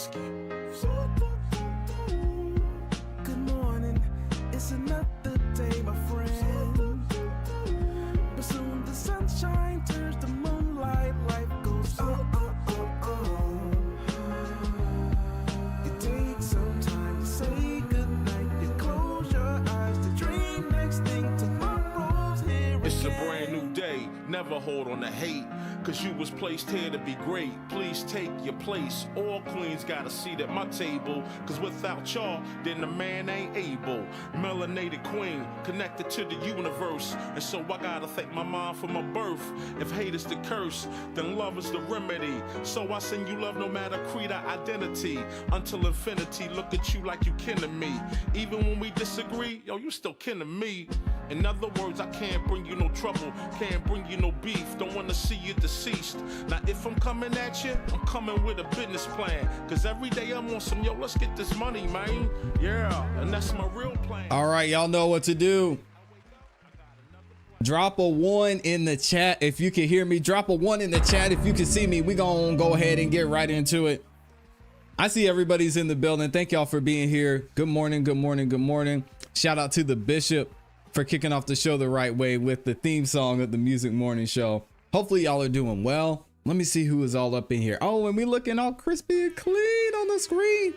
risky. Good morning, it's another day, my friend. But soon the sunshine turns to moonlight, life goes oh, oh, oh, oh. You take some time to say goodnight, you close your eyes to dream next thing tomorrow's here. It's a brand new day, never hold on to hate, cause you was placed here to be great. Please take your place. All queens got a seat at my table, cause without y'all, then the man ain't able. Melanated queen, connected to the universe, and so I gotta thank my mom for my birth. If hate is the curse, then love is the remedy. So I send you love no matter creed or identity. Until infinity, look at you like you kin to me. Even when we disagree, yo, you still kin to me. In other words, I can't bring you no trouble, can't bring you no beef, don't wanna see you deceased. Now if I'm coming at you, I'm coming with a business plan, cause every day I'm on some, yo, let's get this money, man. Yeah, and that's my real plan. All right, y'all know what to do. Drop a 1 in the chat if you can hear me. Drop a 1 in the chat if you can see me. We gonna go ahead and get right into it. I see everybody's in the building. Thank y'all for being here. Good morning, good morning, good morning. Shout out to the Bishop for kicking off the show the right way with the theme song of the Music Morning Show. Hopefully y'all are doing well. Let me see who is all up in here. Oh, and we looking all crispy and clean on the screen.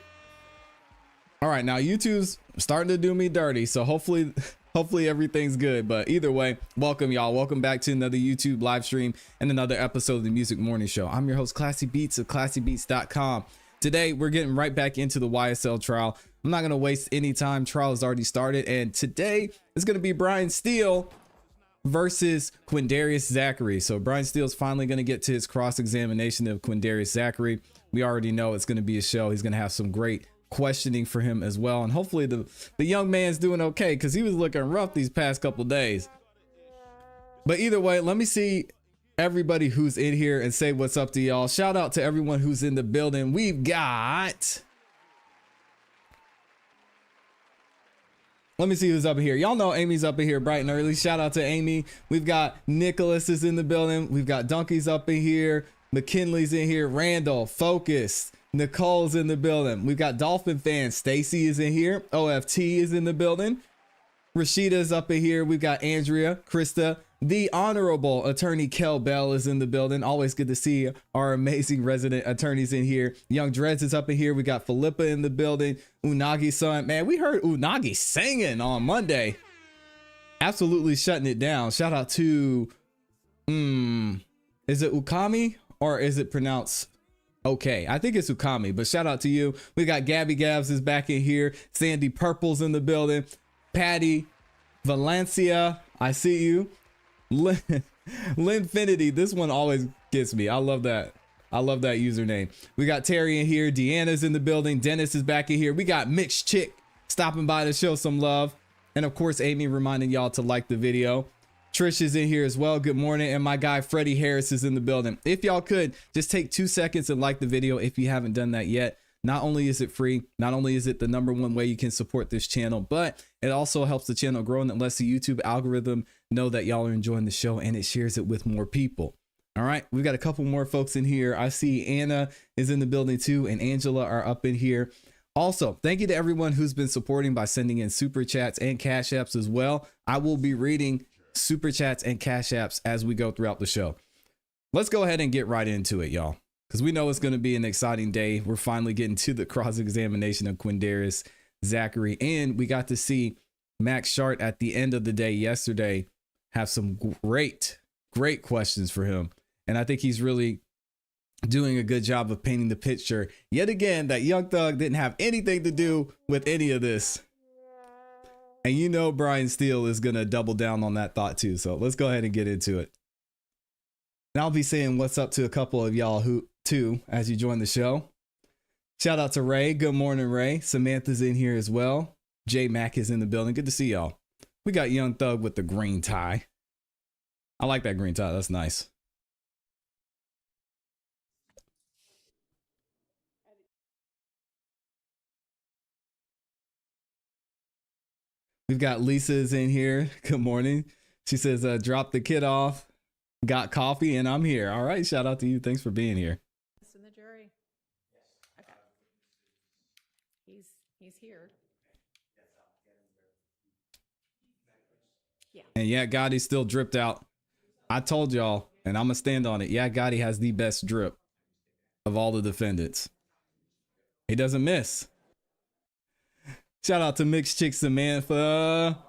All right, now YouTube's starting to do me dirty, so hopefully everything's good. But either way, welcome y'all. Welcome back to another YouTube live stream and another episode of the Music Morning Show. I'm your host, ClassE Beats of ClassEbeats.com. Today, we're getting right back into the YSL trial. I'm not going to waste any time. Trial has already started. And today is going to be Brian Steele versus Quindarius Zachary. So Brian Steele's finally going to get to his cross-examination of Quindarius Zachary. We already know it's going to be a show. He's going to have some great questioning for him as well. And hopefully the young man's doing okay, because he was looking rough these past couple days. But either way, let me see everybody who's in here and say what's up to y'all. Shout out to everyone who's in the building. We've got, let me see who's up in here. Y'all know Amy's up in here bright and early. Shout out to Amy. We've got Nicholas is in the building. We've got Donkey's up in here. McKinley's in here. Randall, Focus, Nicole's in the building. We've got Dolphin fans. Stacy is in here. OFT is in the building. Rashida's up in here. We've got Andrea, Krista, the Honorable Attorney Kel Bell is in the building. Always good to see our amazing resident attorneys in here. Young Dreads is up in here. We got Philippa in the building. Unagi's son. Man, we heard Unagi singing on Monday. Absolutely shutting it down. Shout out to, is it Ukami or is it pronounced okay? I think it's Ukami, but shout out to you. We got Gabby Gabs is back in here. Sandy Purple's in the building. Patty Valencia, I see you. Linfinity, this one always gets me. I love that. I love that username. We got Terry in here. Deanna's in the building. Dennis is back in here. We got Mixed Chick stopping by to show some love. And of course, Amy reminding y'all to like the video. Trish is in here as well. Good morning. And my guy, Freddie Harris is in the building. If y'all could just take 2 seconds and like the video if you haven't done that yet. Not only is it free, not only is it the #1 way you can support this channel, but it also helps the channel grow and it lets the YouTube algorithm know that y'all are enjoying the show and it shares it with more people. All right, we've got a couple more folks in here. I see Anna is in the building too, and Angela are up in here. Also, thank you to everyone who's been supporting by sending in super chats and cash apps as well. I will be reading super chats and cash apps as we go throughout the show. Let's go ahead and get right into it, y'all, because we know it's going to be an exciting day. We're finally getting to the cross-examination of Quindarius Zachary, and we got to see Max Shart at the end of the day yesterday have some great questions for him. And I think he's really doing a good job of painting the picture yet again that Young Thug didn't have anything to do with any of this. And you know Brian Steele is going to double down on that thought too. So let's go ahead and get into it. And I'll be saying what's up to a couple of y'all who too as you join the show. Shout out to Ray. Good morning, Ray. Samantha's in here as well. J Mac is in the building. Good to see y'all. We got Young Thug with the green tie. I like that green tie. That's nice. We've got Lisa's in here. Good morning. She says, drop the kid off, got coffee, and I'm here. All right. Shout out to you. Thanks for being here. In the jury. Okay. He's here. Yeah. And yeah, Gotti still dripped out. I told y'all, and I'm gonna stand on it. Yeah, Gotti has the best drip of all the defendants. He doesn't miss. Shout out to Mixed Chick Samantha.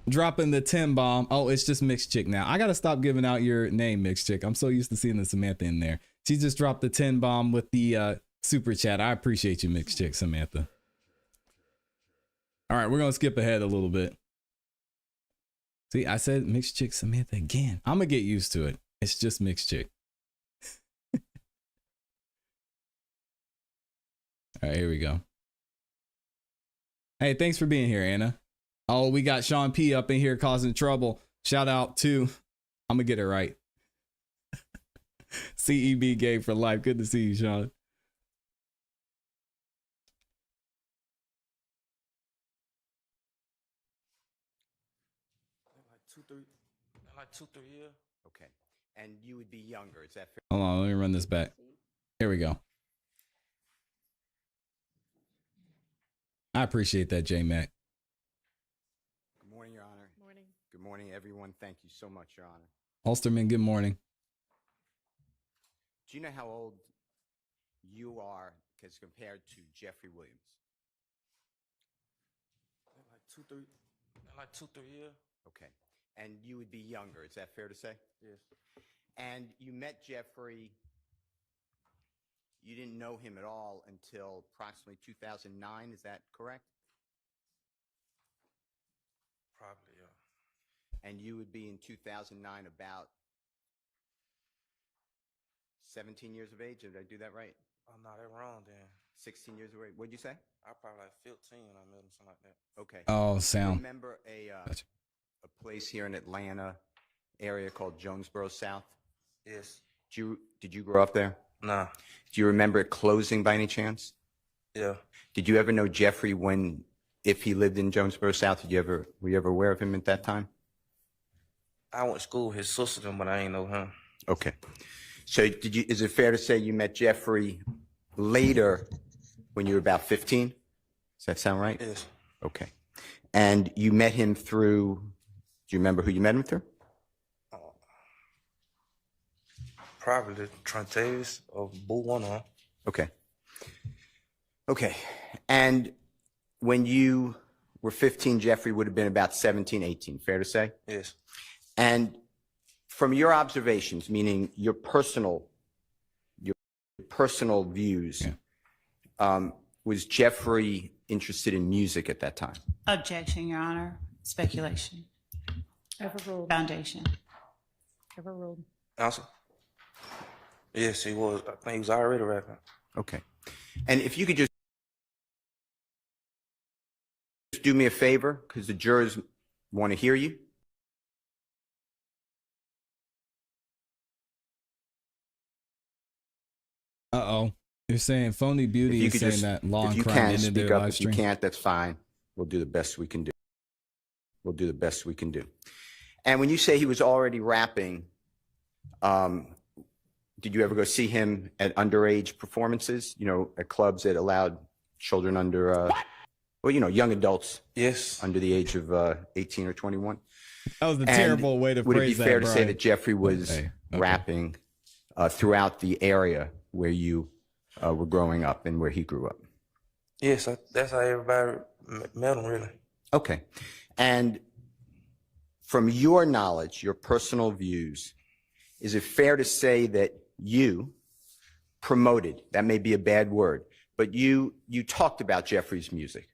Dropping the 10 bomb. Oh, it's just Mixed Chick now. I gotta stop giving out your name, Mixed Chick. I'm so used to seeing the Samantha in there. She just dropped the 10 bomb with the super chat. I appreciate you, Mixed Chick Samantha. All right, we're gonna skip ahead a little bit. See, I said Mixed Chick Samantha again. I'm gonna get used to it. It's just Mixed Chick. All right, here we go. Hey, thanks for being here, Anna. Oh, we got Sean P up in here causing trouble. Shout out to, I'm gonna get it right. CEB game for life. Good to see you, Sean. Like 2-3 years. Okay. And you would be younger, is that fair? Hold on, let me run this back. Here we go. I appreciate that, J-Mac. Good morning, Your Honor. Morning. Good morning, everyone. Thank you so much, Your Honor. Holsterman, good morning. Do you know how old you are as compared to Jeffrey Williams? Like 2-3 years. Okay. And you would be younger, is that fair to say? Yes. And you met Jeffrey, you didn't know him at all until approximately 2009, is that correct? Probably, yeah. And you would be in 2009 about 17 years of age, did I do that right? Oh, no, they're wrong then. 16 years of age, what'd you say? I probably like 15 when I met him, something like that. Okay. Oh, sound. Remember Gotcha. a place here in Atlanta area called Jonesboro South? Yes. Did you grow up there? Nah. Do you remember it closing by any chance? Yeah. Did you ever know Jeffrey if he lived in Jonesboro South? Were you ever aware of him at that time? I went to school with his sister, but I ain't know him. Okay. So is it fair to say you met Jeffrey later when you were about 15? Does that sound right? Yes. Okay. And you met him through, do you remember who you met him through? Probably the Trontavis or Boo One on. Okay. Okay. And when you were 15, Jeffrey would have been about 17, 18, fair to say? Yes. And from your observations, meaning your personal views, was Jeffrey interested in music at that time? Objection, Your Honor. Speculation. Overruled. Foundation. Overruled. Answer. Yes, he was. I think he was already rapping. Okay. And if you could just do me a favor, because the jurors want to hear you. Uh-oh. You're saying Phony Beauty is saying that Law if and you Crime can, ended speak their up. live If you stream. can't, that's fine. We'll do the best we can do. We'll do the best we can do. And when you say he was already rapping, did you ever go see him at underage performances, at clubs that allowed children under, young adults Yes. under the age of 18 or 21? That was a And terrible way to would it be phrase that, fair to say Brian. that Jeffrey was Okay. rapping throughout the area where you were growing up and where he grew up? Yes, that's how everybody met him, really. Okay. And from your knowledge, your personal views, is it fair to say that you promoted, that may be a bad word, but you talked about Jeffrey's music?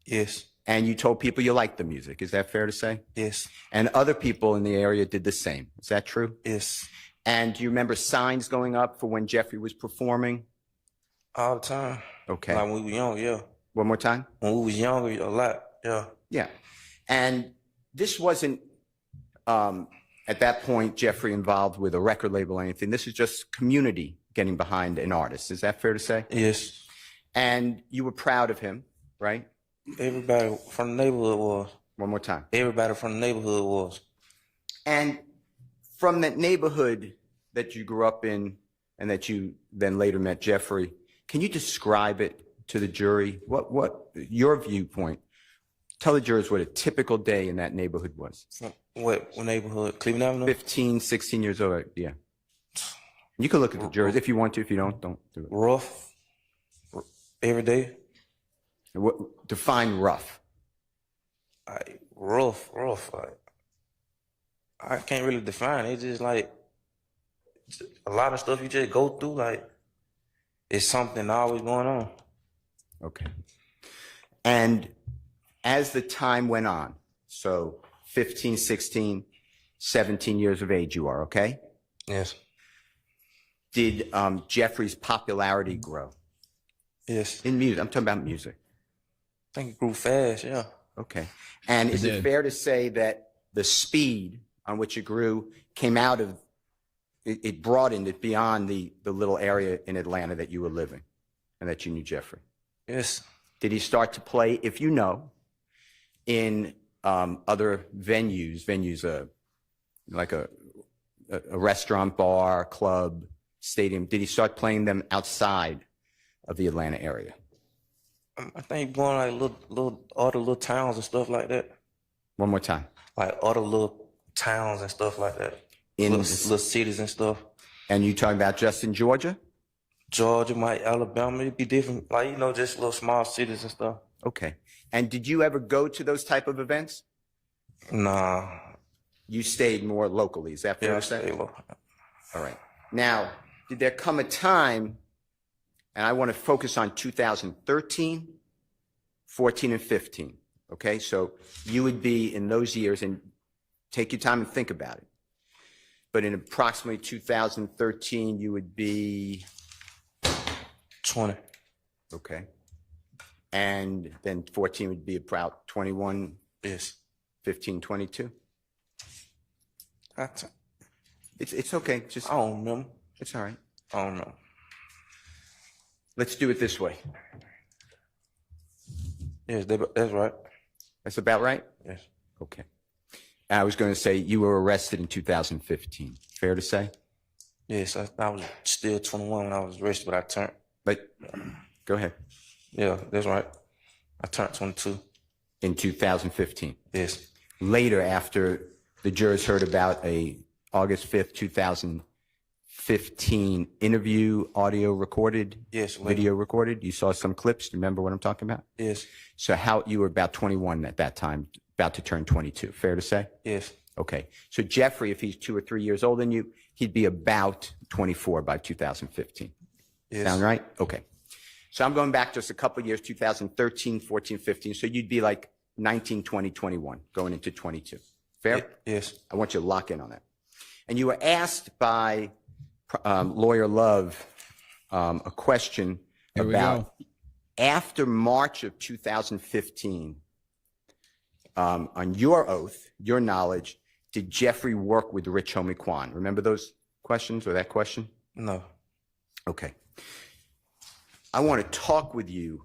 Yes. And you told people you liked the music. Is that fair to say? Yes. And other people in the area did the same. Is that true? Yes. And do you remember signs going up for when Jeffrey was performing? All the time. Okay. Like when we were young, yeah. One more time? When we was younger, a lot, yeah. Yeah. And this wasn't, at that point, Jeffrey involved with a record label or anything. This is just community getting behind an artist. Is that fair to say? Yes. And you were proud of him, right? Everybody from the neighborhood was. One more time. Everybody from the neighborhood was. And from that neighborhood that you grew up in and that you then later met Jeffrey, can you describe it to the jury what your viewpoint? Tell the jurors what a typical day in that neighborhood was. What neighborhood? Cleveland Avenue? 15, 16 years old, yeah. You can look at the jurors if you want to. If you don't do it. Rough. Every day. Define rough. Rough. Like, I can't really define it. It's just like a lot of stuff you just go through. Like, it's something always going on. Okay. And as the time went on, so 15, 16, 17 years of age you are, okay? Yes. Did Jeffrey's popularity grow? Yes. In music, I'm talking about music. I think it grew fast, yeah. Okay. And is it fair to say that the speed on which it grew came out of, it broadened it beyond the little area in Atlanta that you were living and that you knew Jeffrey? Yes. Did he start to play, if you know, in other venues, like a restaurant, bar, club, stadium? Did he start playing them outside of the Atlanta area? I think going like other little towns and stuff like that. One more time. Like other little towns and stuff like that. In little cities and stuff. And you talking about just in Georgia? Georgia, Alabama, it'd be different. Like, just little small cities and stuff. Okay. And did you ever go to those type of events? Nah. You stayed more locally. Is that fair to say? Local. All right. Now, did there come a time, and I want to focus on 2013, 14, and 15. Okay. So you would be in those years, and take your time and think about it. But in approximately 2013, you would be 20. Okay. And then 14 would be about 21. Yes. 15, 22. That's, It's okay. Just I don't know. It's all right. I don't know. Let's do it this way. Yes, that's right. That's about right? Yes. Okay. I was going to say you were arrested in 2015. Fair to say? Yes, I was still 21 when I was arrested, but I turned. But go ahead. Yeah, that's right. I turned 22. In 2015. Yes. Later, after the jurors heard about a August 5th, 2015 interview, audio recorded, Yes. video recorded, you saw some clips. Do you remember what I'm talking about? Yes. So you were about 21 at that time, about to turn 22. Fair to say? Yes. Okay. So Jeffrey, if he's 2 or 3 years older than you, he'd be about 24 by 2015. Yes. Sound right? Okay. So I'm going back just a couple of years, 2013, 14, 15. So you'd be like 19, 20, 21, going into 22. Fair? Yes. I want you to lock in on that. And you were asked by Lawyer Love a question about after March of 2015, on your oath, your knowledge, did Jeffrey work with Rich Homie Quan? Remember those questions or that question? No. Okay. I want to talk with you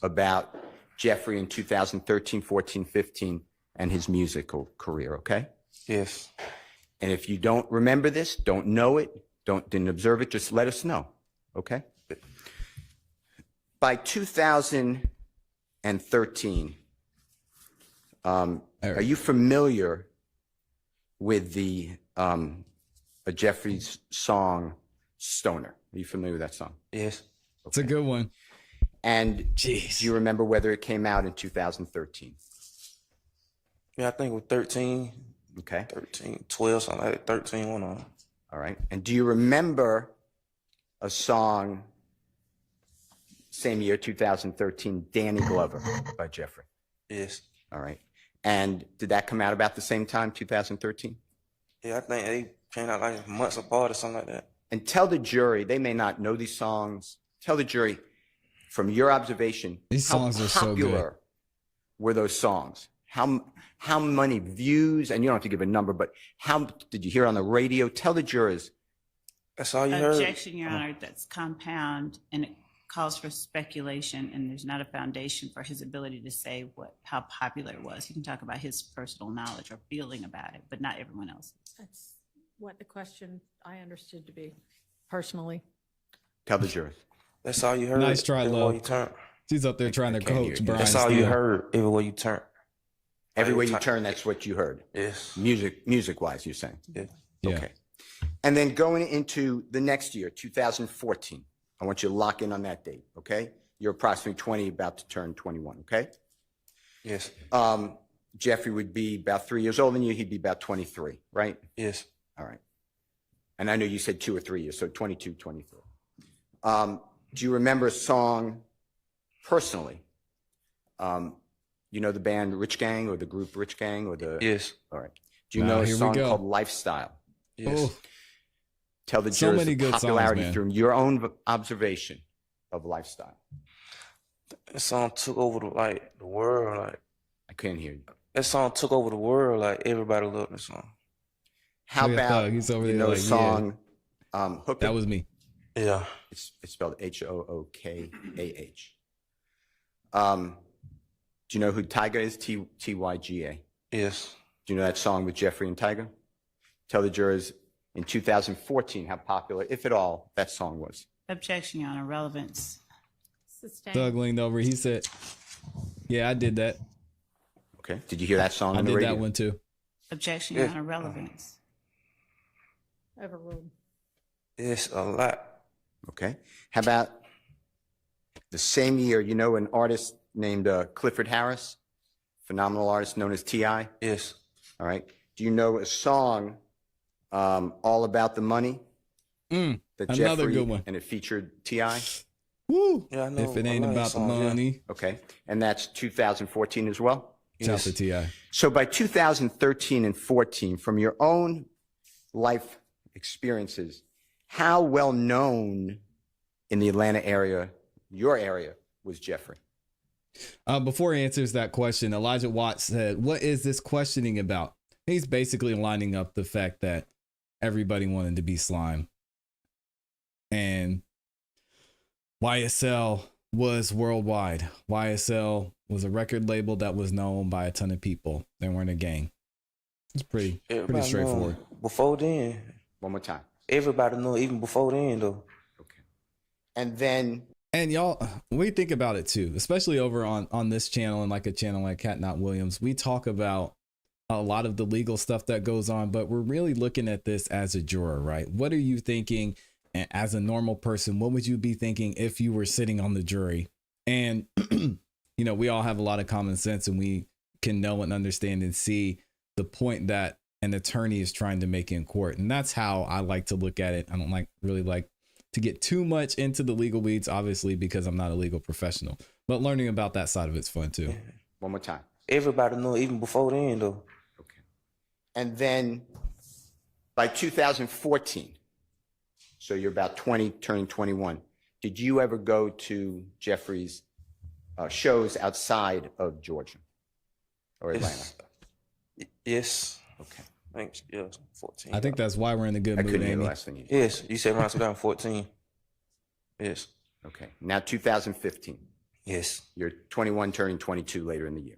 about Jeffrey in 2013, 14, 15, and his musical career, okay? Yes. And if you don't remember this, don't know it, didn't observe it, just let us know, okay? By 2013, are you familiar with the Jeffrey's song Stoner? Are you familiar with that song? Yes. It's a good one. And Jeez. do you remember whether it came out in 2013? Yeah, I think with 13, Okay. 13, 12, something like that. 13 went on. All right. And do you remember a song, same year, 2013, Danny Glover by Jeffrey? Yes. All right. And did that come out about the same time, 2013? Yeah, I think they came out like months apart or something like that. And tell the jury, they may not know these songs. Tell the jury, from your observation, These songs are so good. how popular were those songs? How many views, and you don't have to give a number, but how did you hear on the radio? Tell the jurors. That's all you heard? Objection, Your Honor, that's compound and it calls for speculation and there's not a foundation for his ability to say how popular it was. He can talk about his personal knowledge or feeling about it, but not everyone else. That's what the question I understood to be personally. Tell the jurors. That's all you heard? Nice try, That's Love. all you turned? She's up there trying to can't hear coach you. Brian. That's all you Steele. heard everywhere you turn. Everywhere you turn, that's what you heard. Yes. Music-wise, you're saying. Yeah. Yeah. Okay. And then going into the next year, 2014, I want you to lock in on that date, okay? You're approximately 20, about to turn 21, okay? Yes. Jeffrey would be about 3 years older than you. He'd be about 23, right? Yes. All right. And I know you said 2 or 3 years, so 22, 23. Do you remember a song personally? You know the band Rich Gang or the group Rich Gang or the? Yes. All right. Do you Now, know a here we song go. called Lifestyle? Yes. Oh, Tell the So jurors many the good songs, popularity man. through your own observation of Lifestyle. That song took over the world. Like I can't hear you. that song took over the world. Like everybody loved the song. How Look at about Thug. He's over you there know like, a yeah. song Hook that It? was me. Yeah. It's spelled Hookah. Do you know who Tyga is? Tyga. Yes. Do you know that song with Jeffrey and Tyga? Tell the jurors in 2014 how popular, if at all, that song was. Objection, Your Honor, relevance. Sustained. Thug leaned over. He said, "Yeah, I did that. Okay. Did you hear that song I on the did radio? that one too." Objection, Your Yeah. Honor, relevance. Overruled. Yes. A lot. Okay. How about the same year, you know an artist named Clifford Harris, phenomenal artist known as T.I.? Yes. All right. Do you know a song, All About the Money? That Another Jeffrey, good one. And it featured T.I.? Woo! Yeah, I know If it a ain't lot of about the songs, yeah. money, Okay. And that's 2014 as well? shout Yes. to Ti. So by 2013 and 14, from your own life experiences, how well known in the Atlanta area, your area, was Jeffrey? Before he answers that question, Elijah Watts said, "What is this questioning about?" He's basically lining up the fact that everybody wanted to be Slime, and YSL was worldwide. YSL was a record label that was known by a ton of people. They weren't a gang. It's pretty Everybody straightforward. know before then. One more time. Everybody know even before then though. Okay. And then, And y'all, we think about it too, especially over on this channel and like a channel like Cat Not Williams. We talk about a lot of the legal stuff that goes on, but we're really looking at this as a juror, right? What are you thinking as a normal person? What would you be thinking if you were sitting on the jury? And, you know, we all have a lot of common sense and we can know and understand and see the point that an attorney is trying to make in court. And that's how I like to look at it. I don't really like to get too much into the legal weeds, obviously, because I'm not a legal professional, but learning about that side of it's fun too. one more time. Everybody know even before then though. Okay. And then by 2014, so you're about 20, turning 21, did you ever go to Jeffrey's shows outside of Georgia or Atlanta? Yes. Okay. I think yeah, 14. I think that's why we're in a good I mood, couldn't hear the Amy. last thing you said. Yes, you said around 2014. Yes. Okay. Now 2015. Yes. You're 21, turning 22 later in the year.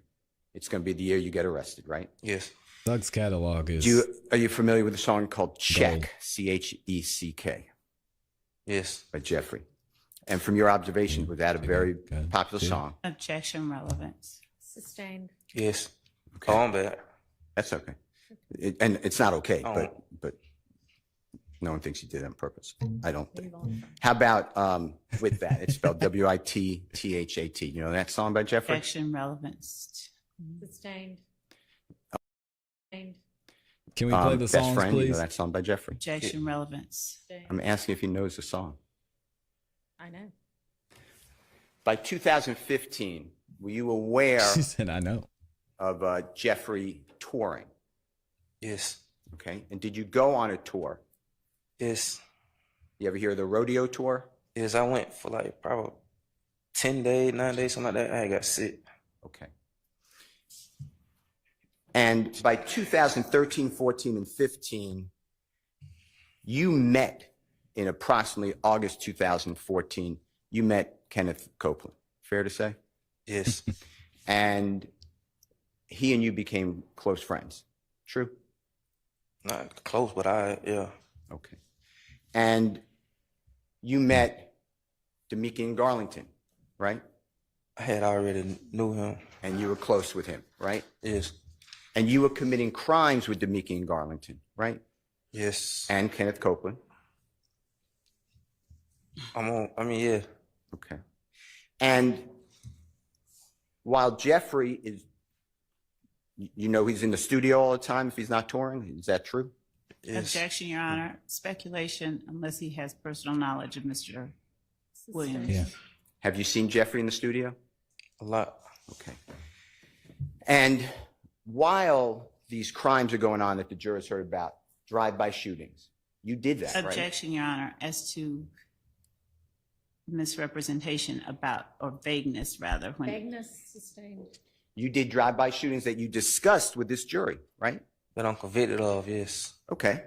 It's going to be the year you get arrested, right? Yes. Doug's catalog is Are you familiar with a song called Check, Gold. Check, Yes. by Jeffrey? And from your observation, was that a very Good. popular Good. song? Objection, relevance. Sustained. Yes. Okay. Oh, I'm bad. That's okay. And it's not okay, Oh. but no one thinks you did it on purpose. I don't think. Move on. How about with that? It's spelled Wittthat. You know that song by Jeffrey? Objection, relevance. Sustained. Sustained. Can we play the Best songs, Friend, you know please? that song by Jeffrey? Objection, relevance. Sustained. I'm asking if he knows the song. I know. By 2015, were you aware She said, "I know." of Jeffrey touring? Yes. Okay. And did you go on a tour? Yes. You ever hear of the rodeo tour? Yes, I went for like probably 10 days, 9 days, something like that. I got sick. Okay. And by 2013, 14, and 15, you met in approximately August 2014, you met Kenneth Copeland. Fair to say? Yes. And he and you became close friends. True? Not close, but yeah. Okay. And you met Demekian Garlington, right? I had already knew him. And you were close with him, right? Yes. And you were committing crimes with Demeke and Garlington, right? Yes. And Kenneth Copeland. Yeah. Okay. And while Jeffrey is, you know, he's in the studio all the time if he's not touring. Is that true? Yes. Objection, Your Honor. Speculation, unless he has personal knowledge of Mr. Williams. Yeah. Have you seen Jeffrey in the studio? A lot. Okay. And while these crimes are going on that the jurors heard about, drive-by shootings, you did that, right? Objection, Your Honor, as to misrepresentation about, or vagueness rather, when Vagueness sustained. You did drive-by shootings that you discussed with this jury, right? That I'm convicted of, yes. Okay.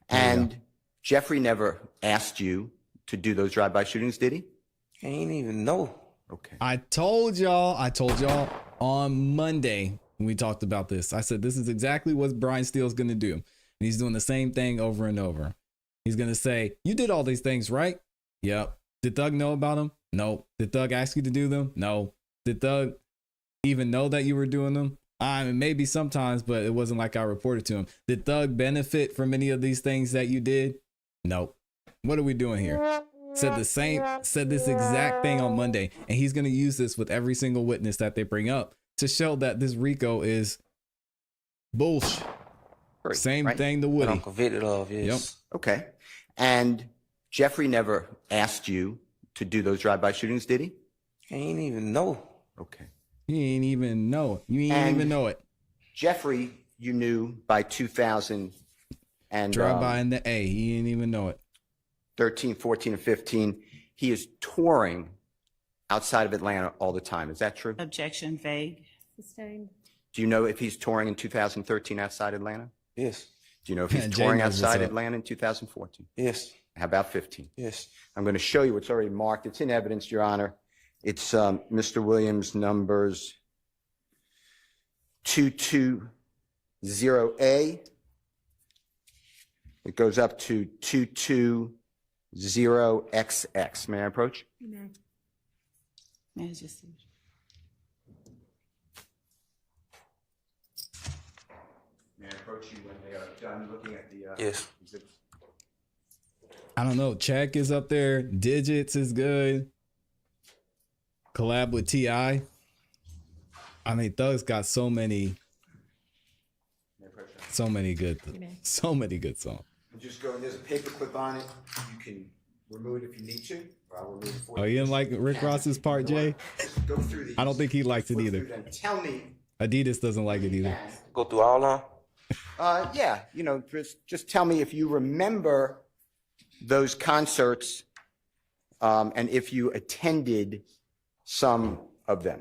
And Jeffrey never asked you to do those drive-by shootings, did he? He ain't even know. Okay. I told y'all on Monday when we talked about this. I said, this is exactly what Brian Steele's going to do. And he's doing the same thing over and over. He's going to say, you did all these things, right? Yep. Did Thug know about them? No. Did Thug ask you to do them? No. Did Thug even know that you were doing them? Maybe sometimes, but it wasn't like I reported to him. Did Thug benefit from any of these things that you did? Nope. What are we doing here? Said this exact thing on Monday, and he's going to use this with every single witness that they bring up to show that this Rico is bullshit. Same right? thing to That Woody. I'm convicted of, yes. Yep. Okay. And Jeffrey never asked you to do those drive-by shootings, did he? He ain't even know. Okay. You ain't even know. You ain't And even know it. Jeffrey, you knew by 2000 and Drive by in the A. He didn't even know it. 13, 14, and 15, he is touring outside of Atlanta all the time. Is that true? objection vague. Sustained. Do you know if he's touring in 2013 outside Atlanta? Yes. Do you know if he's Jay touring knows what's outside up. Atlanta in 2014? Yes. How about 15? Yes. I'm going to show you what's already marked. It's in evidence, Your Honor. It's Mr. Williams' numbers 220A. It goes up to 220XX. May I approach? You may. May I just- May I approach you when they are done looking at the Yes. exhibits? I don't know. Check is up there. Digits is good. Collab with T.I. I mean, Thug's got so many good songs. Just go, there's a paper clip on it. You can remove it if you need to, or I'll remove it for you. Oh, you didn't like Rick Ross's part, Jay? Just go through these. I don't think he likes it Flip either. through them. Tell me. Adidas doesn't like it either. Go through all of them? Yeah, you know, just tell me if you remember those concerts, and if you attended some of them.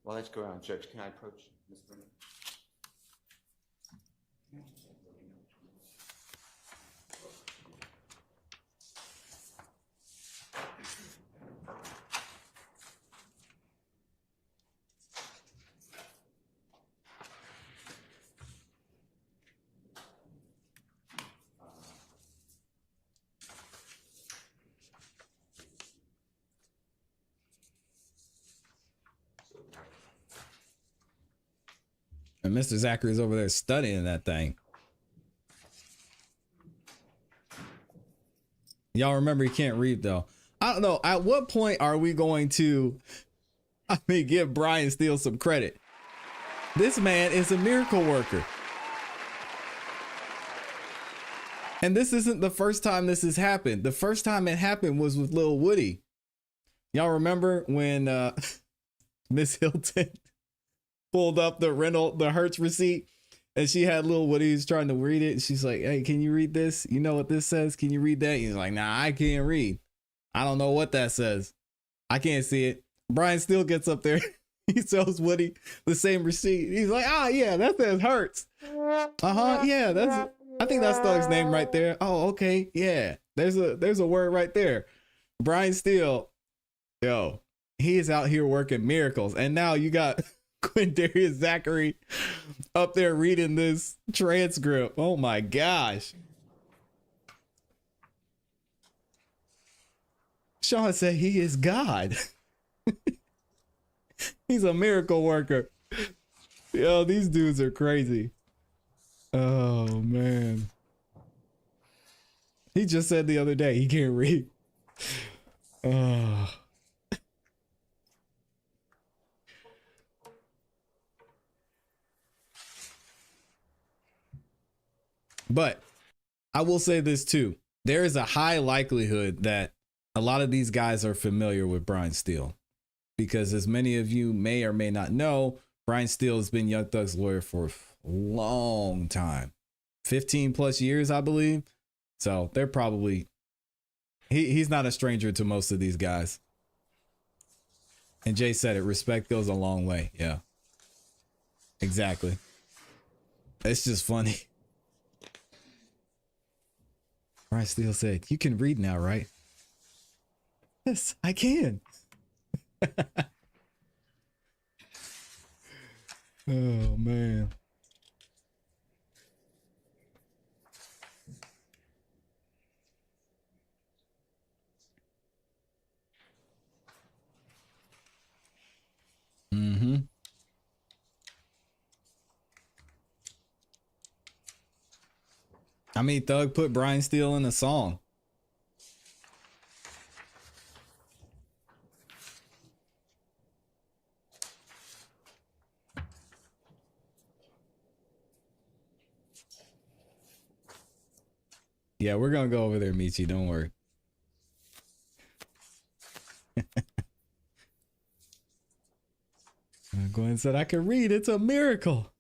Well, let's go around, Judge. Can I approach Ms. Brennan? And Mr. Zachary's over there studying that thing. Y'all remember he can't read though. I don't know. At what point are we going to, give Brian Steele some credit? This man is a miracle worker. And this isn't the first time this has happened. The first time it happened was with Lil Woody. Y'all remember when Miss Hilton pulled up the Hertz receipt and she had Lil Woody's trying to read it. She's like, hey, can you read this? You know what this says? Can you read that? He's like, nah, I can't read. I don't know what that says. I can't see it. Brian Steele gets up there. He tells Woody the same receipt. He's like, yeah, that says Hertz. Yeah, I think that's Thug's name right there. Oh, okay. Yeah. There's a word right there. Brian Steele, yo, he is out here working miracles. And now you got Quindarius Zachary up there reading this transcript. Oh my gosh. Sean said he is God. He's a miracle worker. Yo, these dudes are crazy. Oh man. He just said the other day he can't read. Oh. But I will say this too. There is a high likelihood that a lot of these guys are familiar with Brian Steele, because as many of you may or may not know, Brian Steele has been Young Thug's lawyer for a long time, 15 plus years, I believe. So they're probably, he's not a stranger to most of these guys. And Jay said it, respect goes a long way. Yeah, exactly. It's just funny. Brian Steele said, you can read now, right? Yes, I can. Oh, man. Mm-hmm. I mean, Thug put Brian Steele in a song. Yeah, we're gonna go over there, Michi. Don't worry. Glenn said, I can read. It's a miracle.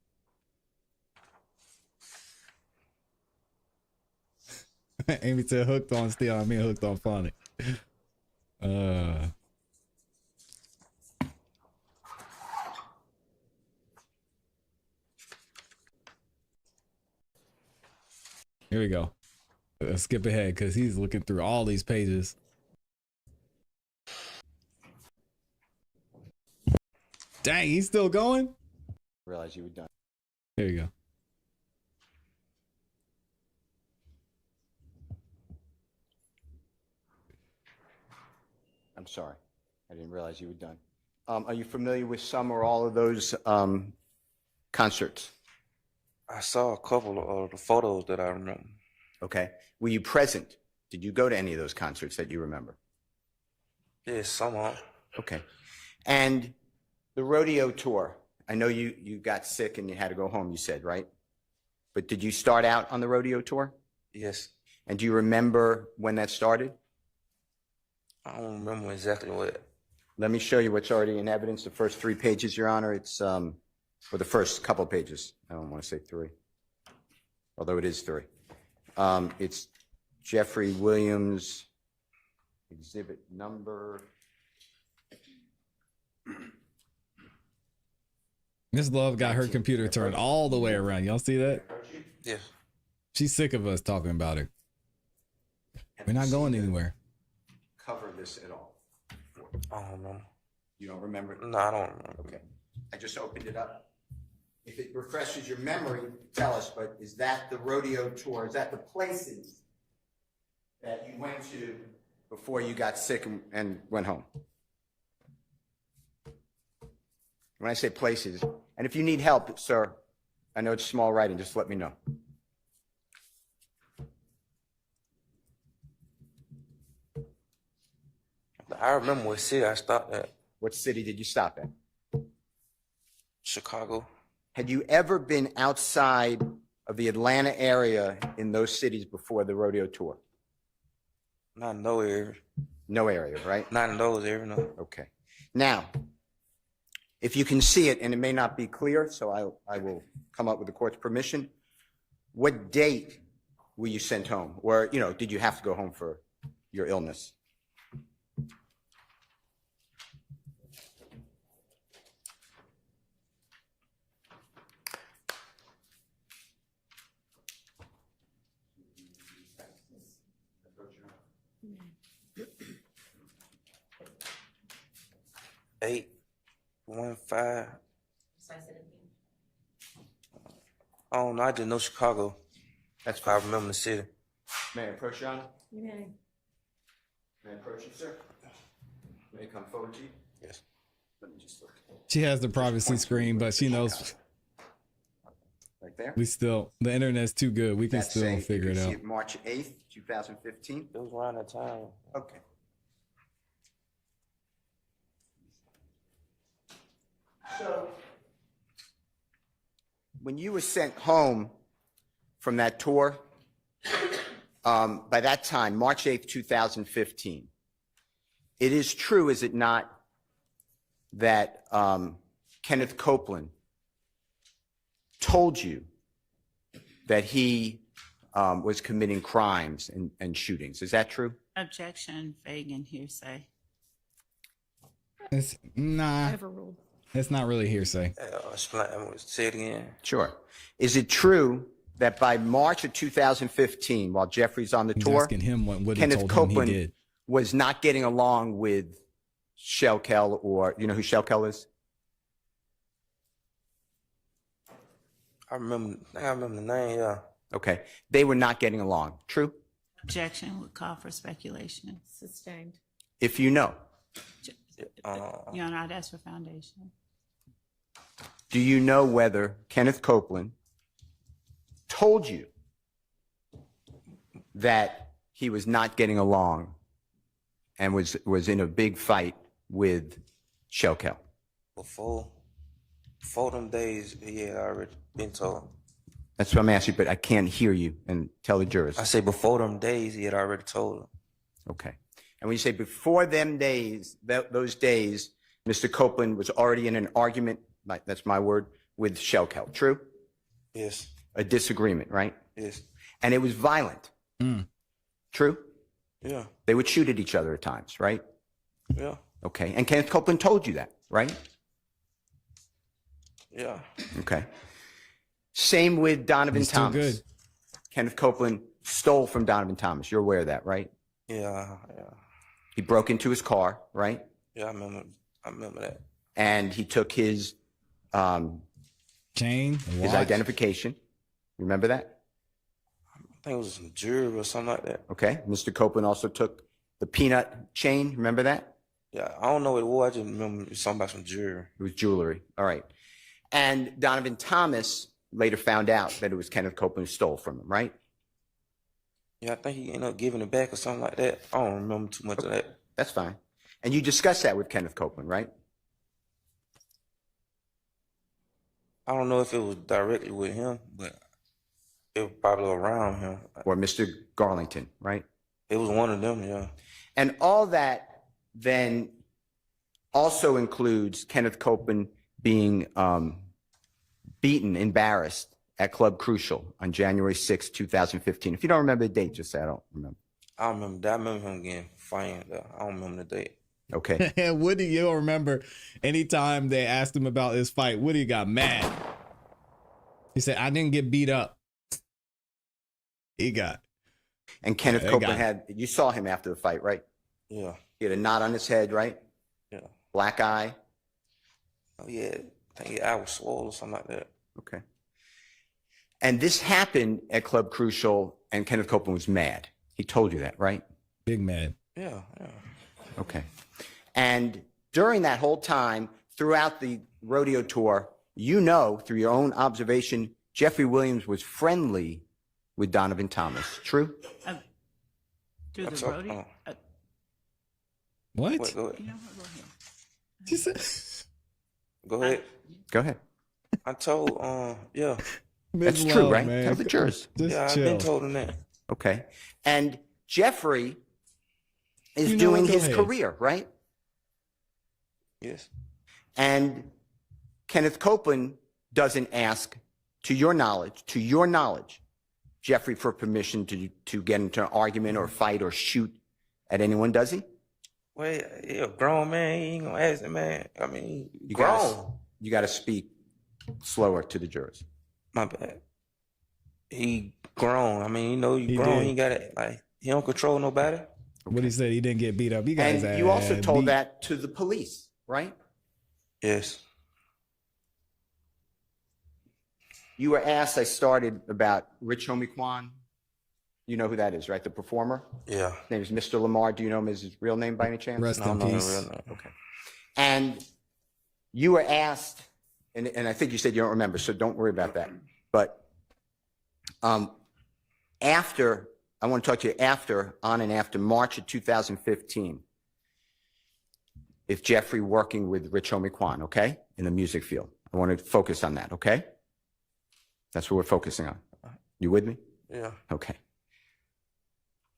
Amy said, hooked on Steele. I mean, hooked on phonic. Here we go. Let's skip ahead because he's looking through all these pages. Dang, he's still going? Realize you were done. Here you go. I'm sorry. I didn't realize you were done. Are you familiar with some or all of those concerts? I saw a couple of the photos that I remember. Okay. Were you present? Did you go to any of those concerts that you remember? Yeah, some of them. Okay. And the rodeo tour, I know you got sick and you had to go home, you said, right? But did you start out on the rodeo tour? Yes. And do you remember when that started? I don't remember exactly what. Let me show you what's already in evidence. The first 3 pages, Your Honor. It's, or the first couple pages. I don't want to say 3, although it is 3. It's Jeffrey Williams, exhibit number. Miss Love got her computer turned all the way around. Y'all see that? Yes. She's sick of us talking about her. We're not going anywhere. Cover this at all? I don't know. You don't remember? No, I don't remember. Okay. I just opened it up. If it refreshes your memory, tell us, but is that the rodeo tour? Is that the places that you went to before you got sick and went home? When I say places, and if you need help, sir, I know it's small writing, just let me know. I remember what city I stopped at. What city did you stop at? Chicago. Had you ever been outside of the Atlanta area in those cities before the rodeo tour? Not in no area. No area, right? Not in those areas, no. Okay. Now, if you can see it, and it may not be clear, so I will come up with the court's permission, what date were you sent home? Or, you know, did you have to go home for your illness? S4E183. I don't know. I just know Chicago. That's why I remember the city. May I approach you, Honor? You may. May I approach you, sir? May I come forward to you? Yes. Let me just look. She has the privacy screen, but she knows Right there. the internet's too good. We can That's still figure it you out. see it March 8th, 2015. It was around that time. Okay. So, when you were sent home from that tour, by that time, March 8th, 2015, it is true, is it not, that Kenneth Copeland told you that he was committing crimes and shootings? Is that true? Objection, vague and hearsay. It's Overruled. it's not really hearsay. Say it again. Sure. Is it true that by March of 2015, while Jeffrey's on the He's tour, asking him what he Kenneth told him Copeland he did. was not getting along with Shellkel, or you know who Shellkel is? I think I remember the name, yeah. Okay. They were not getting along. True? Objection would call for speculation. Sustained. If you know. Your Honor, I'd ask for foundation. Do you know whether Kenneth Copeland told you that he was not getting along and was in a big fight with Shellkel? Before them days, he had already been told. That's what I'm asking, but I can't hear you, and tell the jurors. I say before them days, he had already told him. Okay. And when you say before them days, those days, Mr. Copeland was already in an argument, that's my word, with Shellkel. True? Yes. A disagreement, right? Yes. And it was violent. True? Yeah. They would shoot at each other at times, right? Yeah. Okay. And Kenneth Copeland told you that, right? Yeah. Okay. Same with Donovan He's too Thomas. good. Kenneth Copeland stole from Donovan Thomas. You're aware of that, right? Yeah. He broke into his car, right? Yeah, I remember that. And he took his Chain, his watch. identification. Remember that? I think it was some jewelry or something like that. Okay. Mr. Copeland also took the peanut chain. Remember that? Yeah, I don't know what it was. I just remember something about some jewelry. It was jewelry. All right. And Donovan Thomas later found out that it was Kenneth Copeland who stole from him, right? Yeah, I think he ended up giving it back or something like that. I don't remember too much of that. That's fine. And you discussed that with Kenneth Copeland, right? I don't know if it was directly with him, but it was probably around him. Or Mr. Garlington, right? It was one of them, yeah. And all that then also includes Kenneth Copeland being beaten, embarrassed at Club Crucial on January 6, 2015. If you don't remember the date, just say I don't remember. I remember that. I remember him getting fined. I don't remember the date. Okay. And Woody, you'll remember anytime they asked him about his fight, Woody got mad. He said, I didn't get beat up. He got. And Kenneth They Copeland got you saw him after the fight, right? Yeah. He had a knot on his head, right? Yeah. Black eye. Oh, yeah. I think his eye was swollen or something like that. Okay. And this happened at Club Crucial, and Kenneth Copeland was mad. He told you that, right? Big mad. Yeah. Okay. And during that whole time, throughout the rodeo tour, you know, through your own observation, Jeffrey Williams was friendly with Donovan Thomas. True? Through That's the all- rodeo? What? Wait, go ahead. You know what? Go ahead. She said, Go ahead. Go ahead. I told, yeah. That's Miss true, Love, right? man. Tell the jurors. Just Yeah, I've chill. been told him that. Okay. And Jeffrey is You know doing what? Go his ahead. career, right? Yes. And Kenneth Copeland doesn't ask, to your knowledge, Jeffrey for permission to get into an argument or fight or shoot at anyone, does he? Well, he a grown man. He ain't gonna ask him, man. I mean, he You grown. You got to speak slower to the jurors. My bad. He grown. I mean, you know, He grown. did. He ain't got it. Like, he don't control nobody. What he said, he didn't get beat up. He got his And ass you also told beat. that to the police, right? Yes. You were asked, I started about Rich Homie Quan. You know who that is, right? The performer? Yeah. His name is Mr. Lamar. Do you know him as his real name by any chance? Rest No, in no, peace. real name. Okay. And you were asked, and I think you said you don't remember, so don't worry about that. But after, I want to talk to you after, on and after March of 2015, if Jeffrey working with Rich Homie Quan, okay, in the music field. I want to focus on that, okay? That's what we're focusing on. You with me? Yeah. Okay.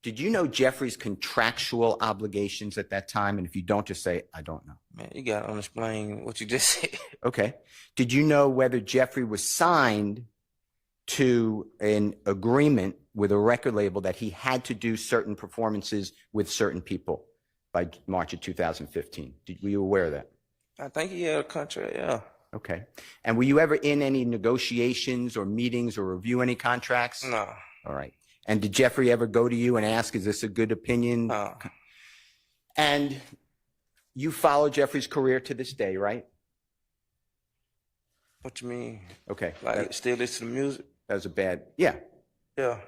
Did you know Jeffrey's contractual obligations at that time? And if you don't, just say, I don't know. Man, you gotta unexplain what you just said. Okay. Did you know whether Jeffrey was signed to an agreement with a record label that he had to do certain performances with certain people by March of 2015? Were you aware of that? I think he had a contract, yeah. Okay. And were you ever in any negotiations or meetings or review any contracts? No. All right. And did Jeffrey ever go to you and ask, is this a good opinion? No. And you follow Jeffrey's career to this day, right? What you mean? Okay. Like, still listen to music? That was a bad, yeah. Yeah.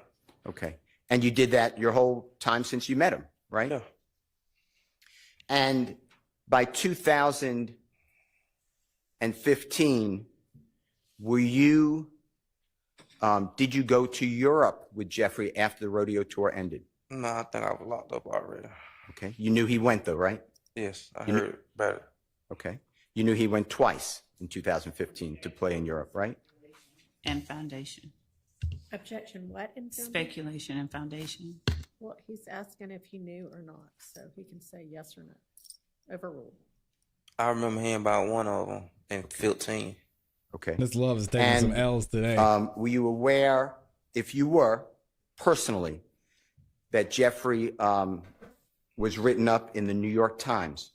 Okay. And you did that your whole time since you met him, right? Yeah. And by 2015, were you, did you go to Europe with Jeffrey after the rodeo tour ended? No, I think I was locked up already. Okay. You knew he went though, right? Yes, I You knew- heard about it. Okay. You knew he went twice in 2015 to play in Europe, right? And foundation. Objection, what? In German? Speculation and foundation. Well, he's asking if he knew or not, so he can say yes or no. Overruled. I remember hearing about one of them in 15. Okay. This love is taking And, some L's today. Were you aware, if you were personally, that Jeffrey was written up in the New York Times,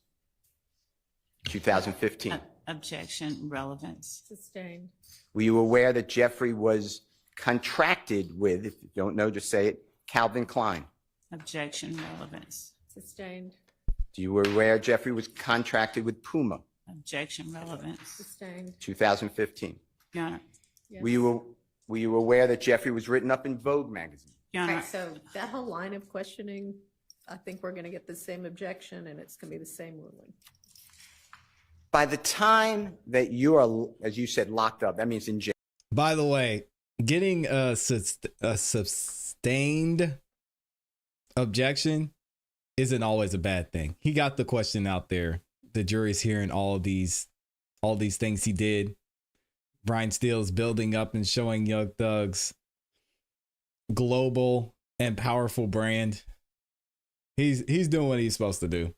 2015? Objection, relevance. Sustained. Were you aware that Jeffrey was contracted with, if you don't know, just say it, Calvin Klein? Objection, relevance. Sustained. Do you were aware Jeffrey was contracted with Puma, Objection, relevance. Sustained. 2015? Your Honor, Yes. Were you aware that Jeffrey was written up in Vogue magazine? Your Okay, Honor, so that whole line of questioning, I think we're gonna get the same objection and it's gonna be the same ruling. By the time that you are, as you said, locked up, that means in jail. By the way, getting a sustained objection isn't always a bad thing. He got the question out there. The jury's hearing all these things he did. Brian Steele's building up and showing Young Thug's global and powerful brand. He's doing what he's supposed to do.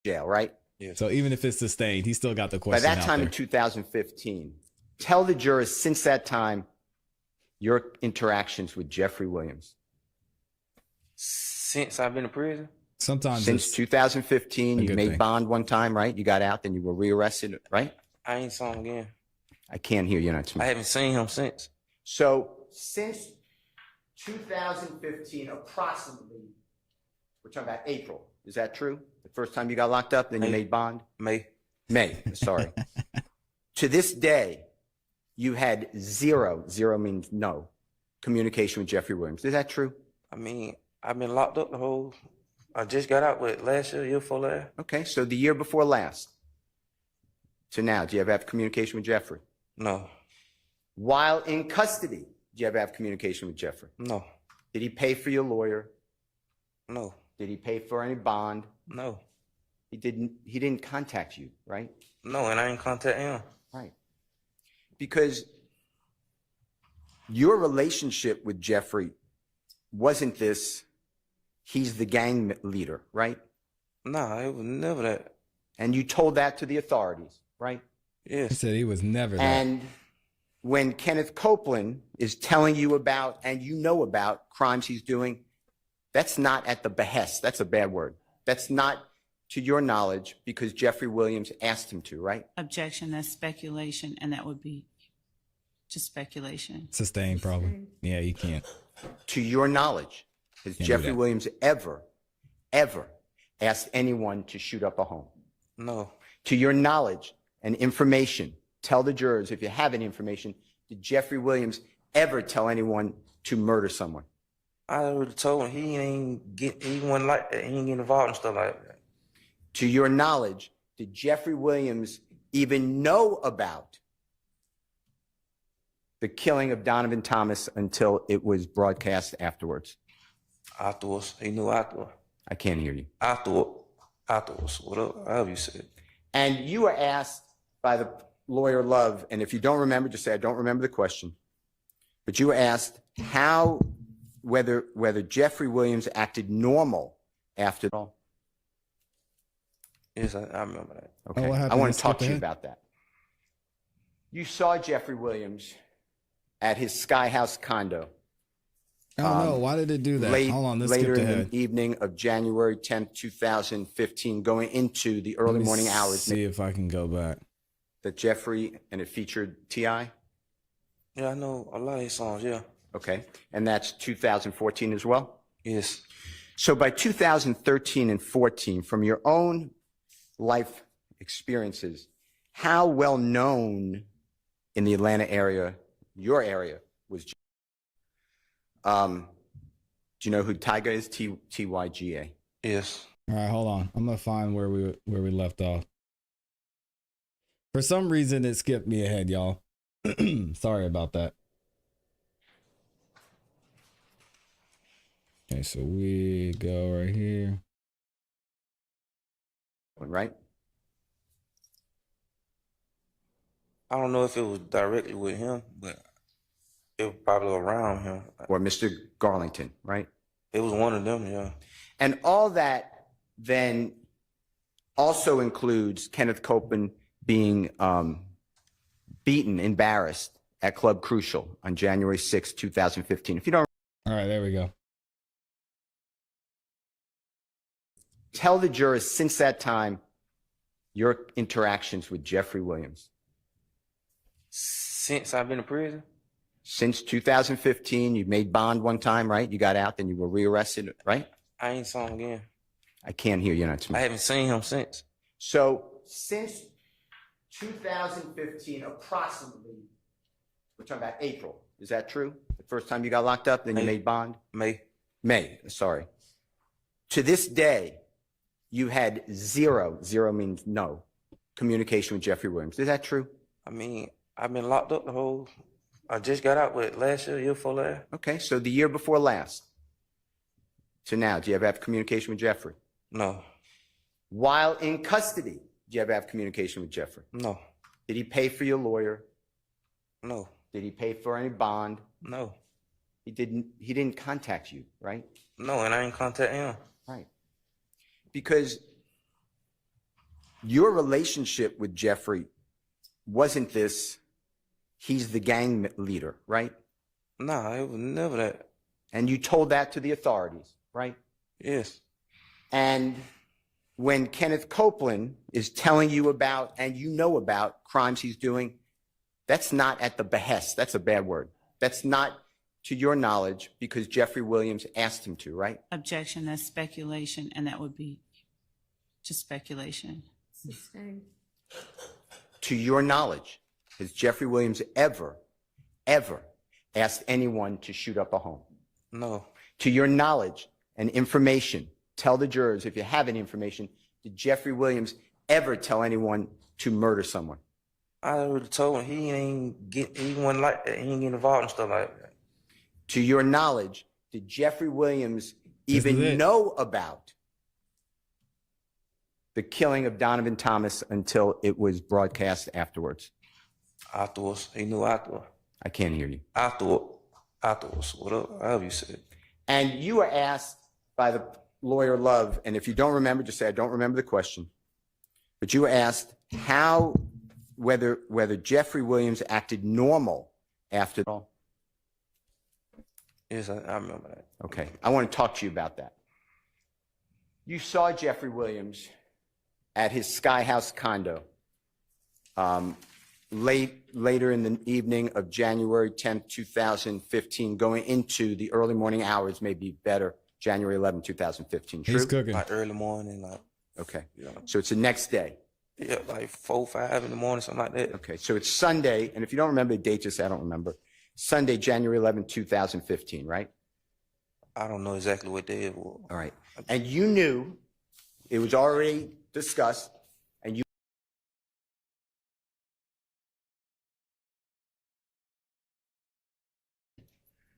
Jail, right? Yes. So even if it's sustained, he still got the By question that out time there. in 2015, tell the jurors since that time your interactions with Jeffrey Williams. Since I've been in prison? Sometimes Since it's 2015, a you good made thing. bond one time, right? You got out, then you were rearrested, right? I ain't saw him again. I can't hear you. Not I haven't seen him since. So since 2015, approximately, we're talking about April. Is that true? The first time you got locked up, then you May. made bond? May. May, sorry. To this day, you had zero means no, communication with Jeffrey Williams. Is that true? I mean, I've been locked up I just got out with last year before last. Okay, so the year before last to now, do you ever have communication with Jeffrey? No. While in custody, do you ever have communication with Jeffrey? No. Did he pay for your lawyer? No. Did he pay for any bond? No. He didn't contact you, right? No, and I ain't contact him. Right. Because your relationship with Jeffrey wasn't this, he's the gang leader, right? Nah, it was never that. And you told that to the authorities, right? he Yes. said he was never that. And when Kenneth Copeland is telling you about, and you know about crimes he's doing, that's not at the behest. That's a bad word. That's not to your knowledge because Jeffrey Williams asked him to, right? objection, that's speculation, and that would be just speculation. Sustained, probably. Sustained. Yeah, you can't. To your knowledge, has Can't do Jeffrey that. Williams ever asked anyone to shoot up a home? No. To your knowledge, and information. Tell the jurors, if you have any information, did Jeffrey Williams ever tell anyone to murder someone? I already told him he wasn't like that. He ain't get involved in stuff like that. To your knowledge, did Jeffrey Williams even know about the killing of Donovan Thomas until it was broadcast afterwards? Afterwards, he knew afterwards. I can't hear you. Afterwards, whatever you said. And you were asked by the lawyer Love, and if you don't remember, just say, I don't remember the question. But you were asked whether Jeffrey Williams acted normal after all. Yes, I remember that. Okay. what happened? I want Let's to talk skip to you ahead. about that. You saw Jeffrey Williams at his Sky House condo. I don't know. Why did it do that? Hold on. Let's Later skip in ahead. the evening of January 10th, 2015, going into the early morning hours. See if I can go back. That Jeffrey, and it featured T.I.? Yeah, I know a lot of his songs, yeah. Okay. And that's 2014 as well? Yes. So by 2013 and 14, from your own life experiences, how well known in the Atlanta area, your area, was Jeffrey? Do you know who Tyga is? Tyga. Yes. All right, hold on. I'm gonna find where we left off. For some reason, it skipped me ahead, y'all. Sorry about that. Okay, so we go right here. Right? I don't know if it was directly with him, but it was probably around him. Or Mr. Garlington, right? It was one of them, yeah. And all that then also includes Kenneth Copeland being beaten, embarrassed at Club Crucial on January 6, 2015. If you don't, All right, there we go. tell the jurors since that time your interactions with Jeffrey Williams. Since I've been in prison? Since 2015, you made bond one time, right? You got out, then you were rearrested, right? I ain't saw him again. I can't hear you. Not I haven't seen him since. So since 2015, approximately, we're talking about April. Is that true? The first time you got locked up, then you made bond? May. Sorry. To this day, you had zero means no, communication with Jeffrey Williams. Is that true? I mean, I've been locked up I just got out with last year before last. Okay, so the year before last to now, do you ever have communication with Jeffrey? No. While in custody, do you ever have communication with Jeffrey? No. Did he pay for your lawyer? No. Did he pay for any bond? No. He didn't contact you, right? No, and I ain't contact him. Right. Because your relationship with Jeffrey wasn't this, he's the gang leader, right? Nah, it was never that. And you told that to the authorities, right? Yes. And when Kenneth Copeland is telling you about, and you know about, crimes he's doing, that's not at the behest. That's a bad word. That's not to your knowledge because Jeffrey Williams asked him to, right? Objection, that's speculation, and that would be just speculation. Sustained. To your knowledge, has Jeffrey Williams ever asked anyone to shoot up a home? No. To your knowledge and information, tell the jurors, if you have any information, did Jeffrey Williams ever tell anyone to murder someone? I already told him he wasn't like that. He ain't get involved in stuff like that. To your knowledge, did Jeffrey Williams even know about the killing of Donovan Thomas until it was broadcast afterwards? Afterwards, he knew afterwards. I can't hear you. Afterwards, whatever you said. And you were asked by the lawyer Love, and if you don't remember, just say, I don't remember the question. But you were asked whether Jeffrey Williams acted normal after all. Yes, I remember that. Okay, I want to talk to you about that. You saw Jeffrey Williams at his Sky House condo later in the evening of January 10th, 2015, going into the early morning hours, maybe better, January 11th, 2015. True? He's cooking. Like early morning, like. Okay, Yeah. so it's the next day Yeah, like 4, 5 in the morning, something like that. Okay, so it's Sunday, and if you don't remember the date, just say I don't remember. Sunday, January 11, 2015, right? I don't know exactly what day it was. All right. And you knew it was already discussed, and you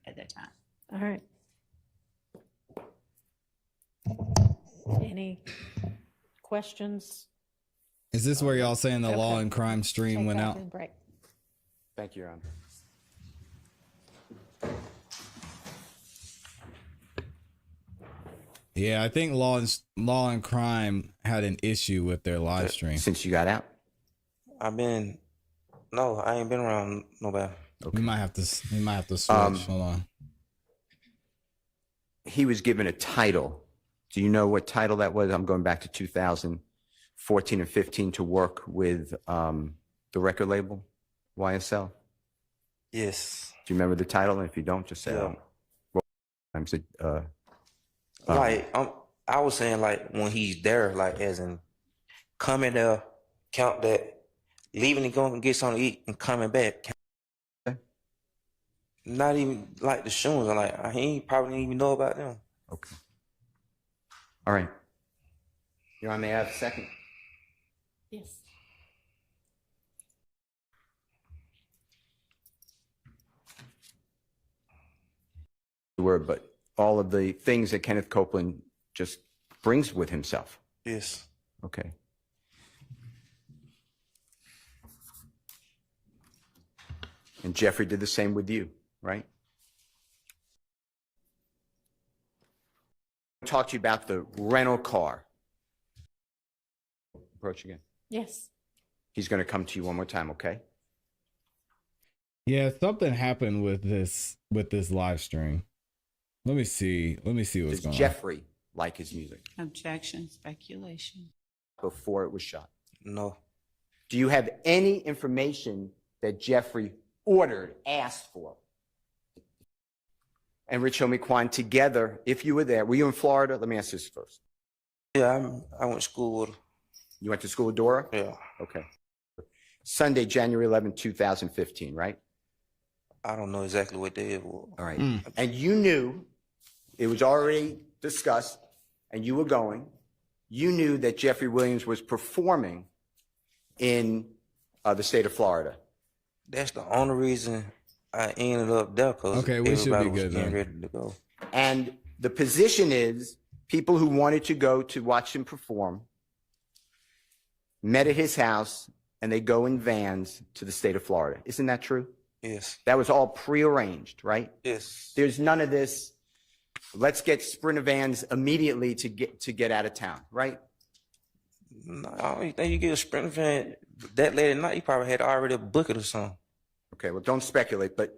at that time. All right. Any questions? Is this where y'all saying the law and crime stream Take went that out? and break. Thank you, Your Honor. Yeah, I think law and crime had an issue with their live stream. Since you got out? No, I ain't been around nobody. We might have to switch. Hold on. He was given a title. Do you know what title that was? I'm going back to 2014 and 15 to work with the record label, YSL. Yes. Do you remember the title? And if you don't, just say, Yeah. I was saying, like, when he's there, like, as in coming there, count that, leaving and going to get something to eat and coming back. Okay. Not even like the shoes. I'm like, he probably didn't even know about them. Okay. All right. Your Honor, may I have a second? Yes. Word, but all of the things that Kenneth Copeland just brings with himself. Yes. Okay. And Jeffrey did the same with you, right? I'll talk to you about the rental car. Approach again. Yes. He's going to come to you one more time, okay? Yeah, something happened with this live stream. Let me see what's Does going Jeffrey like his music Objection, speculation. before it was shot? No. Do you have any information that Jeffrey ordered, asked for? And Rich Homie together, if you were there, were you in Florida? Let me ask this first. Yeah, I went to school with her. You went to school with Dora? Yeah. Okay. Sunday, January 11, 2015, right? I don't know exactly what day it was. All right. And you knew it was already discussed and you were going. You knew that Jeffrey Williams was performing in the state of Florida. That's the only reason I ended up there, because Okay, we should be everybody was good getting then. ready to go. And the position is people who wanted to go to watch him perform met at his house and they go in vans to the state of Florida. Isn't that true? Yes. That was all prearranged, right? Yes. There's none of this. Let's get Sprinter vans immediately to get out of town, right? No, I don't even think you get a Sprinter van that late at night. You probably had already booked it or something. Okay, well, don't speculate, but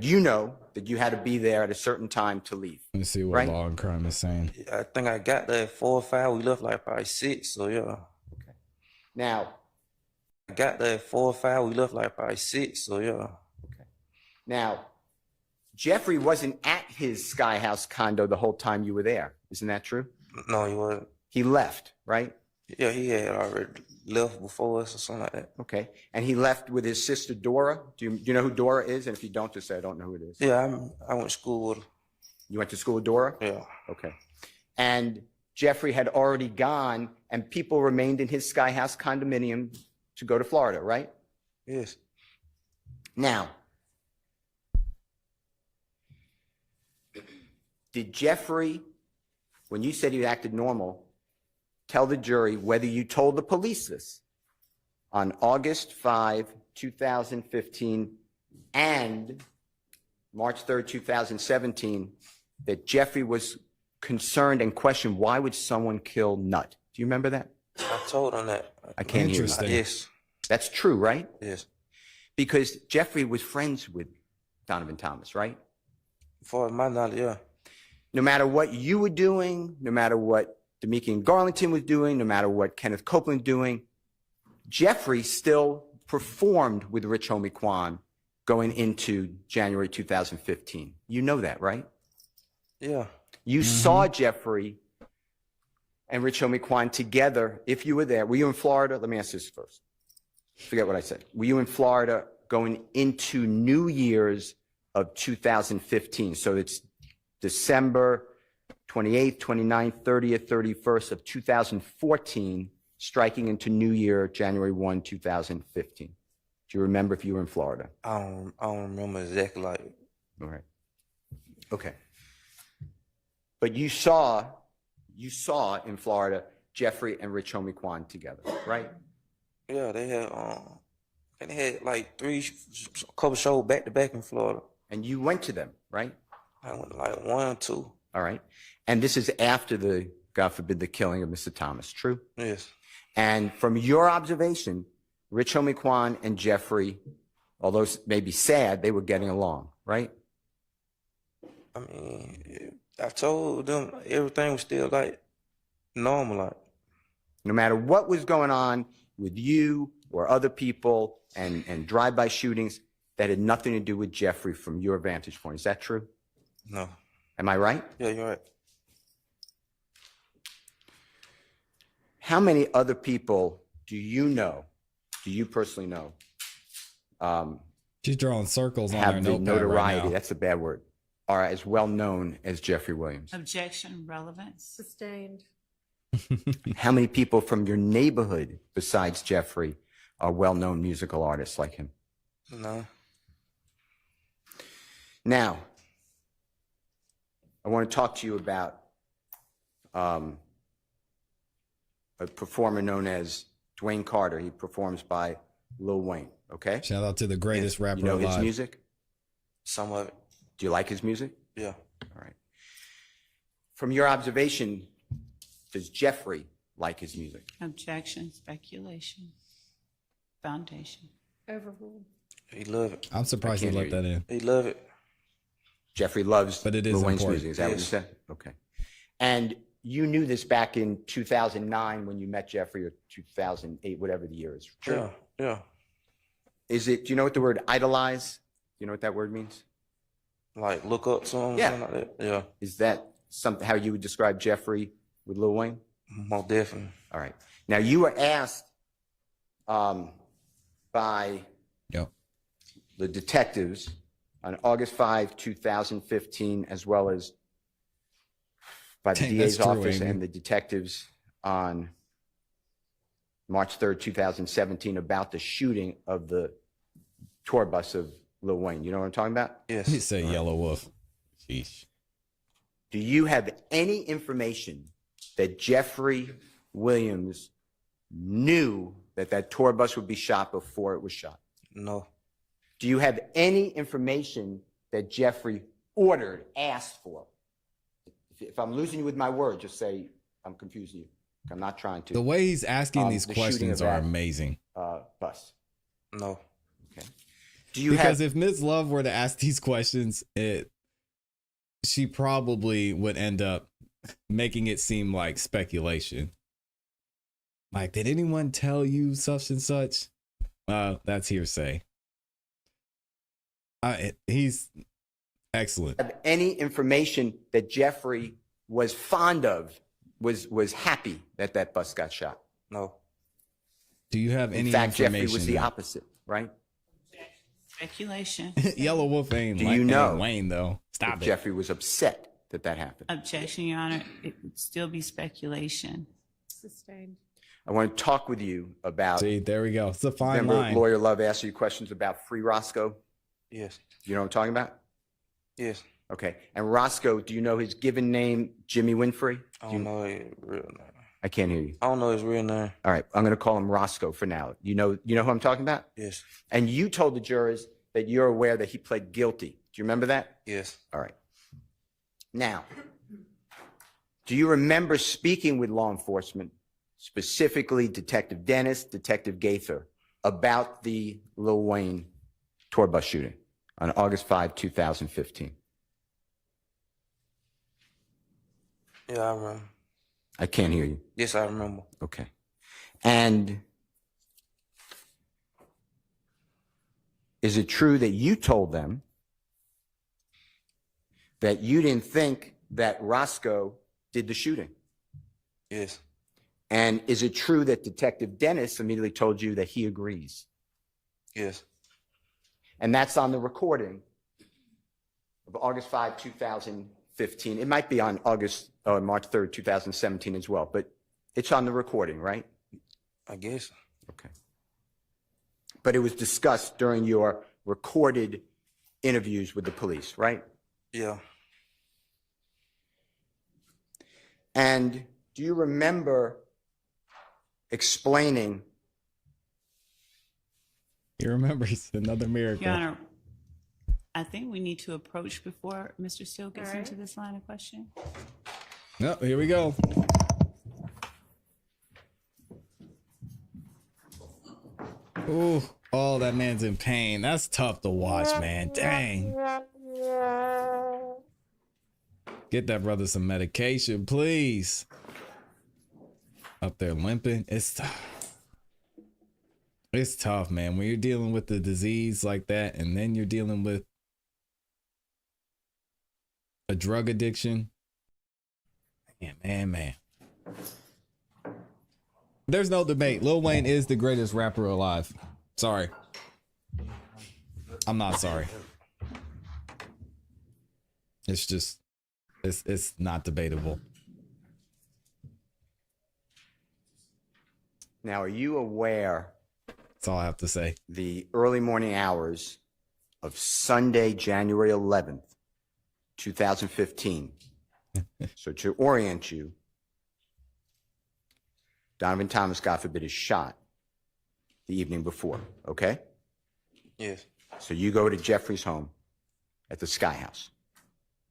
you know that you had to be there at a certain time to leave. Let me see what Right. law and crime is saying. I think I got there at 4 or 5. We left like probably 6. So yeah. Now, I got there at 4 or 5. We left like probably 6. So yeah. now, Jeffrey wasn't at his Sky House condo the whole time you were there. Isn't that true? No, he wasn't. He left, right? Yeah, he had already left before us or something like that. Okay. And he left with his sister Dora. Do you know who Dora is? And if you don't, just say I don't know who it is. Yeah, I went to school with her. You went to school with Dora? Yeah. Okay. And Jeffrey had already gone and people remained in his Sky House condominium to go to Florida, right? Yes. Now, did Jeffrey, when you said he acted normal, tell the jury whether you told the police this on August 5, 2015 and March 3rd, 2017, that Jeffrey was concerned and questioned, why would someone kill Nut? Do you remember that? I told him that. I can't hear you. Interesting. Yes. That's true, right? Yes. Because Jeffrey was friends with Donovan Thomas, right? As far as my knowledge, yeah. No matter what you were doing, no matter what Demekian Garlington was doing, no matter what Kenneth Copeland was doing, Jeffrey still performed with Rich Homie Quan going into January 2015. You know that, right? Yeah. You saw Jeffrey and Rich Homie Quan together, if you were there, were you in Florida? Let me ask this first. Forget what I said. Were you in Florida going into New Year's of 2015? So it's December 28th, 29th, 30th, 31st of 2014, striking into New Year, January 1, 2015. Do you remember if you were in Florida? I don't remember exactly like. All right. Okay. But you saw in Florida Jeffrey and Rich Homie Quan together, right? Yeah, they had like couple shows back to back in Florida. And you went to them, right? I went like 1 or 2. All right. And this is after the, God forbid, the killing of Mr. Thomas, true? Yes. And from your observation, Rich Homie Quan and Jeffrey, although maybe sad, they were getting along, right? I mean, I told them everything was still like normal. Like, No matter what was going on with you or other people and drive-by shootings, that had nothing to do with Jeffrey from your vantage point. Is that true? no. Am I right? Yeah, you're right. How many other people do you personally know, She's drawing circles on her have the notepad notoriety, right now. that's a bad word, are as well known as Jeffrey Williams? Objection, relevance. Sustained. How many people from your neighborhood besides Jeffrey are well-known musical artists like him? No. Now, I want to talk to you about a performer known as Dwayne Carter. He performs by Lil Wayne, okay? Shout out to the greatest rapper You know his alive. music? Some of it. Do you like his music? Yeah. All right. From your observation, does Jeffrey like his music? Objection, speculation, foundation. Overruled. He love it. I'm surprised he can't let hear that in. He love it. Jeffrey loves But it is Lil Wayne's important. music. Is that what you Yes. said? Okay. And you knew this back in 2009 when you met Jeffrey, or 2008, whatever the year is. True. Yeah. Yeah. Do you know what the word idolize? Do you know what that word means? Like look up something. Yeah. Something like that. Yeah. Is that something how you would describe Jeffrey with Lil Wayne? Most definitely. All right. Now you were asked by Yep. the detectives on August 5, 2015, as well as by the Dang, DA's that's true, office Amy. and the detectives on March 3rd, 2017, about the shooting of the tour bus of Lil Wayne. You know what I'm talking about? Yes. He said Yellow Wolf. Sheesh. Do you have any information that Jeffrey Williams knew that that tour bus would be shot before it was shot? No. Do you have any information that Jeffrey ordered, asked for? If I'm losing you with my word, just say I'm confusing you. I'm not trying to. The way he's asking these the shooting questions of are that, amazing. Bus. No. Okay. Do you Because have? if Ms. Love were to ask these questions, she probably would end up making it seem like speculation. Like, did anyone tell you such and such? That's hearsay. He's excellent. Have any information that Jeffrey was fond of, was happy that that bus got shot? No. Do you have any In fact, Jeffrey information? was the opposite, right? Speculation. Yellow Wolf ain't, Do you know Wayne, though. Stop If it. Jeffrey was upset that that happened. Objection, Your Honor. It would still be speculation. Sustained. I want to talk with you about. See, there we go. It's a fine Remember, line. Lawyer Love asked you questions about Free Roscoe. Yes. You know what I'm talking about? Yes. Okay. And Roscoe, do you know his given name, Jimmy Winfrey? I don't know his real name. I can't hear you. I don't know his real name. All right. I'm going to call him Roscoe for now. You know who I'm talking about? Yes. And you told the jurors that you're aware that he pled guilty. Do you remember that? Yes. All right. Now, do you remember speaking with law enforcement, specifically Detective Dennis, Detective Gaither, about the Lil Wayne tour bus shooting on August 5, 2015? Yeah, I remember. I can't hear you. Yes, I remember. Okay. And is it true that you told them that you didn't think that Roscoe did the shooting? Yes. And is it true that Detective Dennis immediately told you that he agrees? Yes. And that's on the recording of August 5, 2015. It might be on March 3rd, 2017 as well, but it's on the recording, right? I guess. Okay. But it was discussed during your recorded interviews with the police, right? Yeah. And do you remember explaining? He remembers another miracle. Your Honor, I think we need to approach before Mr. Steele gets All right. into this line of question. No, here we go. Ooh, oh, that man's in pain. That's tough to watch, man. Dang. Get that brother some medication, please. Up there limping. It's tough, man. When you're dealing with the disease like that, and then you're dealing with a drug addiction. Man. There's no debate. Lil Wayne is the greatest rapper alive. Sorry. I'm not sorry. It's just, it's not debatable. Now, are you aware That's all I have to say. the early morning hours of Sunday, January 11th, 2015? So to orient you, Donovan Thomas, God forbid, is shot the evening before, okay? Yes. So you go to Jeffrey's home at the Sky House,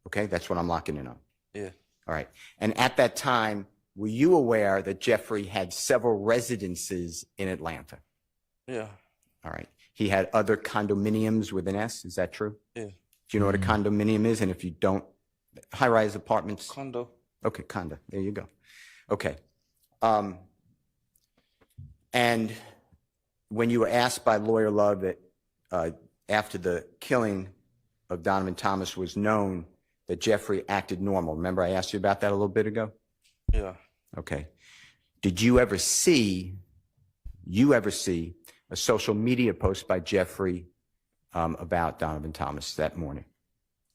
okay? That's what I'm locking in on. Yeah. All right. And at that time, were you aware that Jeffrey had several residences in Atlanta? Yeah. All right. He had other condominiums with an S. Is that true? Yeah. Do you know what a condominium is? And if you don't, high-rise apartments? Condo. Okay, condo. There you go. Okay. And when you were asked by Lawyer Love that after the killing of Donovan Thomas was known that Jeffrey acted normal, remember I asked you about that a little bit ago? Yeah. Okay. Did you ever see a social media post by Jeffrey about Donovan Thomas that morning?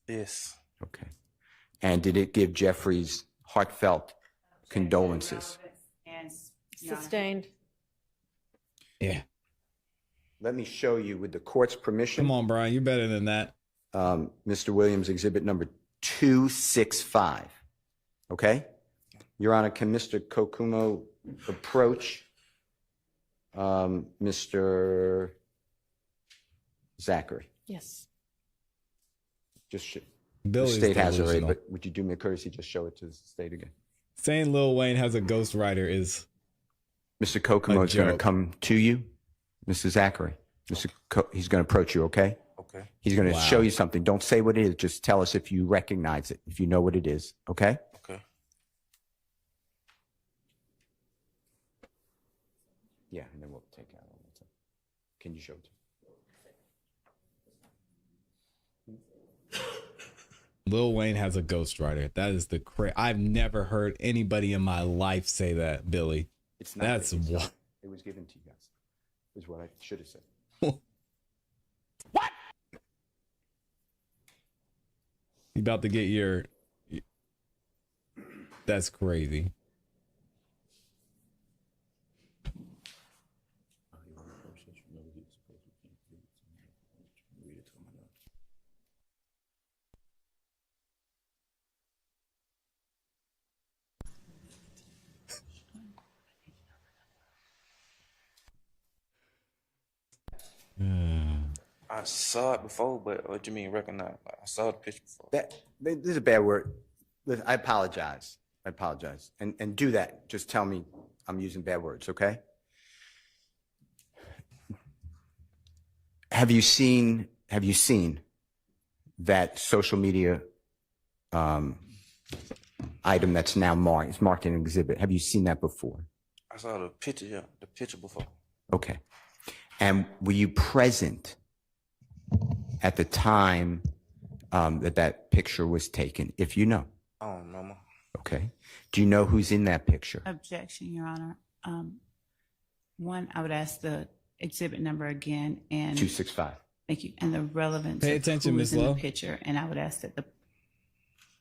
Yes. Okay. And did it give Jeffrey's heartfelt condolences? And Sustained. Yeah. Let me show you, with the court's permission, Come on, Brian. You're better than that. Mr. Williams, exhibit number 265. Okay? Your Honor, can Mr. Kokumo approach Mr. Zachary? Yes. Just the Billy's state has it already, delusional. but would you do me a courtesy, just show it to the state again? Saying Lil Wayne has a ghostwriter is Mr. Kokumo is going to joke. come to you, Mr. Zachary. He's going to approach you, okay? Okay. He's going to Wow. show you something. Don't say what it is. Just tell us if you recognize it, if you know what it is, okay? Okay. Yeah, and then we'll take out all that. Can you show it? Lil Wayne has a ghostwriter. That is the I've never heard anybody in my life say that, Billy. It's not. That's it's what. not. It was given to you guys. Is what I should have said. What? You about to get your. That's crazy. I saw it before, but what do you mean recognize? Like, I saw the picture before. This is a bad word. Listen, I apologize. And do that. Just tell me I'm using bad words, okay? Have you seen that social media item that's now marked? It's marked in an exhibit. Have you seen that before? I saw the picture, yeah, the picture before. Okay. And were you present at the time that picture was taken, if you know? I don't know. Okay. Do you know who's in that picture? Objection, Your Honor. One, I would ask the exhibit number again and 265. thank you, and the relevance Pay of attention, who Ms. is in the Lowe. picture. And I would ask that the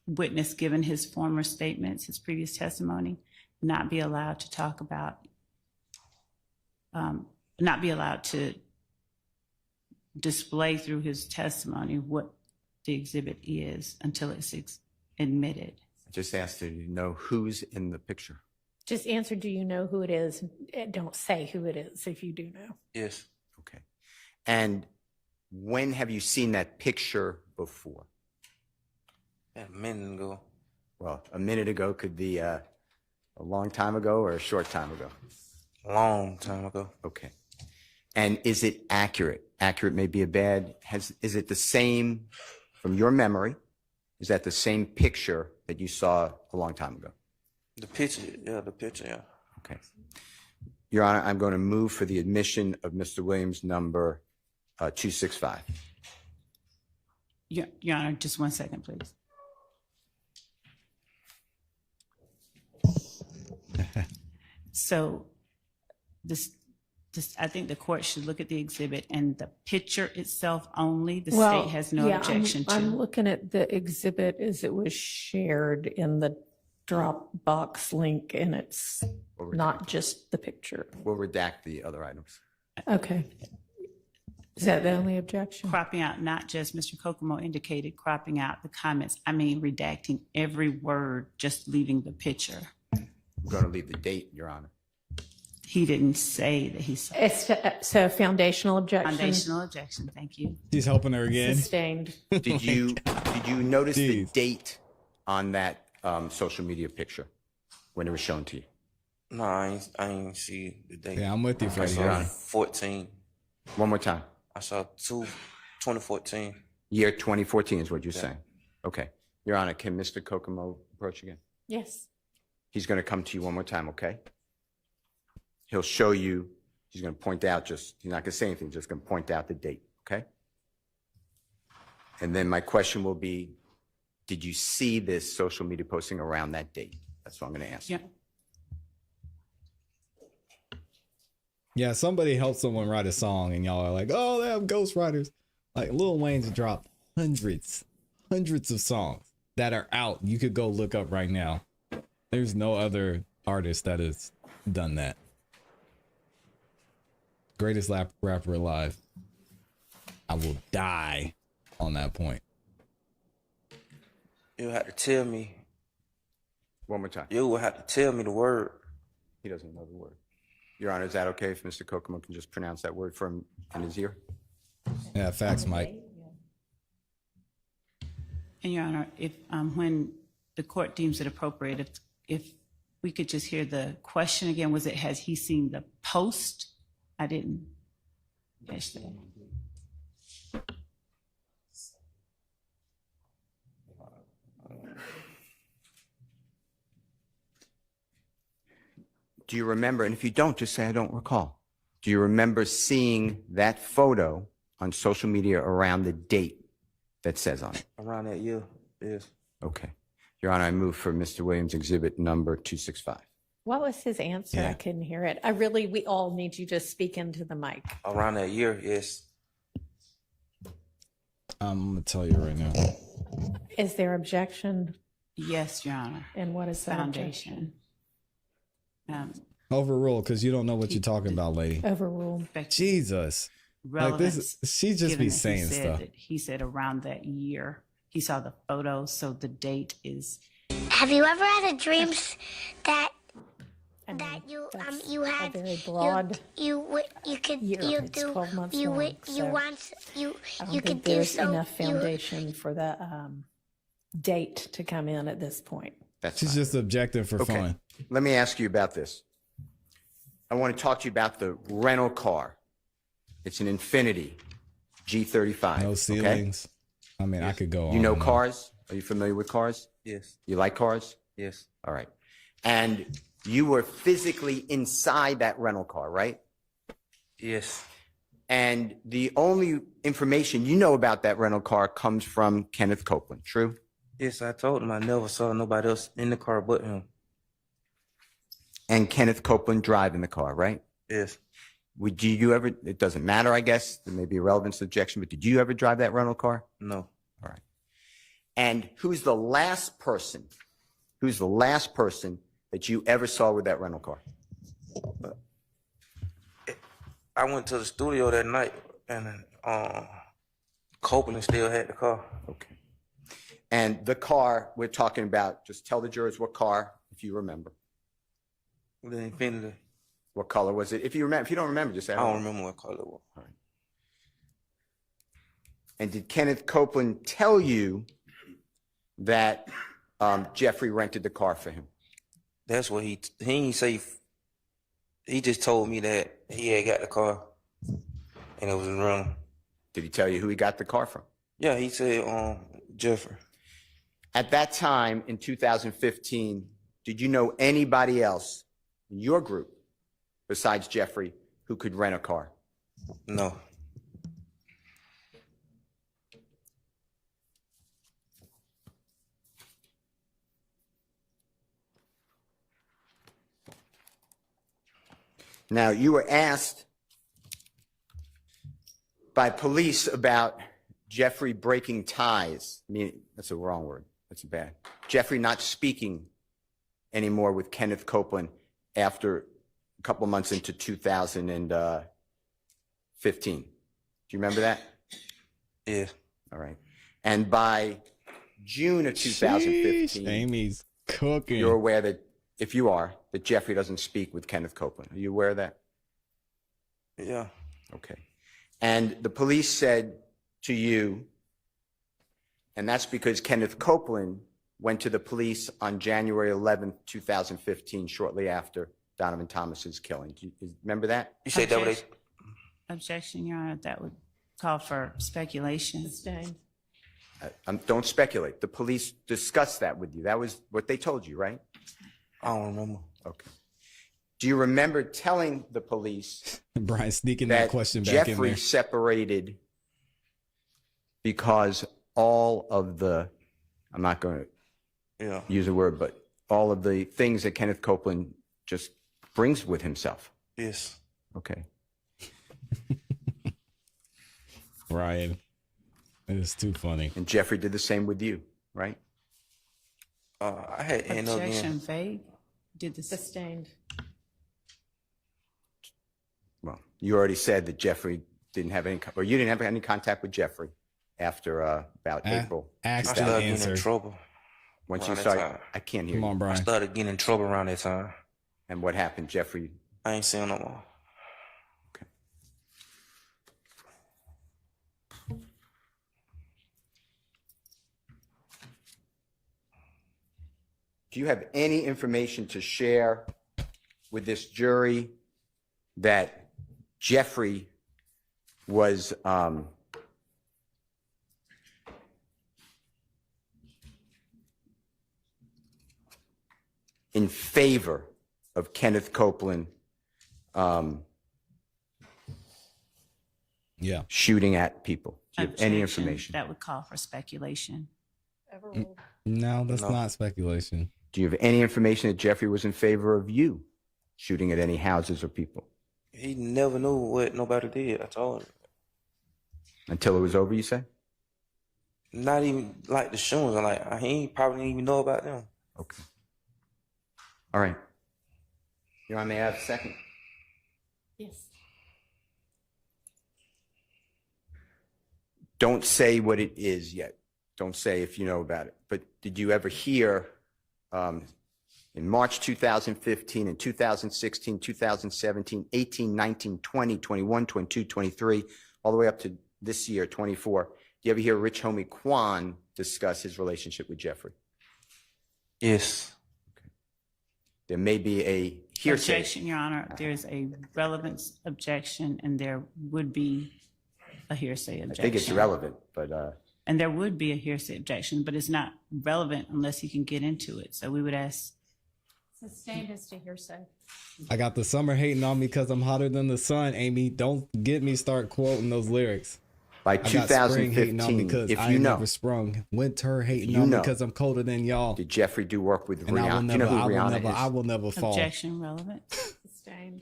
witness, given his former statements, his previous testimony, not be allowed to talk about, not be allowed to display through his testimony what the exhibit is until it's admitted. I just asked you to know who's in the picture. Just answer, do you know who it is? Don't say who it is if you do know. Yes. Okay. And when have you seen that picture before? A minute ago. Well, a minute ago could be a long time ago or a short time ago. A long time ago. Okay. And is it accurate? Accurate may be a bad. Is it the same from your memory? Is that the same picture that you saw a long time ago? The picture, yeah. Okay. Your Honor, I'm going to move for the admission of Mr. Williams, number 265. Your Honor, just 1 second, please. So this, I think the court should look at the exhibit and the picture itself only. The state has no objection to. I'm looking at the exhibit as it was shared in the Dropbox link, and it's not just the picture. We'll redact the other items. Okay. Is that the only objection? Cropping out, not just Mr. Kokomo indicated, cropping out the comments. I mean, redacting every word, just leaving the picture. We're going to leave the date, Your Honor. He didn't say that he saw. So foundational objection. Foundational objection, thank you. She's helping her again. Sustained. Did you notice the Jeez. date on that social media picture when it was shown to you? No, I ain't see the date. Yeah, I'm with you, I Freddie. saw You're on. 14. One more time. I saw 2014. Year 2014 is what you're saying. Okay. Your Honor, can Mr. Kokomo approach again? Yes. He's going to come to you one more time, okay? He'll show you, he's going to point out he's not going to say anything, just going to point out the date, okay? And then my question will be, did you see this social media posting around that date? That's what I'm going to ask. Yeah. Yeah, somebody helped someone write a song and y'all are like, oh, they have ghostwriters. Like Lil Wayne's dropped hundreds of songs that are out. You could go look up right now. There's no other artist that has done that. Greatest rapper alive. I will die on that point. You had to tell me. One more time. You would have to tell me the word. He doesn't know the word. Your Honor, is that okay if Mr. Kokomo can just pronounce that word for him in his ear? Yeah, facts, Mike. And Your Honor, if when the court deems it appropriate, if we could just hear the question again, was it, has he seen the post? I didn't catch that. Do you remember, and if you don't, just say I don't recall. Do you remember seeing that photo on social media around the date that says on it? Around that year, yes. Okay. Your Honor, I move for Mr. Williams exhibit number 265. What was his answer? Yeah. I couldn't hear it. We all need you to speak into the mic. Around that year, yes. I'm going to tell you right now. Is there objection? Yes, Your Honor. And what is that objection? Foundation. Overrule, because you don't know what you're talking about, lady. Overruled. Jesus. Like Relevance, this, she just given be that he saying said stuff. that he said around that year. He saw the photo, so the date is. Have you ever had a dream that I mean, you that's you had a very broad you could year. you It's do 12 months you long, would you so want you I don't you think could do there's so enough you- foundation for the date to come in at this point. That's She's fine. just objecting for Okay. fun. Let me ask you about this. I want to talk to you about the rental car. It's an Infiniti G35. No okay? ceilings. I mean, I could go on. You know and on. cars? Are you familiar with cars? Yes. You like cars? Yes. All right. And you were physically inside that rental car, right? Yes. And the only information you know about that rental car comes from Kenneth Copeland, true? Yes, I told him I never saw nobody else in the car but him. And Kenneth Copeland driving the car, right? Yes. Would you ever, it doesn't matter, I guess, there may be a relevance objection, but did you ever drive that rental car? No. All right. And who's the last person that you ever saw with that rental car? I went to the studio that night, and Copeland still had the car. Okay. And the car we're talking about, just tell the jurors what car, if you remember. The Infinity. What color was it? If you remember, if you don't remember, just say I don't remember what color it was. All right. And did Kenneth Copeland tell you that Jeffrey rented the car for him? That's what he didn't say. He just told me that he had got the car, and it was in rental. Did he tell you who he got the car from? Yeah, he said Jeffrey. At that time in 2015, did you know anybody else in your group besides Jeffrey who could rent a car? No. Now, you were asked by police about Jeffrey breaking ties. I mean, that's a wrong word. That's bad. Jeffrey not speaking anymore with Kenneth Copeland after a couple months into 2015. Do you remember that? Yeah. All right. And by June of 2015, Amy's cooking. you're aware that, if you are, that Jeffrey doesn't speak with Kenneth Copeland. Are you aware of that? Yeah. Okay. And the police said to you, and that's because Kenneth Copeland went to the police on January 11th, 2015, shortly after Donovan Thomas's killing. Do you remember that? You said that what they... Objection, Your Honor, that would call for speculation. Sustained. Don't speculate. The police discussed that with you. That was what they told you, right? I don't remember. Okay. Do you remember telling the police Brian sneaking that question back Jeffrey in there? separated because all of the, I'm not going to use a word, but all of the things that Kenneth Copeland just brings with himself? Yes. Okay. Ryan, it is too funny. And Jeffrey did the same with you, right? I had ended up Objection, being... vague. Did the Sustained. Well, you already said that Jeffrey didn't have any, or you didn't have any contact with Jeffrey after about April. I Ask started that getting in answer. trouble. Once you around that start, time. I can't hear Come you. on, I Brian. started getting in trouble around that time. And what happened, Jeffrey? I ain't seen no more. Okay. Do you have any information to share with this jury that Jeffrey was in favor of Kenneth Copeland Yeah. shooting at people? Do you have any objection, information? that would call for speculation. No, that's No. not speculation. Do you have any information that Jeffrey was in favor of you shooting at any houses or people? He never knew what nobody did. I told him. Until it was over, you say? Not even like the shootings. Like he probably didn't even know about them. Okay. All right. Your Honor, may I have a second? Yes. Don't say what it is yet. Don't say if you know about it. But did you ever hear in March 2015, in 2016, 2017, 18, 19, 20, 21, 22, 23, all the way up to this year, 24, do you ever hear Rich Homie Quan discuss his relationship with Jeffrey? Yes. There may be a hearsay. Objection, Your Honor, there's a relevance objection, and there would be a hearsay I objection. think it's irrelevant, but And there would be a hearsay objection, but it's not relevant unless he can get into it. So we would ask. Sustained as to hearsay. I got the summer hating on me because I'm hotter than the sun, Amy. Don't get me start quoting those lyrics. By I got spring hating on me 2015, because if I you ain't know, never sprung. Winter hating you on me know. because I'm colder than y'all. did Jeffrey do work with And I will Rihanna? Do you never, know who I will Rihanna never, is? I will never fall. Objection relevant. Sustained.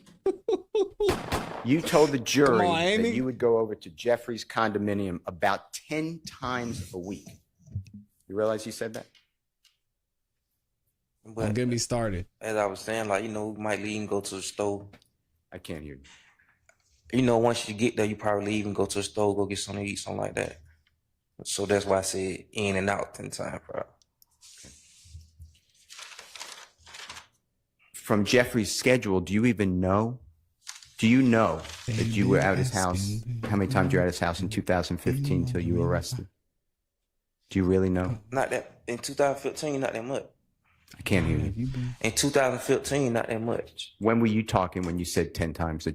You told the jury on, Amy. that you would go over to Jeffrey's condominium about 10 times a week. You realize you said that? Don't But get me started. as I was saying, like, we might leave and go to the store. I can't hear you. Once you get there, you probably leave and go to the store, go get something to eat, something like that. So that's why I said in and out 10 times, probably. From Jeffrey's schedule, do you know that you were at his house? How many times you were at his house in 2015 till you were arrested? Do you really know? Not that, in 2015, not that much. I can't hear you. In 2015, not that much. When were you talking when you said 10 times?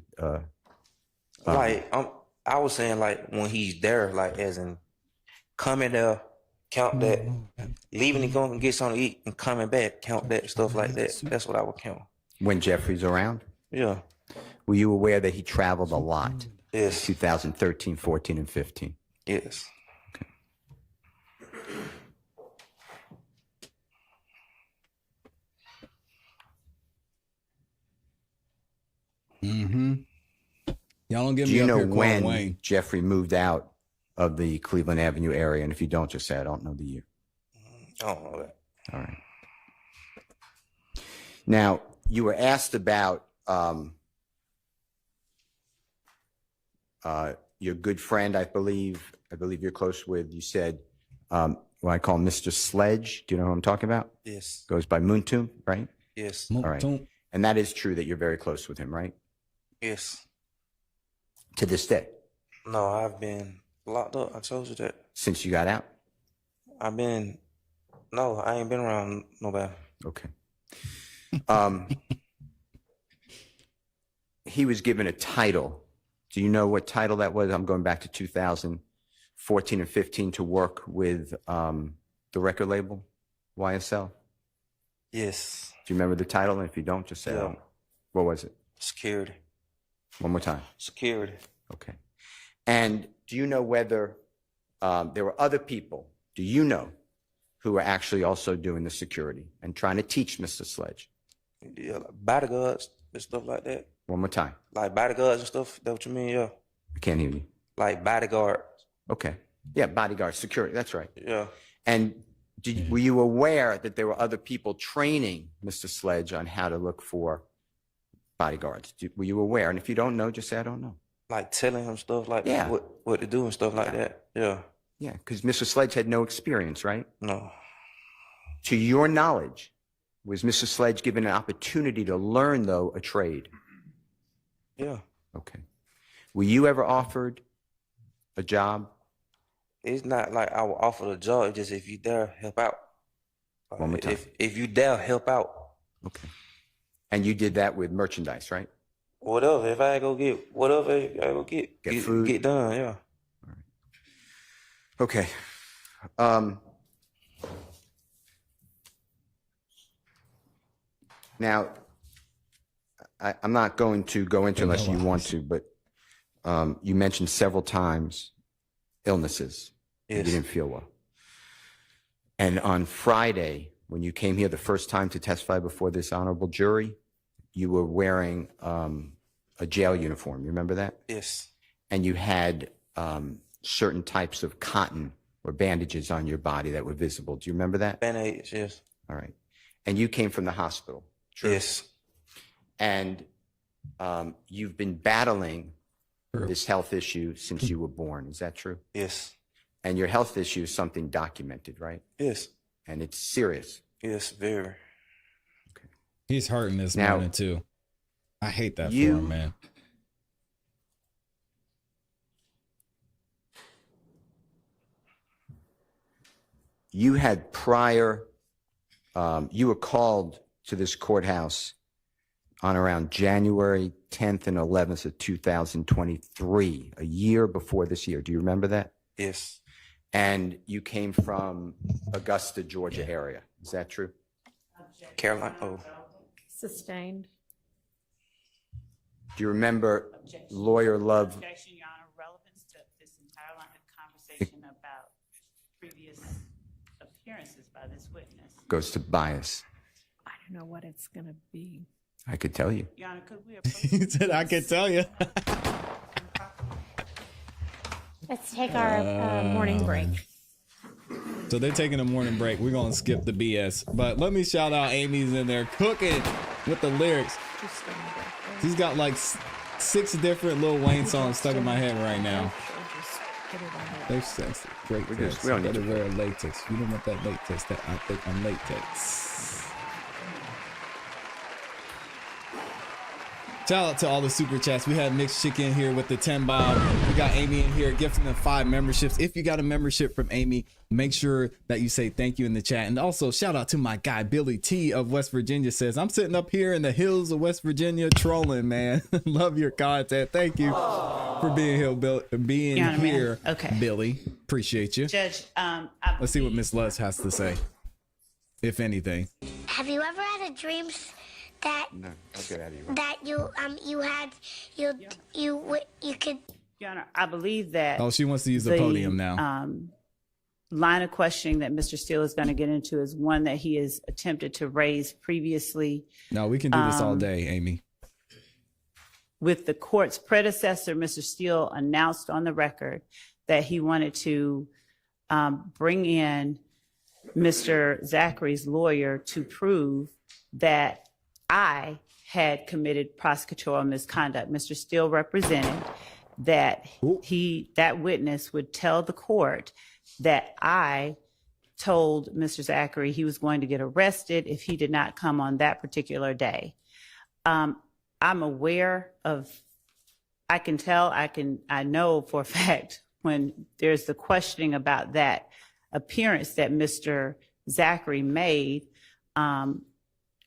I was saying, like, when he's there, like, as in coming there, count that, leaving to go and get something to eat and coming back, count that, stuff like that. That's what I would count. When Jeffrey's around? Yeah. Were you aware that he traveled a lot? Yes. 2013, 14, and 15. Yes. Mm-hmm. Y'all don't get Do me you up know here calling when Wayne. Jeffrey moved out of the Cleveland Avenue area? And if you don't, just say I don't know the year. I don't know that. All right. Now, you were asked about your good friend, I believe you're close with. You said, what I call Mr. Sledge. Do you know who I'm talking about? Yes. Goes by Moontomb, right? Yes. All right. And that is true that you're very close with him, right? Yes. To this day, No, I've been locked up. I told you that. since you got out? No, I ain't been around nobody. Okay. He was given a title. Do you know what title that was? I'm going back to 2014 and 15 to work with the record label, YSL. Yes. Do you remember the title? And if you don't, just say, Yeah. oh, what was it? Security. One more time. Security. Okay. And do you know whether there were other people, do you know, who were actually also doing the security and trying to teach Mr. Sledge? Yeah, like bodyguards and stuff like that. One more time. Like bodyguards and stuff. That's what you mean? Yeah. I can't hear you. Like bodyguard. Okay. Yeah, bodyguard, security. That's right. Yeah. And were you aware that there were other people training Mr. Sledge on how to look for bodyguards? Were you aware? And if you don't know, just say, I don't know. Like telling him stuff like Yeah. what to do and stuff like that. Yeah. Yeah, because Mr. Sledge had no experience, right? No. To your knowledge, was Mr. Sledge given an opportunity to learn, though, a trade? Yeah. Okay. Were you ever offered a job? It's not like I will offer the job. It's just if you dare help out. Like, One more time. If you dare help out. Okay. And you did that with merchandise, right? Whatever. If I go get whatever I go get food? get done. Yeah. Okay. Now, I'm not going to go into unless you want to, but you mentioned several times illnesses. Yes. You didn't feel well. And on Friday, when you came here the first time to testify before this honorable jury, you were wearing a jail uniform. You remember that? Yes. And you had certain types of cotton or bandages on your body that were visible. Do you remember that? Band-Aids, yes. All right. And you came from the hospital. True. Yes. And you've been battling this health issue since you were born. Is that true? Yes. And your health issue is something documented, right? Yes. And it's serious. Yes, very. He's hurting this Now, morning too. I hate that for you- him, man. You had prior, you were called to this courthouse on around January 10th and 11th of 2023, a year before this year. Do you remember that? Yes. And you came from Augusta, Georgia area. Is that true? Caroline. Oh. Sustained. Do you remember Lawyer Love? Objection, Your Honor. Relevance to this entire line of previous appearances by this witness. Goes to bias. I don't know what it's going to be. I could tell you. Your Honor, could we approach? He said, I can tell you. Let's take our morning break. So they're taking a morning break. We're going to skip the BS. But let me shout out Amy's in there cooking with the lyrics. She's got like 6 different Lil Wayne songs stuck in my head right now. They're sexy. Great text. we don't need Better to- wear latex. You don't want that latex. That I think I'm latex. Shout out to all the super chats. We had Mixed Chick in here with the 10 bob. We got Amy in here gifting them 5 memberships. If you got a membership from Amy, make sure that you say thank you in the chat. And also shout out to my guy Billy T of West Virginia. Says, I'm sitting up here in the hills of West Virginia trolling, man. Love your content. Thank you for being here, Man. Okay. Billy. Appreciate you. Judge, Let's see what Miss Luz has to say, if anything. Have you ever had a dream that No, I'll get out of here. that you could? Your Honor, I believe that Oh, she wants to use the podium now. Line of questioning that Mr. Steele is going to get into is one that he has attempted to raise previously No, we can do this all day, Amy. with the court's predecessor. Mr. Steele announced on the record that he wanted to bring in Mr. Zachary's lawyer to prove that I had committed prosecutorial misconduct. Mr. Steele represented that that witness would tell the court that I told Mr. Zachary he was going to get arrested if he did not come on that particular day. I'm aware of, I know for a fact when there's the questioning about that appearance that Mr. Zachary made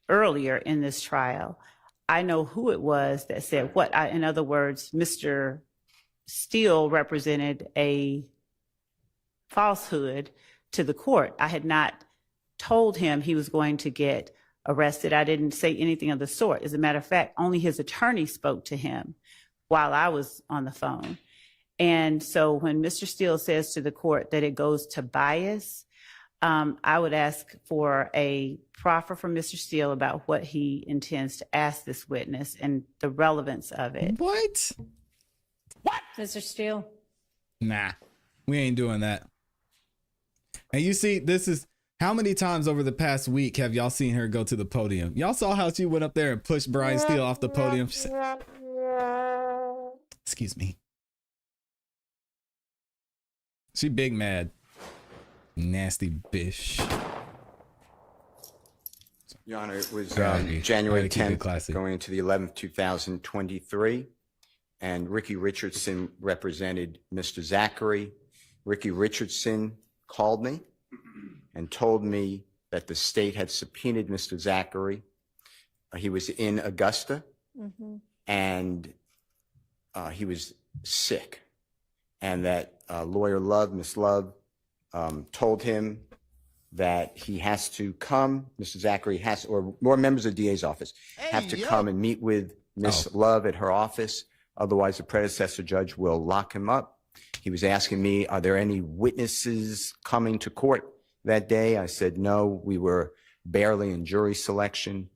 earlier in this trial, I know who it was that said what. In other words, Mr. Steele represented a falsehood to the court. I had not told him he was going to get arrested. I didn't say anything of the sort. As a matter of fact, only his attorney spoke to him while I was on the phone. And so when Mr. Steele says to the court that it goes to bias, I would ask for a proffer from Mr. Steele about what he intends to ask this witness and the relevance of it. What? Mr. Steele. Nah, we ain't doing that. And you see, this is how many times over the past week have y'all seen her go to the podium? Y'all saw how she went up there and pushed Brian Steele off the podium. She said, excuse me. She big mad. Nasty bish. Your Honor, it was Gotta January keep it 10th, classy. going into the 11th, 2023. And Ricky Richardson represented Mr. Zachary. Ricky Richardson called me and told me that the state had subpoenaed Mr. Zachary. He was in Augusta and he was sick. And that lawyer Love, Miss Love, told him that he has to come. Mr. Zachary has, or more members of the DA's office have to come and meet with Miss Love at her office. Otherwise, the predecessor judge will lock him up. He was asking me, are there any witnesses coming to court that day? I said, no, we were barely in jury selection,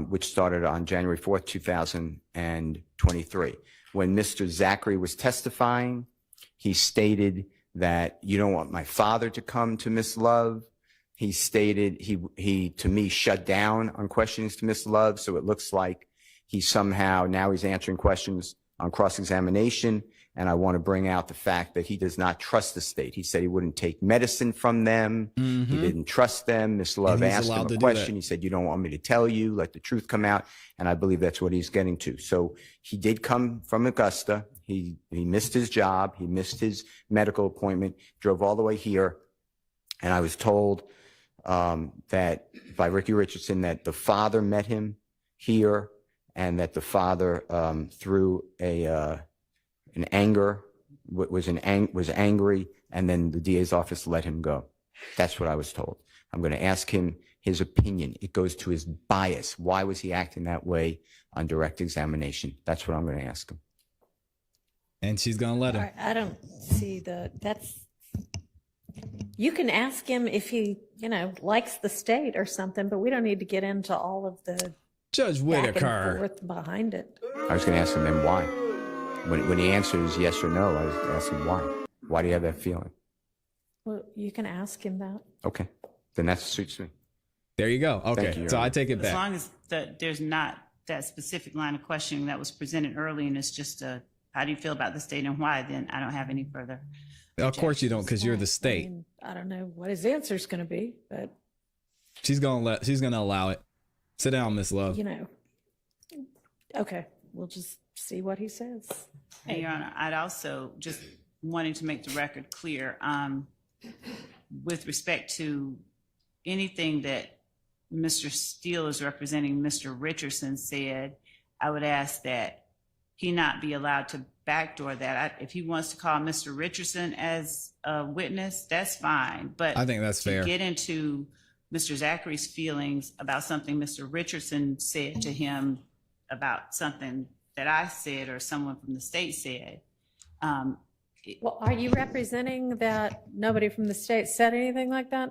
which started on January 4th, 2023. When Mr. Zachary was testifying, he stated that you don't want my father to come to Miss Love. He stated he to me shut down on questions to Miss Love. So it looks like he somehow now he's answering questions on cross-examination. And I want to bring out the fact that he does not trust the state. He said he wouldn't take medicine from them. He didn't trust them. Miss Love asked him a question. He said, you don't want me to tell you, let the truth come out. And I believe that's what he's getting to. So he did come from Augusta. He missed his job. He missed his medical appointment, drove all the way here. And I was told that by Ricky Richardson that the father met him here and that the father through an anger, was angry, and then the DA's office let him go. That's what I was told. I'm going to ask him his opinion. It goes to his bias. Why was he acting that way on direct examination? That's what I'm going to ask him. And she's going to let him. I don't see that's You can ask him if he, likes the state or something, but we don't need to get into all of the Judge back and Whitaker. forth behind it. I was going to ask him then why. When he answers yes or no, I was asking why. Why do you have that feeling? Well, you can ask him that. Okay, then that suits me. There you go. Okay, Thank you, so Your I Honor. take it As back. long as there's not that specific line of questioning that was presented early and it's just how do you feel about the state and why, then I don't have any further. Of course you don't, because you're the state. I don't know what his answer's going to be, but She's gonna allow it. Sit down, Miss Love. okay, we'll just see what he says. And Your Honor, I'd also just wanting to make the record clear, with respect to anything that Mr. Steele is representing, Mr. Richardson said, I would ask that he not be allowed to backdoor that. If he wants to call Mr. Richardson as a witness, that's fine. But I think that's fair. to get into Mr. Zachary's feelings about something Mr. Richardson said to him about something that I said or someone from the state said. Well, are you representing that nobody from the state said anything like that?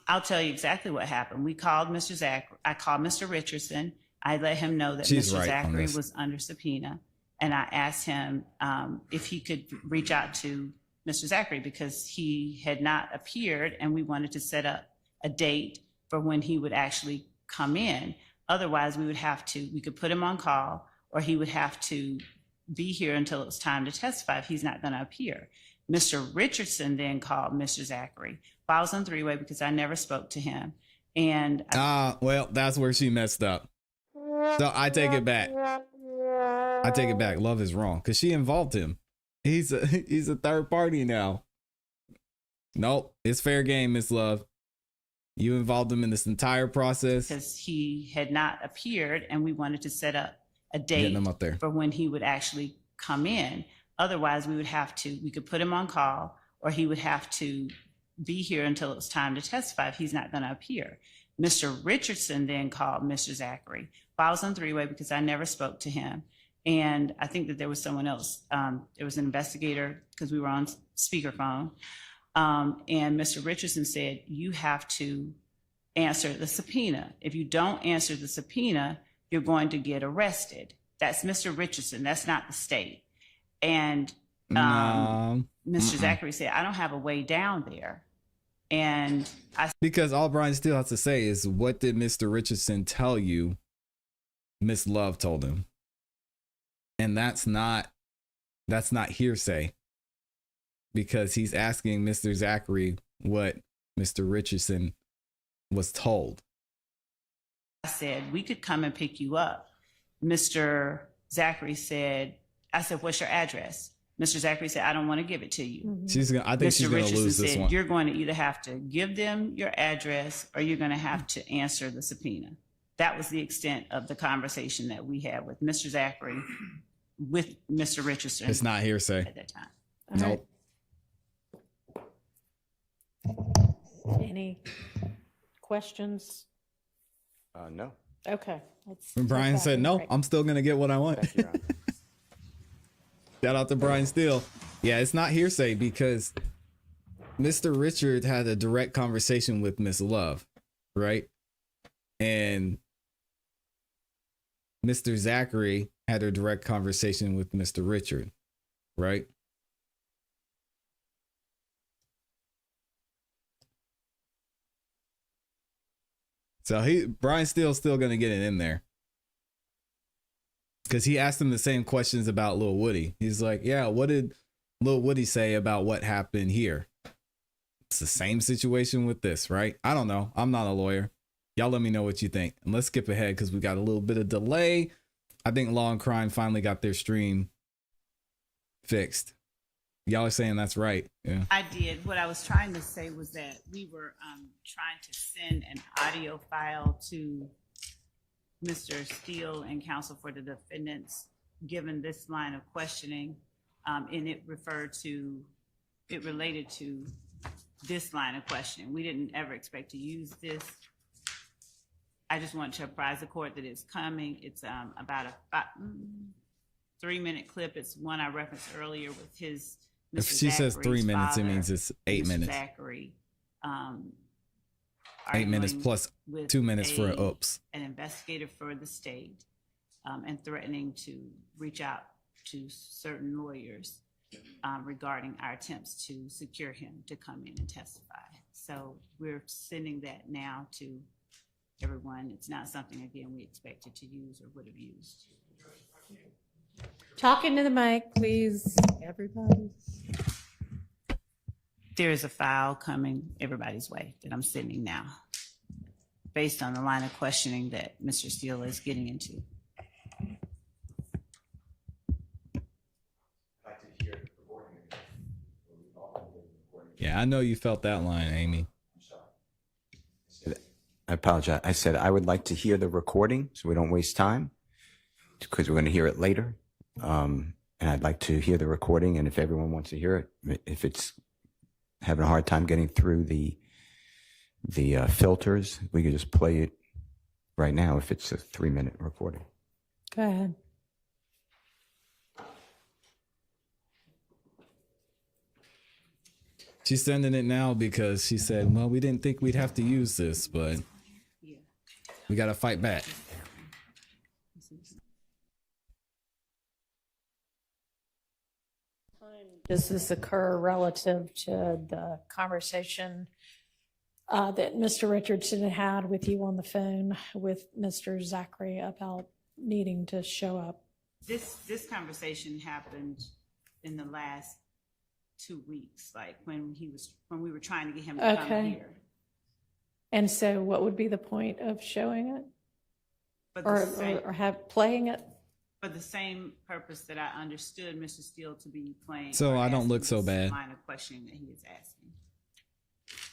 I'll tell you exactly what happened. We called Mr. Zachary. I called Mr. Richardson. I let him know that She's Mr. right on Zachary this. was under subpoena. And I asked him if he could reach out to Mr. Zachary because he had not appeared and we wanted to set up a date for when he would actually come in. Otherwise, we could put him on call or he would have to be here until it was time to testify if he's not going to appear. Mr. Richardson then called Mr. Zachary. I was on three-way because I never spoke to him. And Well, that's where she messed up. So I take it back. I take it back. Love is wrong because she involved him. He's a third party now. Nope, it's fair game, Miss Love. You involved him in this entire process. because he had not appeared and we wanted to set up a Getting date him up there. for when he would actually come in. Otherwise, we could put him on call or he would have to be here until it was time to testify if he's not going to appear. Mr. Richardson then called Mr. Zachary. I was on three-way because I never spoke to him. And I think that there was someone else. There was an investigator because we were on speakerphone. And Mr. Richardson said, you have to answer the subpoena. If you don't answer the subpoena, you're going to get arrested. That's Mr. Richardson. That's not the state. And Mr. Zachary said, I don't have a way down there. And Because all Brian still has to say is, what did Mr. Richardson tell you? Miss Love told him. And that's not hearsay. Because he's asking Mr. Zachary what Mr. Richardson was told. I said, we could come and pick you up. Mr. Zachary said, I said, what's your address? Mr. Zachary said, I don't want to give it to you. I think she's Mr. gonna Richardson lose this said, one. you're going to either have to give them your address or you're going to have to answer the subpoena. That was the extent of the conversation that we had with Mr. Zachary, with Mr. Richardson. It's not hearsay. At that time. Nope. Any questions? No. Okay. Let's When Brian take that said no, break. I'm still gonna get what I want. Thank you, Your Honor. Shout out to Brian Steele. Yeah, it's not hearsay because Mr. Richard had a direct conversation with Miss Love, right? And Mr. Zachary had a direct conversation with Mr. Richard, right? So Brian Steele's still gonna get it in there. Because he asked him the same questions about Lil Woody. He's like, yeah, what did Lil Woody say about what happened here? It's the same situation with this, right? I don't know. I'm not a lawyer. Y'all let me know what you think. And let's skip ahead because we got a little bit of delay. I think Law and Crime finally got their stream fixed. Y'all are saying that's right. Yeah. I did. What I was trying to say was that we were trying to send an audio file to Mr. Steele and counsel for the defendants, given this line of questioning, and it related to this line of questioning. We didn't ever expect to use this. I just want to apprise the court that it's coming. It's about a 3-minute clip. It's one I referenced earlier with his If Mr. she says Zachary's 3 minutes, it father, means it's 8 Mr. minutes. Zachary, 8 minutes arguing plus with 2 minutes for an a- oops. an investigator for the state, and threatening to reach out to certain lawyers regarding our attempts to secure him to come in and testify. So we're sending that now to everyone. It's not something, again, we expected to use or would have used. Talking to the mic, please, everybody. There is a file coming everybody's way that I'm sending now, based on the line of questioning that Mr. Steele is getting into. Yeah, I know you felt that line, Amy. I apologize. I said I would like to hear the recording so we don't waste time, because we're going to hear it later. And I'd like to hear the recording, and if everyone wants to hear it, if it's having a hard time getting through the filters, we could just play it right now if it's a 3-minute recording. Go ahead. She's sending it now because she said, well, we didn't think we'd have to use this, but we got to fight back. Does this occur relative to the conversation that Mr. Richardson had with you on the phone with Mr. Zachary about needing to show up? This conversation happened in the last 2 weeks, like when we were trying to get him to come here. And so what would be the point of showing it? Or have playing it? For the same purpose that I understood Mr. Steele to be playing. So or I don't asking look so this bad. Line of questioning that he is asking.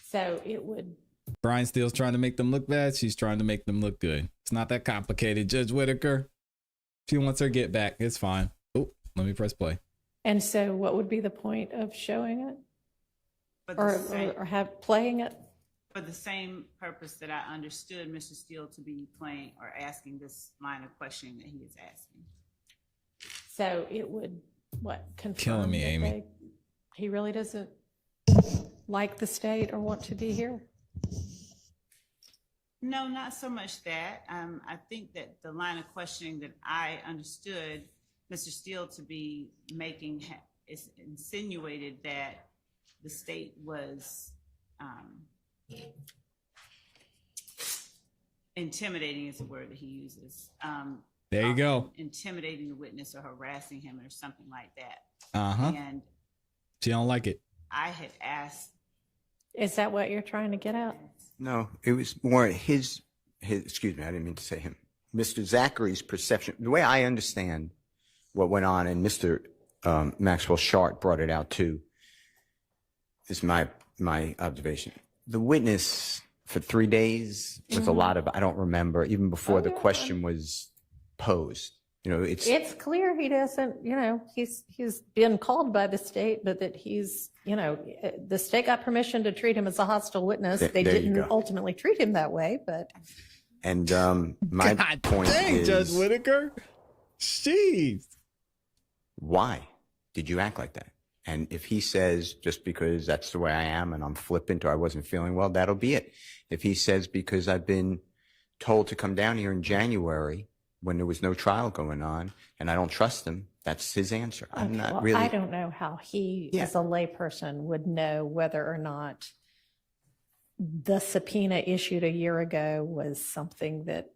So it would. Brian Steele's trying to make them look bad. She's trying to make them look good. It's not that complicated, Judge Whitaker. She wants her get back. It's fine. Oh, let me press play. And so what would be the point of showing it? Or have playing it? For the same purpose that I understood Mr. Steele to be playing or asking this line of questioning that he is asking. So it would, what, confirm Killing me, that Amy. he really doesn't like the state or want to be here? No, not so much that. I think that the line of questioning that I understood Mr. Steele to be making is insinuated that the state was intimidating is the word that he uses. There you go. Intimidating the witness or harassing him or something like that. And She don't like it. I had asked. Is that what you're trying to get at? No, it was more his, excuse me, I didn't mean to say him. Mr. Zachary's perception, the way I understand what went on, and Mr. Maxwell Shart brought it out too, is my observation. The witness for 3 days with a lot of, I don't remember, even before the question was posed. You know, It's clear he doesn't, he's been called by the state, but that he's, the state got permission to treat him as a hostile witness. They there you didn't go. ultimately treat him that way, but. And my God point dang, is, Judge Whitaker. Jeez. why did you act like that? And if he says, just because that's the way I am and I'm flippant or I wasn't feeling well, that'll be it. If he says, because I've been told to come down here in January when there was no trial going on and I don't trust him, that's his answer. I'm not really. I don't know how he, as a layperson, would know whether or not the subpoena issued a year ago was something that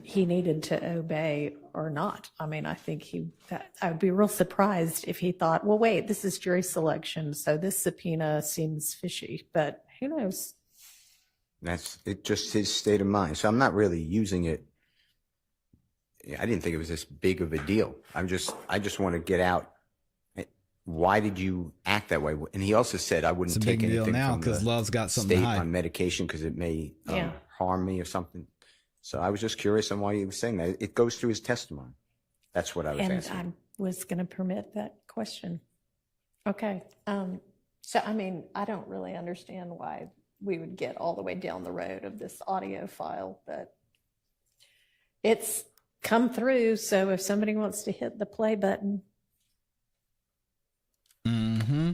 he needed to obey or not. I mean, I think I would be real surprised if he thought, well, wait, this is jury selection, so this subpoena seems fishy, but who knows? That's it, just his state of mind. So I'm not really using it. I didn't think it was this big of a deal. I just want to get out. Why did you act that way? And he also said I wouldn't It's a big take deal anything now from because the Love's got something state to hide. on medication because it may harm me or something. So I was just curious on why he was saying that. It goes through his testimony. That's what I was And asking. I was going to permit that question. Okay. So, I mean, I don't really understand why we would get all the way down the road of this audio file, but it's come through. So if somebody wants to hit the play button. Mm-hmm.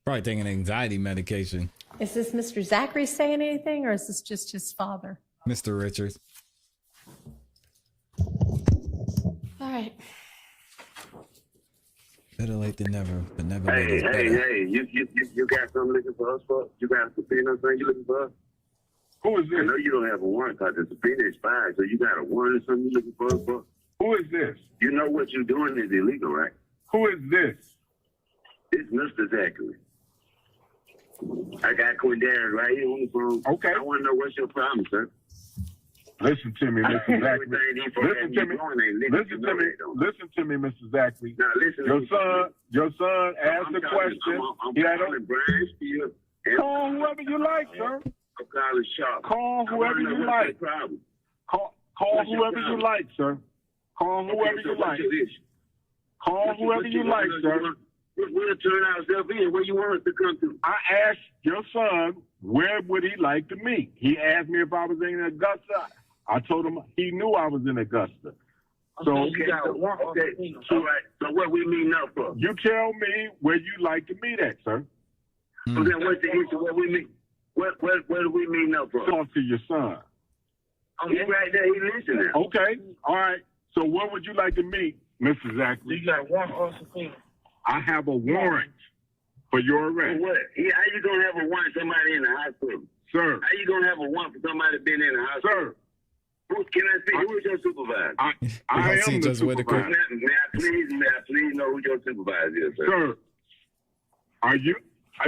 Probably taking anxiety medication. Is this Mr. Zachary saying anything, or is this just his father? Mr. Richards. All right. Better late than never, but never late Hey, is hey, better. hey, you got something looking for us for? You got a subpoena thing you looking for us? Who is I this? know you don't have a warrant because the subpoena expired, so you got a warrant or something you looking for us for? Who is this? You know what you're doing is illegal, right? Who is this? It's Mr. Zachary. I got Quindarius right here on the phone. Okay. I want to know what's your problem, sir. Listen to me, Mr. Zachary. Everything he Listen to me. Listen to me. Listen to me, Mr. Zachary. Now listen. Your son asked a question. I'm He had a calling Brian Steele. call whoever you like, sir. I'm calling Sharp. Call I wanna whoever know you what's like. your problem. Call What's your whoever you problem? like, sir. Call whoever Okay, so you what's like. your issue? Call whoever you like, sir. We'll turn ourselves in. Where you want us to come to? I asked your son where would he like to meet. He asked me if I was in Augusta. I told him he knew I was in Augusta. So Okay, all right. So what we meeting up for? you tell me where you like to meet at, sir. So then what's the issue? What we meet? What do we meeting up for? Talk to your son. Oh, he right there. He listening. Okay, all right. So where would you like to meet, Mr. Zachary? You got one or subpoena? I have a warrant for your For arrest, what? How you gonna have a warrant somebody in the hospital? sir. How you gonna have a warrant for somebody been in the hospital? Sir, Who, can I see? Who is your supervisor? I see am the Judge Whitaker. supervisor. May I please know who your supervisor is, sir? Sir,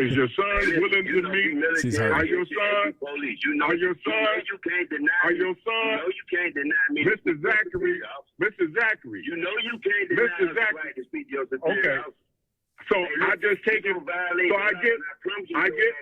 is your son willing to meet? She's hurt. Are your son? Police. You know, Are your son? You can't deny. Are me. your son? You know you can't deny me. Mr. Zachary, Mr. Zachary. You know you can't deny Mr. us the Zachary. right to speak to your superior. Okay. officer. So I just take it. So I get, I get,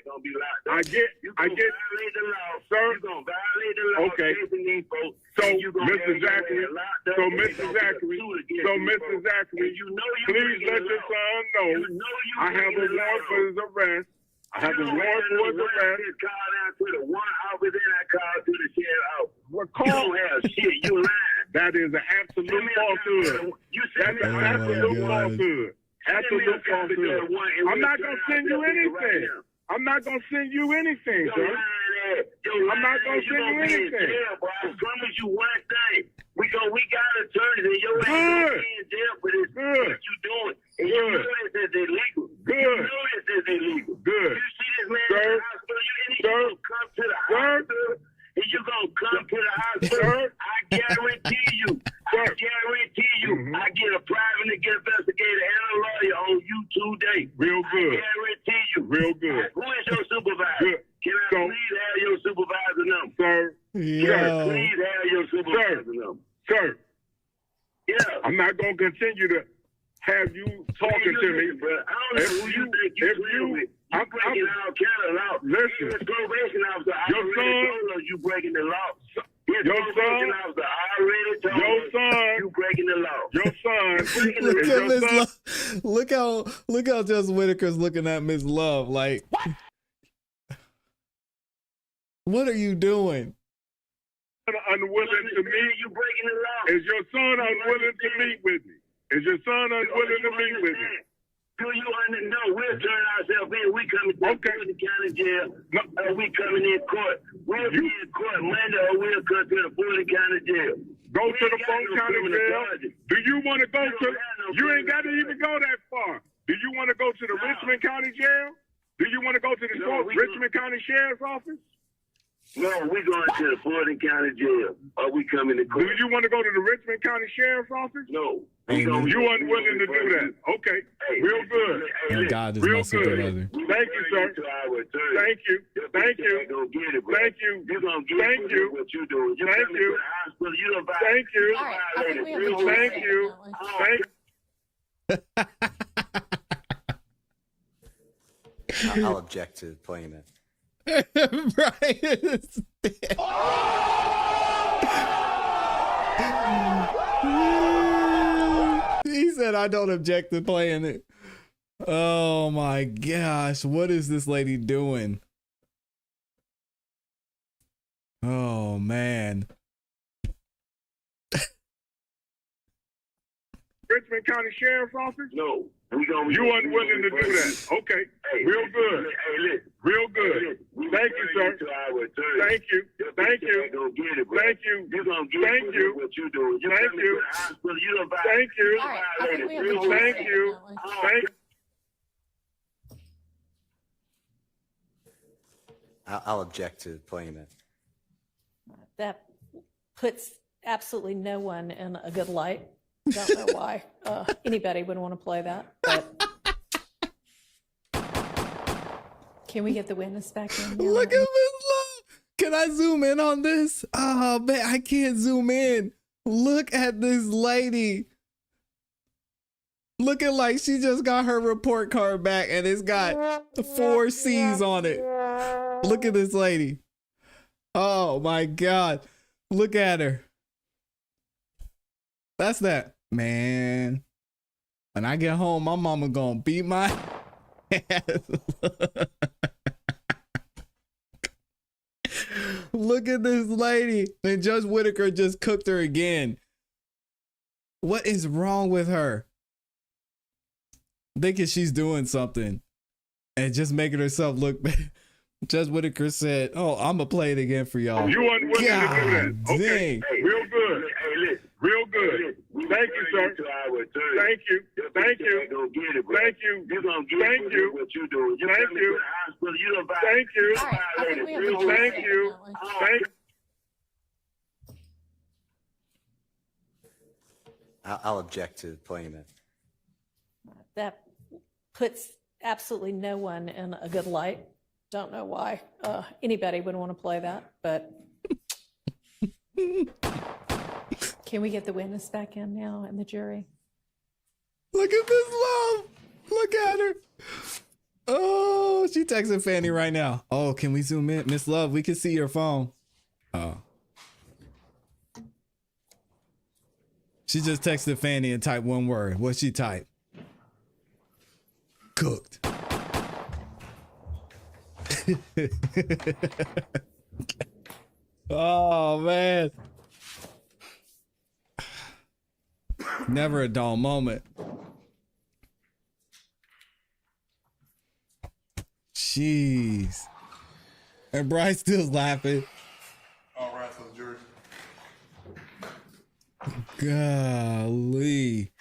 violate the law. Sir. You're gonna violate the law. Okay. Chasing these folks, So, and you gonna Mr. have your Zachary, ass locked up, so and Mr. they gonna Zachary, put a suit against so these Mr. folks. Zachary, And you know you please breaking let the your law. son know You know you I have a breaking the warrant law. for his arrest. I have a warrant for his arrest. I called out to the one office, then I called to the sheriff's office. Well, You don't have shit. You lying. That is an absolute falsehood. You That's send me an a absolute God. falsehood. Absolute falsehood. I'm not gonna send you anything. I'm not gonna send you anything, sir. I'm not gonna send you anything. I promise you one thing. We got attorneys and your ass gonna be in jail for this. Good. What you doing? And you know this is illegal. Good. You know this is illegal. Good. You see this man Sir. in the hospital, you Sir. gonna come to the Sir. hospital and you gonna come to the hospital. Sir. I guarantee you. I guarantee you. I get a private investigator and a lawyer on you today. Real good. I guarantee you. Real good. Who is your supervisor? Good. Can I So- please have your supervisor number? Sir, Yo. Please have your supervisor number. sir, Yeah. I'm not gonna continue to have you talking to me. Bro, I don't know who you think you playing with. You breaking all kind of law. Listen. His probation officer Your already son- told us you breaking the law. His Your probation son- officer already told your us son- you breaking the law. Your son, Look is at your Miss son, Love. Look how Judge Whitaker's looking at Miss Love. Like, what are you doing? unwilling to meet? You breaking the law. Is your son unwilling to meet with me? Is your son unwilling to meet with me? Do you know? We'll turn ourselves in. We coming to the county jail. No. We coming in court. We'll be in court Monday or we'll come to the Fulton County jail. Go We to ain't the got Fulton no County criminal jail? charges. Do you want to go We to? don't have no You ain't got to criminal even go that far. Do you want to go to the No. Richmond County Jail? Do you want to go to the No, we Richmond County Sheriff's Office? No, we going to the Fulton County jail. Or we coming to Do court. you want to go to the Richmond County Sheriff's Office? No. Amen. You unwilling to do that? Okay, real good. And God is Real my super good. brother. Thank you, sir. Thank you. Thank you. Thank you. You're going to get Thank you. what you doing. You Thank coming you. to the hospital. You done Thank you. All right. I think we have a Thank choice, Thank you. evidently. Thank I'll object to playing that. He said, I don't object to playing it. Oh my gosh. What is this lady doing? Oh man. Richmond County Sheriff's Office? No. You wasn't willing to do that. Okay. Real good. Real good. Thank you, sir. Thank you. Thank you. Thank you. Thank you. Thank you. Thank you. Thank you. All right, I think we have a jury Thank on you. that one. Thank I'll object to playing that. That puts absolutely no one in a good light. Don't know why anybody would want to play that. But can we get the witness back in? Now? Look at Miss Love. Can I zoom in on this? Oh man, I can't zoom in. Look at this lady. Looking like she just got her report card back and it's got 4 C's on it. Look at this lady. Oh my God. Look at her. That's that. Man. When I get home, my mama gonna beat my ass. Look at this lady. And Judge Whitaker just cooked her again. What is wrong with her? Thinking she's doing something and just making herself look bad. Judge Whitaker said, "Oh, I'm gonna play it again for y'all." You wasn't willing to do that. Okay. Dang. Real good. Real good. Thank you, sir. Thank you. Thank you. Thank you. Thank you. Thank you. Thank you. Thank you. All right, I think we have a jury Thank on you. that one. Thank you. I'll object to playing that. That puts absolutely no one in a good light. Don't know why anybody would want to play that, but can we get the witness back in now and the jury? Look at this love. Look at her. Oh, she texting Fanny right now. Oh, can we zoom in? Miss Love, we can see your phone. Oh. She just texted Fanny and typed one word. What'd she type? Cooked. Oh man. Never a dull moment. Jeez. And Bryce still laughing. All right, for the jury. Golly.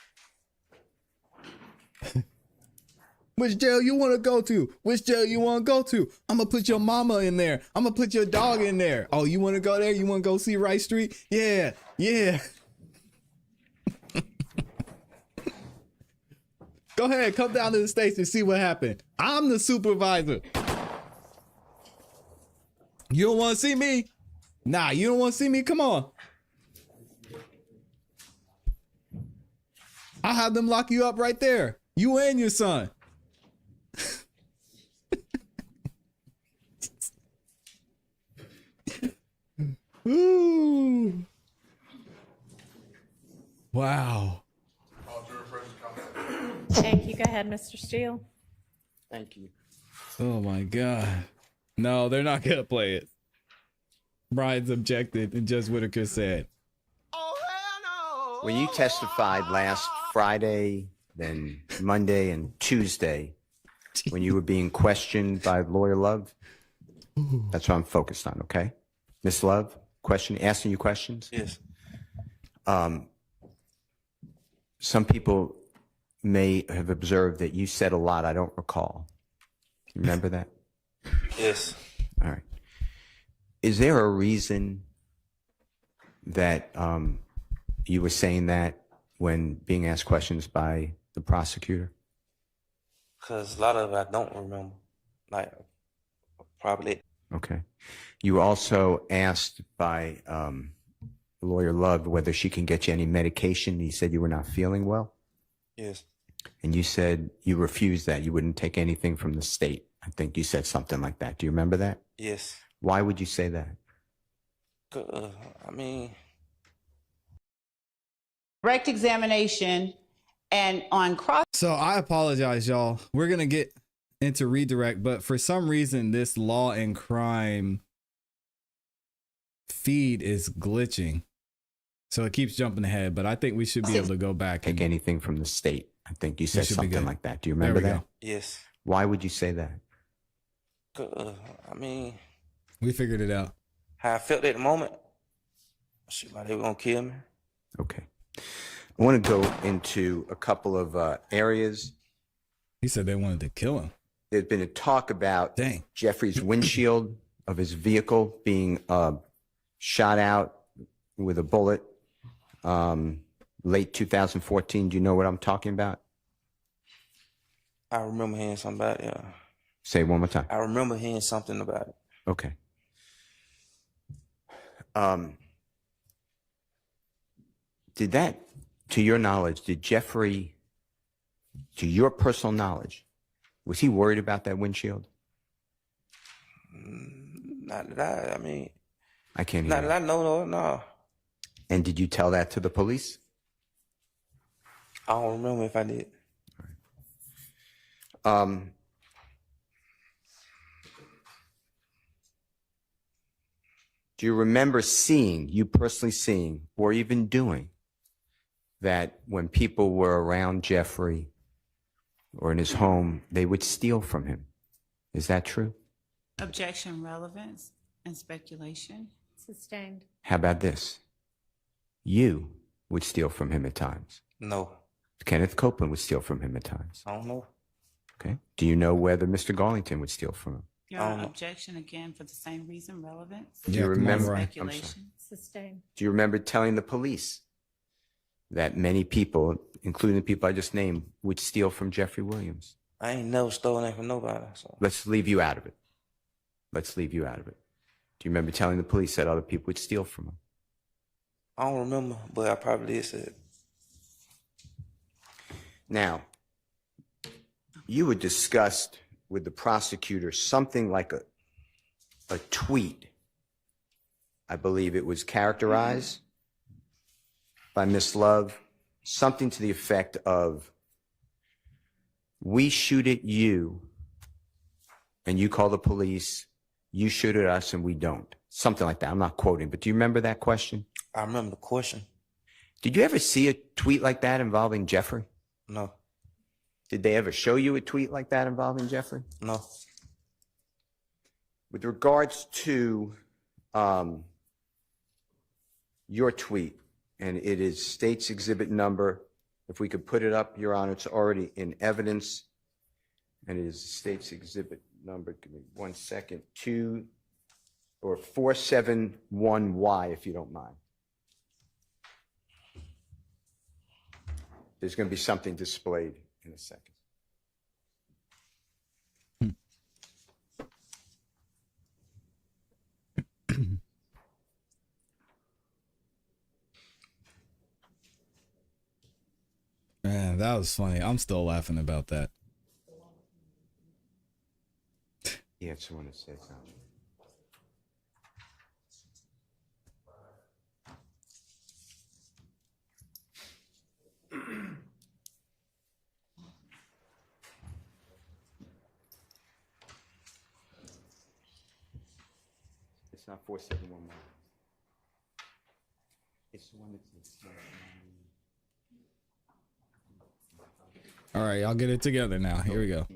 Which jail you want to go to? Which jail you want to go to? I'm going to put your mama in there. I'm going to put your dog in there. Oh, you want to go there? You want to go see Rice Street? Yeah, yeah. Go ahead, come down to the station and see what happened. I'm the supervisor. You don't want to see me? Nah, you don't want to see me? Come on. I'll have them lock you up right there. You and your son. Ooh. Wow. Thank you. Go ahead, Mr. Steele. Thank you. Oh my God. No, they're not gonna play it. Brian's objected and Judge Whitaker said. When you testified last Friday, then Monday and Tuesday, when you were being questioned by Lawyer Love, that's what I'm focused on, okay? Miss Love, asking you questions? Yes. Some people may have observed that you said a lot I don't recall. You remember that? Yes. All right. Is there a reason that you were saying that when being asked questions by the prosecutor? Because a lot of it I don't remember. Like, probably. Okay. You were also asked by Lawyer Love whether she can get you any medication. You said you were not feeling well. Yes. And you said you refused that. You wouldn't take anything from the state. I think you said something like that. Do you remember that? Yes. Why would you say that? I mean, Direct examination and on cross. So I apologize, y'all. We're gonna get into redirect, but for some reason this law and crime feed is glitching. So it keeps jumping ahead, but I think we should be able to go back. Take anything from the state. I think you said should be something good. like that. Do you remember There we that? go. Yes. Why would you say that? I mean, We figured it out. how I felt at the moment. Shit, like they were gonna kill me. Okay. I want to go into a couple of areas. He said they wanted to kill him. There's been a talk about Dang. Jeffrey's windshield of his vehicle being shot out with a bullet late 2014. Do you know what I'm talking about? I remember hearing something about it. Yeah. Say it one more time. I remember hearing something about it. Okay. Did that, to your knowledge, did Jeffrey, to your personal knowledge, was he worried about that windshield? Not that I mean, I can't hear not you. that I know, no. And did you tell that to the police? I don't remember if I did. Do you remember seeing, you personally seeing, or even doing that when people were around Jeffrey or in his home, they would steal from him? Is that true? Objection, relevance, and speculation. Sustained. How about this? You would steal from him at times. No, Kenneth Copeland would steal from him at times. I don't know. Okay. Do you know whether Mr. Garlington would steal from him? Your Honor, objection again for the same reason, relevance. Do you remember? I'm sorry. Speculation. Sustained. Do you remember telling the police that many people, including the people I just named, would steal from Jeffrey Williams? I ain't never stolen that from nobody. So. Let's leave you out of it. Let's leave you out of it. Do you remember telling the police that other people would steal from him? I don't remember, but I probably did say it. Now, you had discussed with the prosecutor something like a tweet. I believe it was characterized by Miss Love, something to the effect of, we shoot at you and you call the police, you shoot at us and we don't. Something like that. I'm not quoting, but do you remember that question? I remember the question. Did you ever see a tweet like that involving Jeffrey? No. Did they ever show you a tweet like that involving Jeffrey? No. With regards to your tweet, and it is state's exhibit number, if we could put it up, Your Honor, it's already in evidence, and it is state's exhibit number, give me 1 second, 471Y, if you don't mind. There's going to be something displayed in a second. Man, that was funny. I'm still laughing about that. Yeah, someone that said something. It's not 471. It's the one that's. All right, I'll get it together now. Here we go.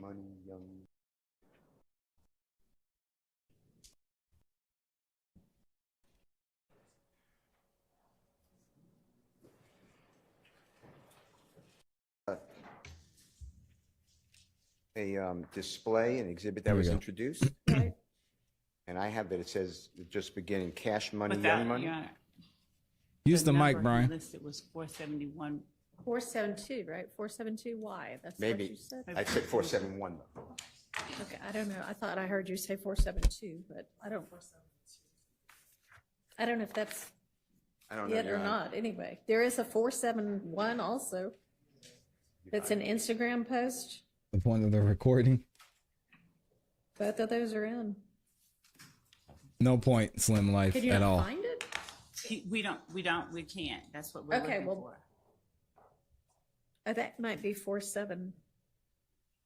A display, an exhibit that Here we was go. introduced. And I have that it says just beginning cash money, Without, young money. Your Honor, Use the mic, number he Brian. listed was 471. 472, right? 472Y. That's what Maybe, you said? I said 471 though. Okay, I don't know. I thought I heard you say 472, but I don't know if that's I don't know. it Your or Honor. not. Anyway, there is a 471 also. It's an Instagram post. The point of the recording. Both of those are in. No point, Slim Life, Could you at not all. find it? We can't. That's what we're Okay, looking well, for. Oh, that might be 47.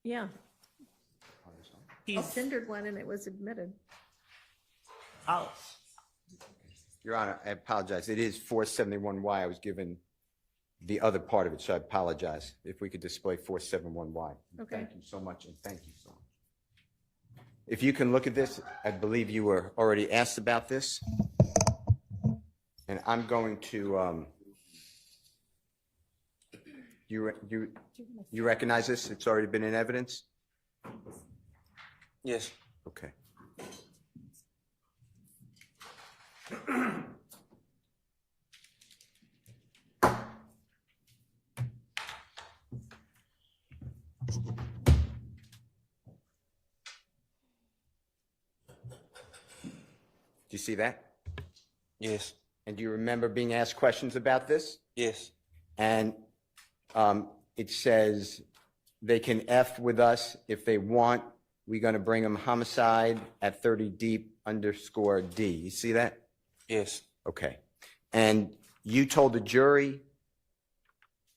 Yeah, I He's, tendered one and it was admitted. oh, Your Honor, I apologize. It is 471Y. I was given the other part of it, so I apologize. If we could display 471Y. Okay. Thank you so much, and thank you so much. If you can look at this, I believe you were already asked about this. And I'm going to, you recognize this? It's already been in evidence? Yes. Okay. Do you see that? Yes. And do you remember being asked questions about this? Yes. And it says they can F with us if they want. We're going to bring them homicide at 30 deep _D. You see that? Yes. Okay. And you told the jury,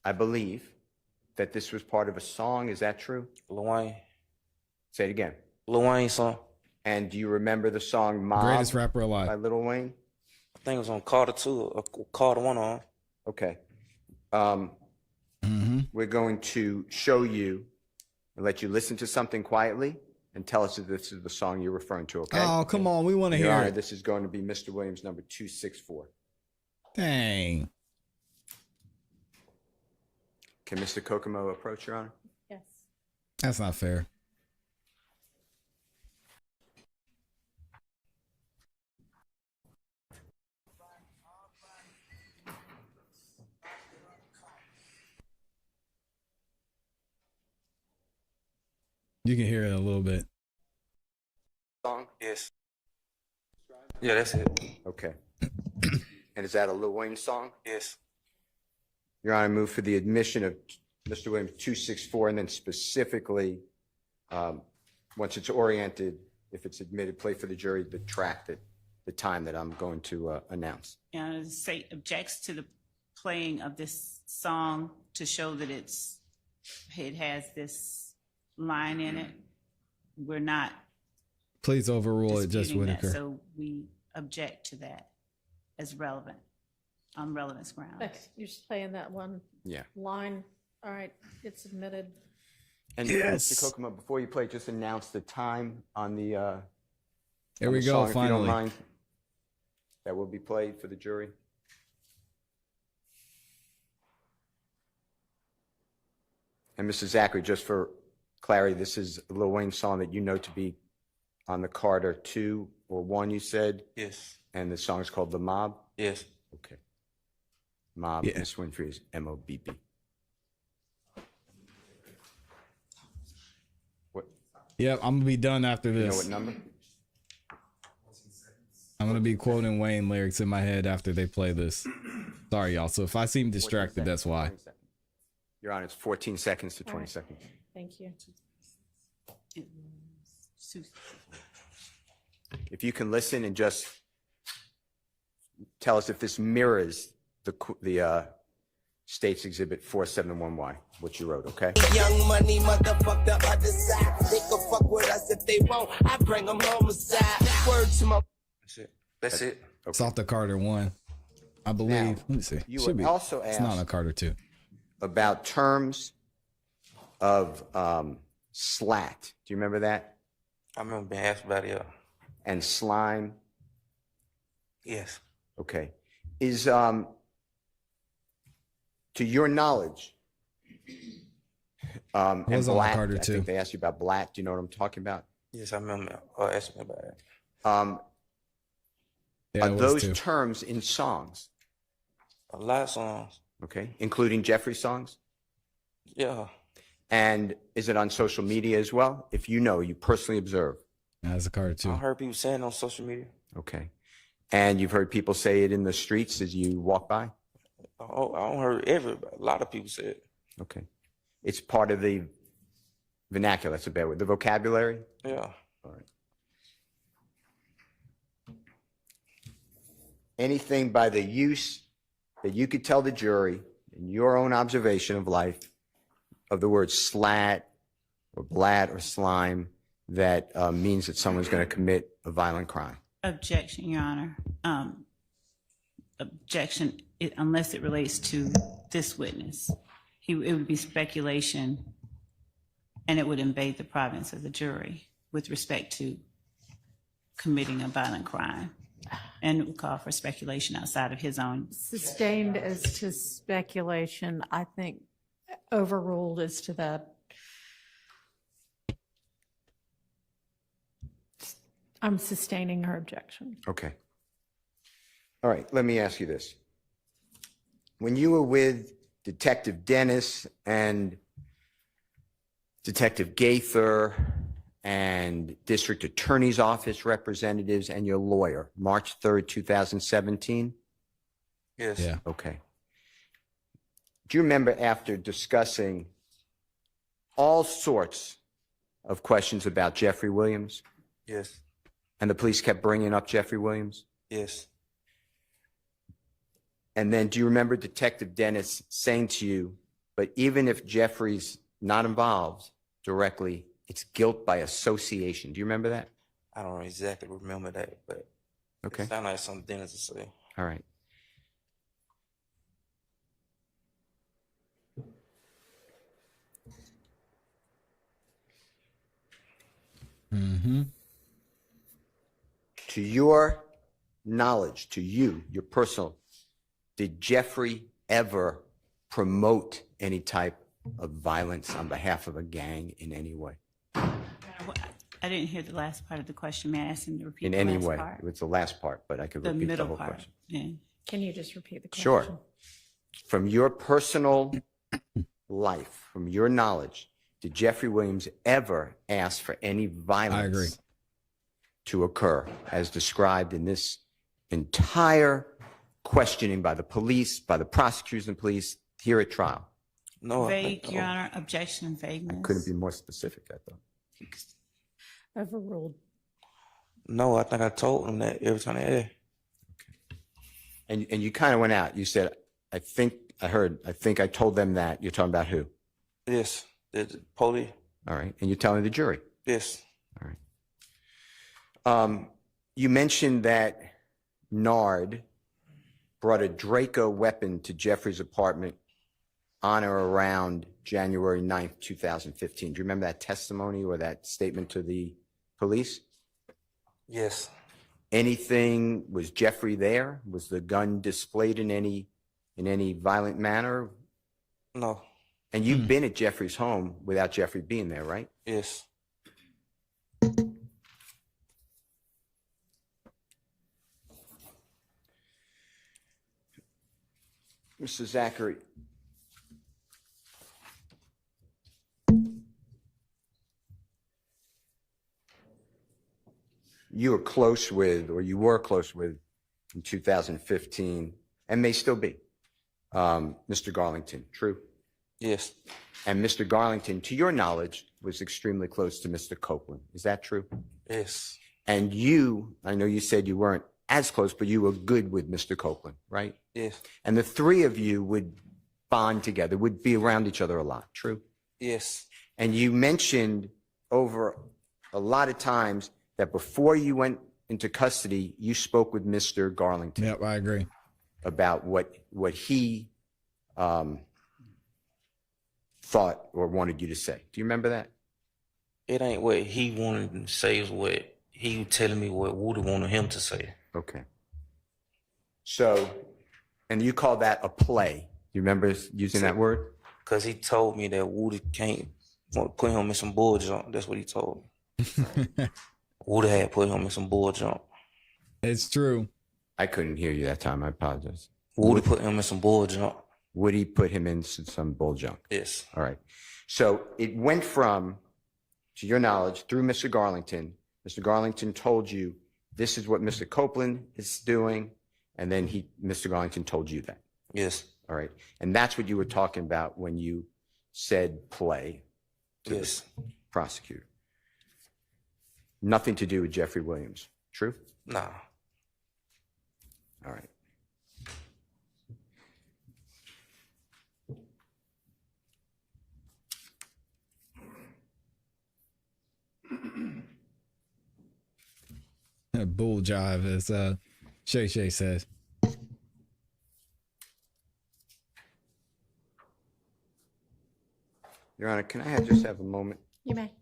I believe, that this was part of a song. Is that true? Lil Wayne. Say it again. Lil Wayne song. And do you remember the song Mob Greatest rapper alive by Lil Wayne? I think it was on Carter 2 or Carter 1 on. Okay. We're going to show you and let you listen to something quietly and tell us if this is the song you're referring to, okay? Oh, come on. We want to Your hear Honor, it. this is going to be Mr. Williams number 264. Dang. Can Mr. Kokomo approach, Your Honor? Yes. That's not fair. You can hear it a little bit. Song? Yes. Yeah, that's it. Okay. And is that a Lil Wayne song? Yes. Your Honor, I move for the admission of Mr. Williams 264, and then specifically, once it's oriented, if it's admitted, play for the jury the track that the time that I'm going to announce. And say objects to the playing of this song to show that it has this line in it. We're not Please overrule it, Judge disputing that, Whitaker. so we object to that as relevant on relevance grounds. Okay, you're just playing that one Yeah. line. All right, it's admitted. And Yes. Mr. Kokomo, before you play, just announce the time on the There on we the go, song, if you finally. don't mind. That will be played for the jury. And Mr. Zachary, just for clarity, this is a Lil Wayne song that you know to be on the Carter 2 or 1, you said? Yes. And the song is called The Mob? Yes. Okay. Mob, Yeah. Miss Winfrey is MOBB. What, Yep, I'm gonna be done after you know this. what number? I'm gonna be quoting Wayne lyrics in my head after they play this. Sorry, y'all. So if I seem 14 distracted, seconds that's to why. 20 seconds. Your Honor, it's 14 seconds to All 20 right. seconds. Thank you. If you can listen and just tell us if this mirrors the State's Exhibit 471Y, what you wrote, okay? Young money, motherfuck the other side. They can fuck with us if they won't. I bring them homicide. Word to my. That's it. That's it. It's off the Carter 1, I believe. Now, Let me see. you Should were be. also It's not on asked Carter 2. about terms of slat. Do you remember that? I remember being asked about it. Yeah. And slime. Yes. Okay. Is, to your knowledge, and Was on black, Carter I too. think they asked you about black. Do you know what I'm talking about? Yes, I remember asking me about it. Yeah, Are it was those too. terms in songs? A lot of songs. Okay. Including Jeffrey songs? Yeah. And is it on social media as well? If you know, you personally observe. That's a Carter 2. I heard people saying on social media. Okay. And you've heard people say it in the streets as you walk by? Oh, I don't heard a lot of people say it. Okay. It's part of the vernacular, that's a bad word. The vocabulary? Yeah. All right. Anything by the use that you could tell the jury in your own observation of life of the word slat or blat or slime that means that someone's going to commit a violent crime? Objection, Your Honor. objection, unless it relates to this witness. It would be speculation, and it would invade the province of the jury with respect to committing a violent crime, and it would call for speculation outside of his own. Sustained as to speculation, I think overruled as to that. I'm sustaining her objection. Okay. All right, let me ask you this. When you were with Detective Dennis and Detective Gaither and District Attorney's Office representatives and your lawyer, March 3rd, 2017? Yes. Yeah. Okay. Do you remember after discussing all sorts of questions about Jeffrey Williams? Yes. And the police kept bringing up Jeffrey Williams? Yes. And then do you remember Detective Dennis saying to you, but even if Jeffrey's not involved directly, it's guilt by association? Do you remember that? I don't exactly remember that, but Okay. it sounded like something Dennis would say. All right. Mm-hmm. To your knowledge, to you, your personal, did Jeffrey ever promote any type of violence on behalf of a gang in any way? I didn't hear the last part of the question. May I ask him to repeat In the any last way? part? It's the last part, but I could The repeat the middle whole part. question. Yeah. Can you just repeat the question? Sure. From your personal life, from your knowledge, did Jeffrey Williams ever ask for any violence to occur as described in this entire questioning by the police, by the prosecutors and police here at trial? No. Vague, Your Honor. Objection and vagueness. I couldn't be more specific, I thought. Overruled. No, I think I told him that every time they asked. And you kind of went out. You said, I think I told them that. You're talking about who? Yes. The police. All right. And you're telling the jury? Yes. All right. You mentioned that Nard brought a Draco weapon to Jeffrey's apartment on or around January 9th, 2015. Do you remember that testimony or that statement to the police? Yes. Anything, was Jeffrey there? Was the gun displayed in any violent manner? No. And you've been at Jeffrey's home without Jeffrey being there, right? Yes. Mr. Zachary, you were close with in 2015, and may still be, Mr. Garlington, true? Yes. And Mr. Garlington, to your knowledge, was extremely close to Mr. Copeland. Is that true? Yes. And you, I know you said you weren't as close, but you were good with Mr. Copeland, right? Yes. And the three of you would bond together, would be around each other a lot, true? Yes. And you mentioned over a lot of times that before you went into custody, you spoke with Mr. Garlington. Yep, I agree. About what he thought or wanted you to say. Do you remember that? It ain't what he wanted to say, is what he was telling me what Woody wanted him to say. Okay. So, and you call that a play. You remember using that word? Because he told me that Woody can't put him in some bull jump. That's what he told me. Woody had put him in some bull jump. It's true. I couldn't hear you that time. I apologize. Woody put him in some bull jump. Woody put him in some bull jump. Yes. All right. So it went from, to your knowledge, through Mr. Garlington. Mr. Garlington told you this is what Mr. Copeland is doing, and then Mr. Garlington told you that. Yes. All right. And that's what you were talking about when you said play to Yes. the prosecutor. Nothing to do with Jeffrey Williams. True? Nah. All right. Bull jive, as Shay Shay says. Your Honor, can I just have a moment? You may.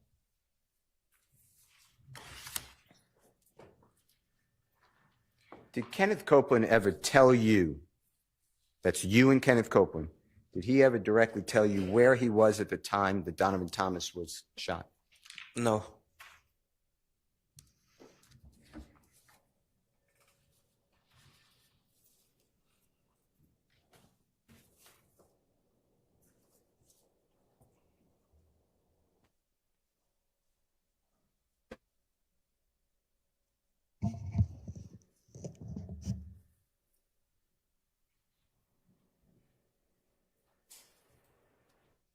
Did Kenneth Copeland ever tell you, that's you and Kenneth Copeland, did he ever directly tell you where he was at the time that Donovan Thomas was shot? No.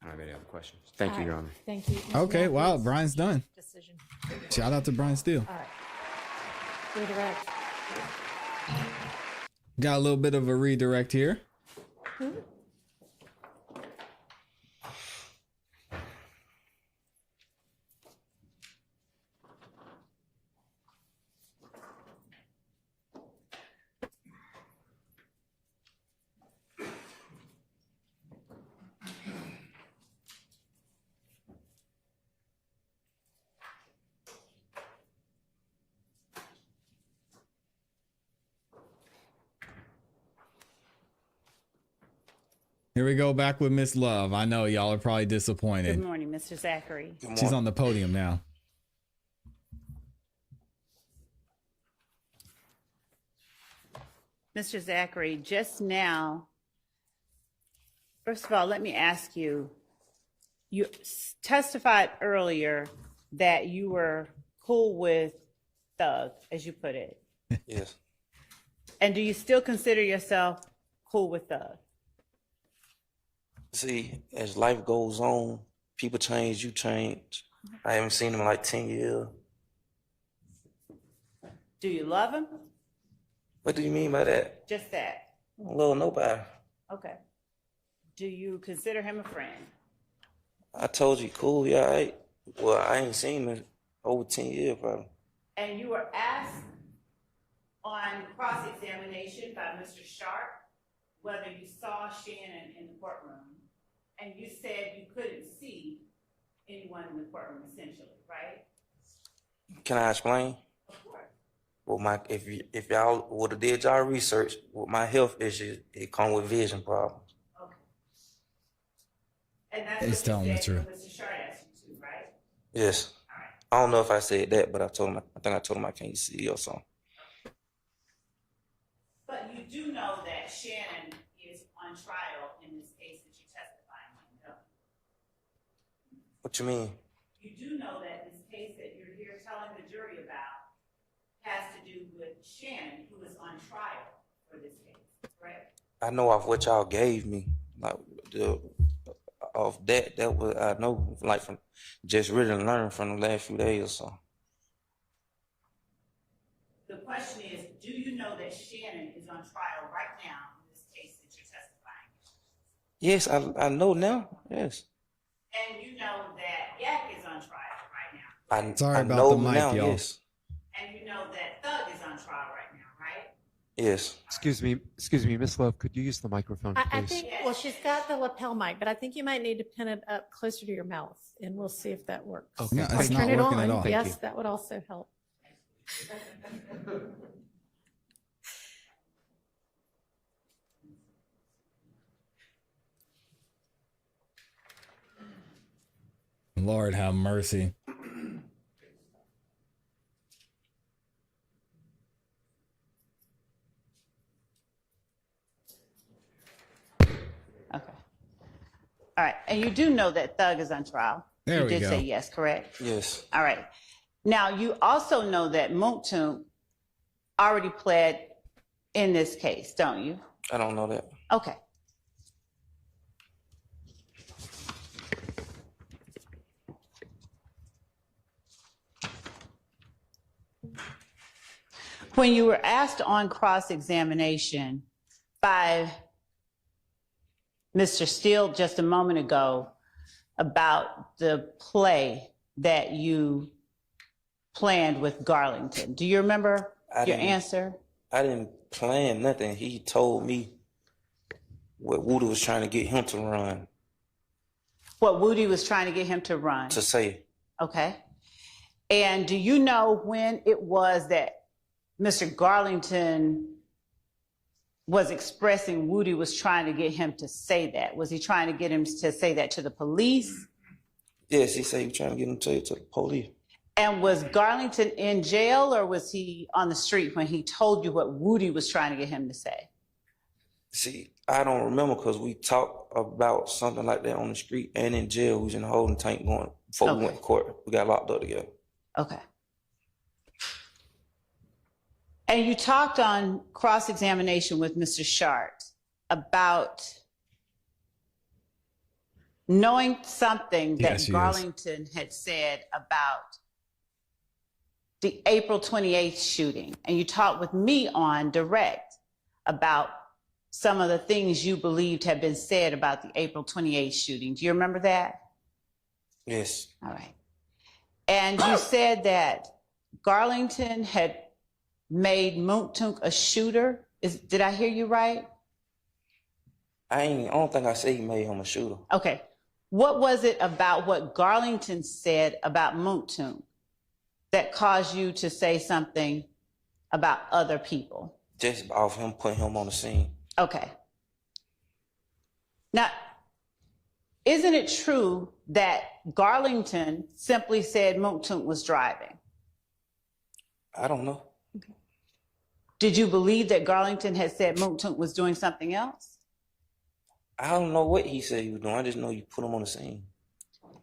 I don't have any other questions. Thank you, Your Honor. Thank you. Mr. Okay, wow, Matthews. Brian's done. Decision. Shout out to Brian Steele. All right. Redirect. Got a little bit of a redirect here. Here we go back with Miss Love. I know y'all are probably disappointed. Good morning, Mr. Zachary. She's on the podium now. Mr. Zachary, just now, first of all, let me ask you, you testified earlier that you were cool with Thug, as you put it. Yes. And do you still consider yourself cool with Thug? See, as life goes on, people change, you change. I haven't seen him in like 10 years. Do you love him? What do you mean by that? Just that. I don't love nobody. Okay. Do you consider him a friend? I told you, cool, yeah, well, I ain't seen him in over 10 years, probably. And you were asked on cross-examination by Mr. Sharp whether you saw Shannon in the courtroom, and you said you couldn't see anyone in the courtroom, essentially, right? Can I explain? Of course. Well, if y'all would have did y'all research with my health issues, it come with vision problems. Okay. And that's He's what telling you the said truth. Mr. Sharp asked you to, right? Yes. All right. I don't know if I said that, but I think I told him I can't see or something. But you do know that Shannon is on trial in this case that you're testifying on, no? What you mean? You do know that this case that you're here telling the jury about has to do with Shannon, who is on trial for this case, correct? I know off what y'all gave me, like of that was I know like from just reading and learning from the last few days or so. The question is, do you know that Shannon is on trial right now in this case that you're testifying? Yes, I know now. Yes. And you know that Yak is on trial right now. Sorry I about know the mic, now, y'all. yes. And you know that Thug is on trial right now, right? Yes. Excuse me, Miss Love, could you use the microphone, I please? think, well, she's got the lapel mic, but I think you might need to pin it up closer to your mouth, and we'll see if that works. Okay. No, Or it's not turn it working on. at all. Thank Yes, you. that would also help. Lord have mercy. Okay. All right. And you do know that Thug is on trial. There you we did go. say yes, correct? Yes. All right. Now, you also know that Mooktoon already pled in this case, don't you? I don't know that. Okay. When you were asked on cross-examination by Mr. Steele just a moment ago about the play that you planned with Garlington, do you remember your answer? I didn't plan nothing. He told me what Woody was trying to get him to run. What Woody was trying to get him to run? To say. Okay. And do you know when it was that Mr. Garlington was expressing Woody was trying to get him to say that? Was he trying to get him to say that to the police? Yes, he said he was trying to get him to say it to the police. And was Garlington in jail or was he on the street when he told you what Woody was trying to get him to say? See, I don't remember because we talked about something like that on the street and in jail. We was in the holding tank going before we went to court. We got locked up together. Okay. And you talked on cross-examination with Mr. Shart about knowing something that Garlington had said about the April 28th shooting. And you talked with me on direct about some of the things you believed had been said about the April 28th shooting. Do you remember that? Yes. All right. And you said that Garlington had made Moontunk a shooter. Did I hear you right? I don't think I said he made him a shooter. Okay. What was it about what Garlington said about Moontunk that caused you to say something about other people? Just off him putting him on the scene. Okay. Now, isn't it true that Garlington simply said Moontunk was driving? I don't know. Okay. Did you believe that Garlington had said Moontunk was doing something else? I don't know what he said he was doing. I just know you put him on the scene.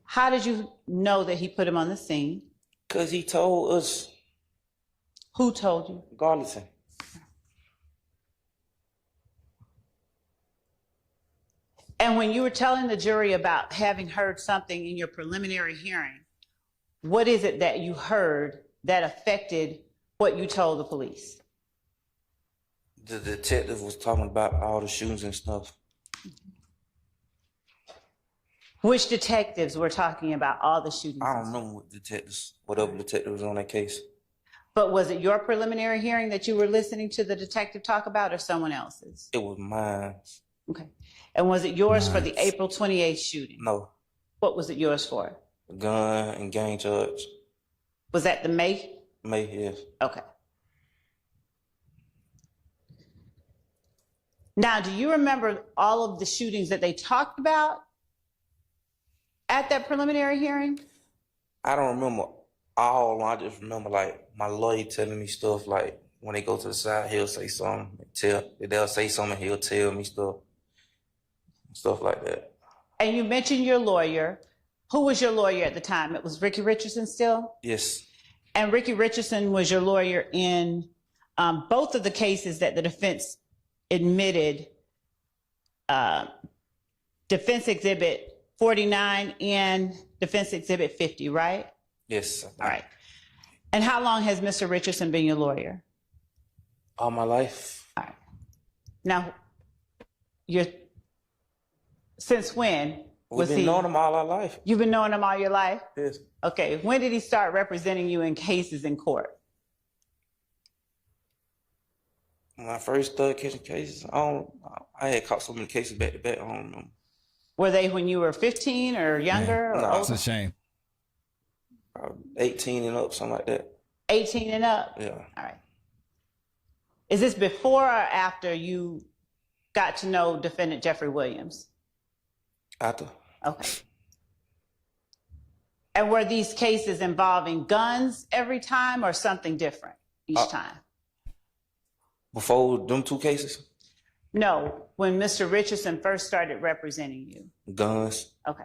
How did you know that he put him on the scene? Because he told us. Who told you? Garlington. And when you were telling the jury about having heard something in your preliminary hearing, what is it that you heard that affected what you told the police? The detective was talking about all the shootings and stuff. Which detectives were talking about all the shootings? I don't remember what detectives, whatever detective was on that case. But was it your preliminary hearing that you were listening to the detective talk about or someone else's? It was mine. Okay. And was it yours for the April 28th shooting? No. What was it yours for? Gun and gang charge. Was that the May? May, yes. Okay. Now, do you remember all of the shootings that they talked about at that preliminary hearing? I don't remember all. I just remember like my lawyer telling me stuff like when they go to the side, he'll say something. They'll say something, he'll tell me stuff like that. And you mentioned your lawyer. Who was your lawyer at the time? It was Ricky Richardson still? Yes. And Ricky Richardson was your lawyer in both of the cases that the defense admitted, Defense Exhibit 49 and Defense Exhibit 50, right? Yes. All right. And how long has Mr. Richardson been your lawyer? All my life. All right. Now, since when was he? We've been knowing him all our life. You've been knowing him all your life? Yes. Okay. When did he start representing you in cases in court? When I first started catching cases, I had caught so many cases back to back, I don't remember. Were they when you were 15 or younger? No, it's a shame. 18 and up, something like that. 18 and up? Yeah. All right. Is this before or after you got to know defendant Jeffrey Williams? After. Okay. And were these cases involving guns every time or something different each time? Before them two cases? No, when Mr. Richardson first started representing you. Guns. Okay.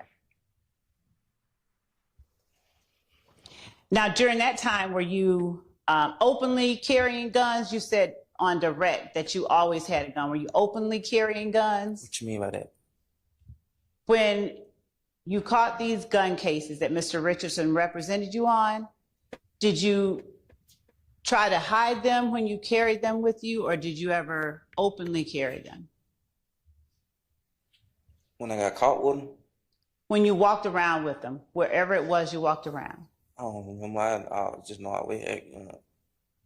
Now, during that time, were you openly carrying guns? You said on direct that you always had a gun. Were you openly carrying guns? What you mean by that? When you caught these gun cases that Mr. Richardson represented you on, did you try to hide them when you carried them with you, or did you ever openly carry them? When I got caught with them? When you walked around with them, wherever it was you walked around? I don't remember. I just know I always had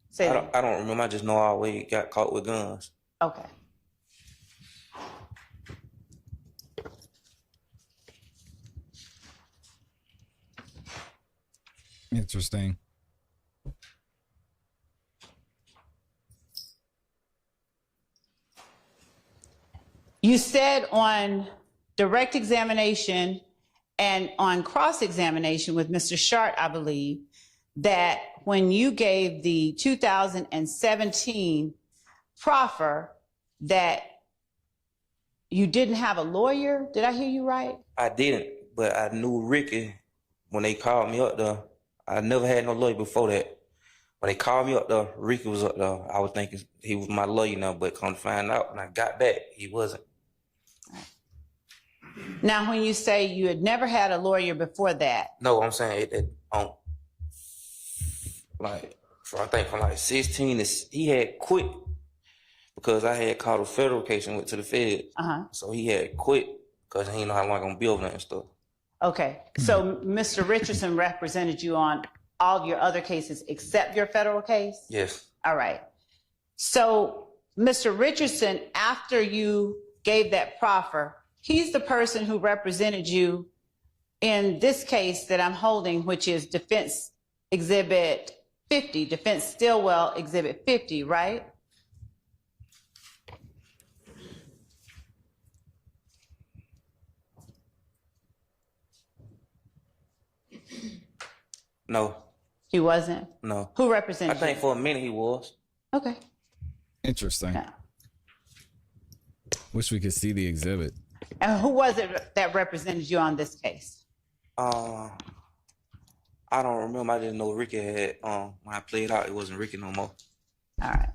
Say I don't remember. I just know I always got caught with guns. Okay. Interesting. You said on direct examination and on cross-examination with Mr. Shart, I believe, that when you gave the 2017 proffer that you didn't have a lawyer. Did I hear you right? I didn't, but I knew Ricky when they called me up there. I never had no lawyer before that. When they called me up there, Ricky was up there. I was thinking he was my lawyer now, but come to find out when I got back, he wasn't. Now, when you say you had never had a lawyer before that. No, I'm saying like, I think from like 16, he had quit because I had called a federal case and went to the Feds. So he had quit because he didn't know how long I'm going to be over there and stuff. Okay, so Mr. Richardson represented you on all your other cases except your federal case? Yes. All right. So Mr. Richardson, after you gave that proffer, he's the person who represented you in this case that I'm holding, which is Defense Exhibit 50, Defense Stillwell Exhibit 50, right? No. He wasn't? No. Who represented you? I think for a minute he was. Okay. Interesting. Yeah. Wish we could see the exhibit. And who was it that represented you on this case? I don't remember. I didn't know Ricky had, when I played out, it wasn't Ricky no more. All right.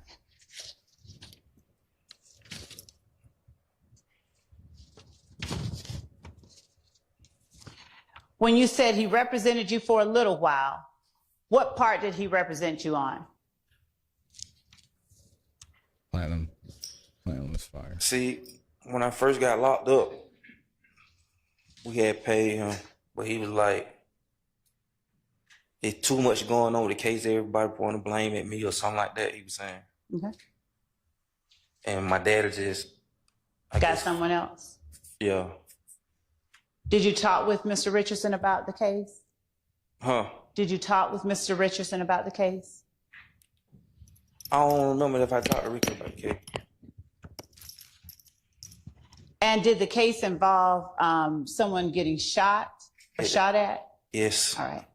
When you said he represented you for a little while, what part did he represent you on? Platinum is fire. See, when I first got locked up, we had paid him, but he was like, it's too much going on with the case. Everybody want to blame at me or something like that, he was saying. Okay. And my dad just... Got someone else? Yeah. Did you talk with Mr. Richardson about the case? Huh? Did you talk with Mr. Richardson about the case? I don't remember if I talked to Rico about the case. And did the case involve someone getting shot at? Yes. All right.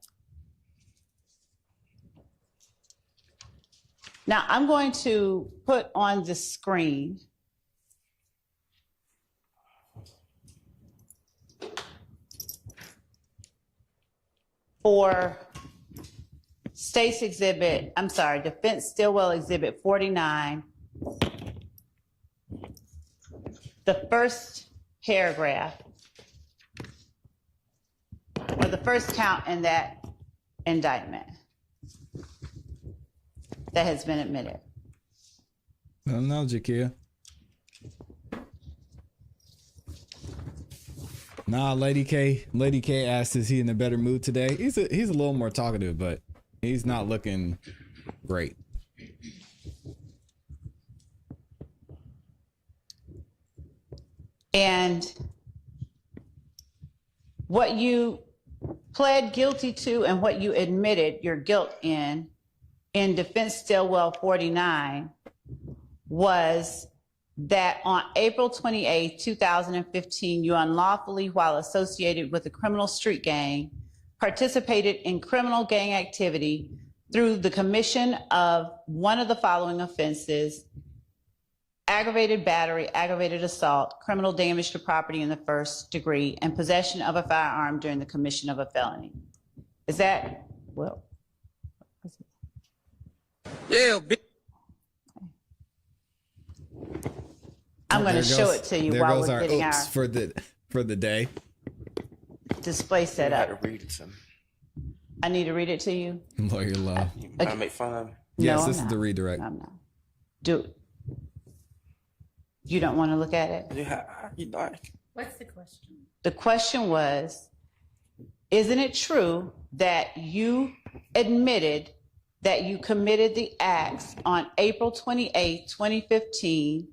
Now I'm going to put on the screen for Defense Stillwell Exhibit 49, the first paragraph, or the first count in that indictment that has been admitted. No, Jakia. Nah, Lady K asked, is he in a better mood today? He's a little more talkative, but he's not looking great. And what you pled guilty to and what you admitted your guilt in Defense Stillwell 49 was that on April 28, 2015, you unlawfully, while associated with a criminal street gang, participated in criminal gang activity through the commission of one of the following offenses: aggravated battery, aggravated assault, criminal damage to property in the first degree, and possession of a firearm during the commission of a felony. Is that, well? Yeah. I'm going to show it to you while we're getting our for the day display set up. I had to read it to me. I need to read it to you. Lawyer love. I make fun of me. Yes, No, this I'm is the not. redirect. I'm not. You don't want to look at it? Yeah, What's the question? The question was, isn't it true that you admitted that you committed the acts on April 28, 2015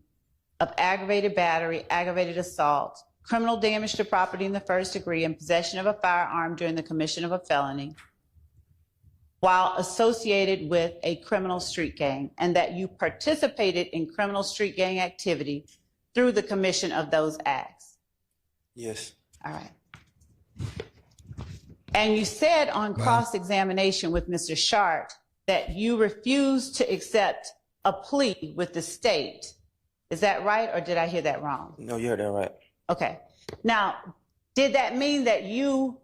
of aggravated battery, aggravated assault, criminal damage to property in the first degree, and possession of a firearm during the commission of a felony? while associated with a criminal street gang, and that you participated in criminal street gang activity through the commission of those acts? Yes. All right. And you said on cross-examination with Mr. Shart that you refused to accept a plea with the state. Is that right, or did I hear that wrong? No, you heard that right. Okay. Now, did that mean that you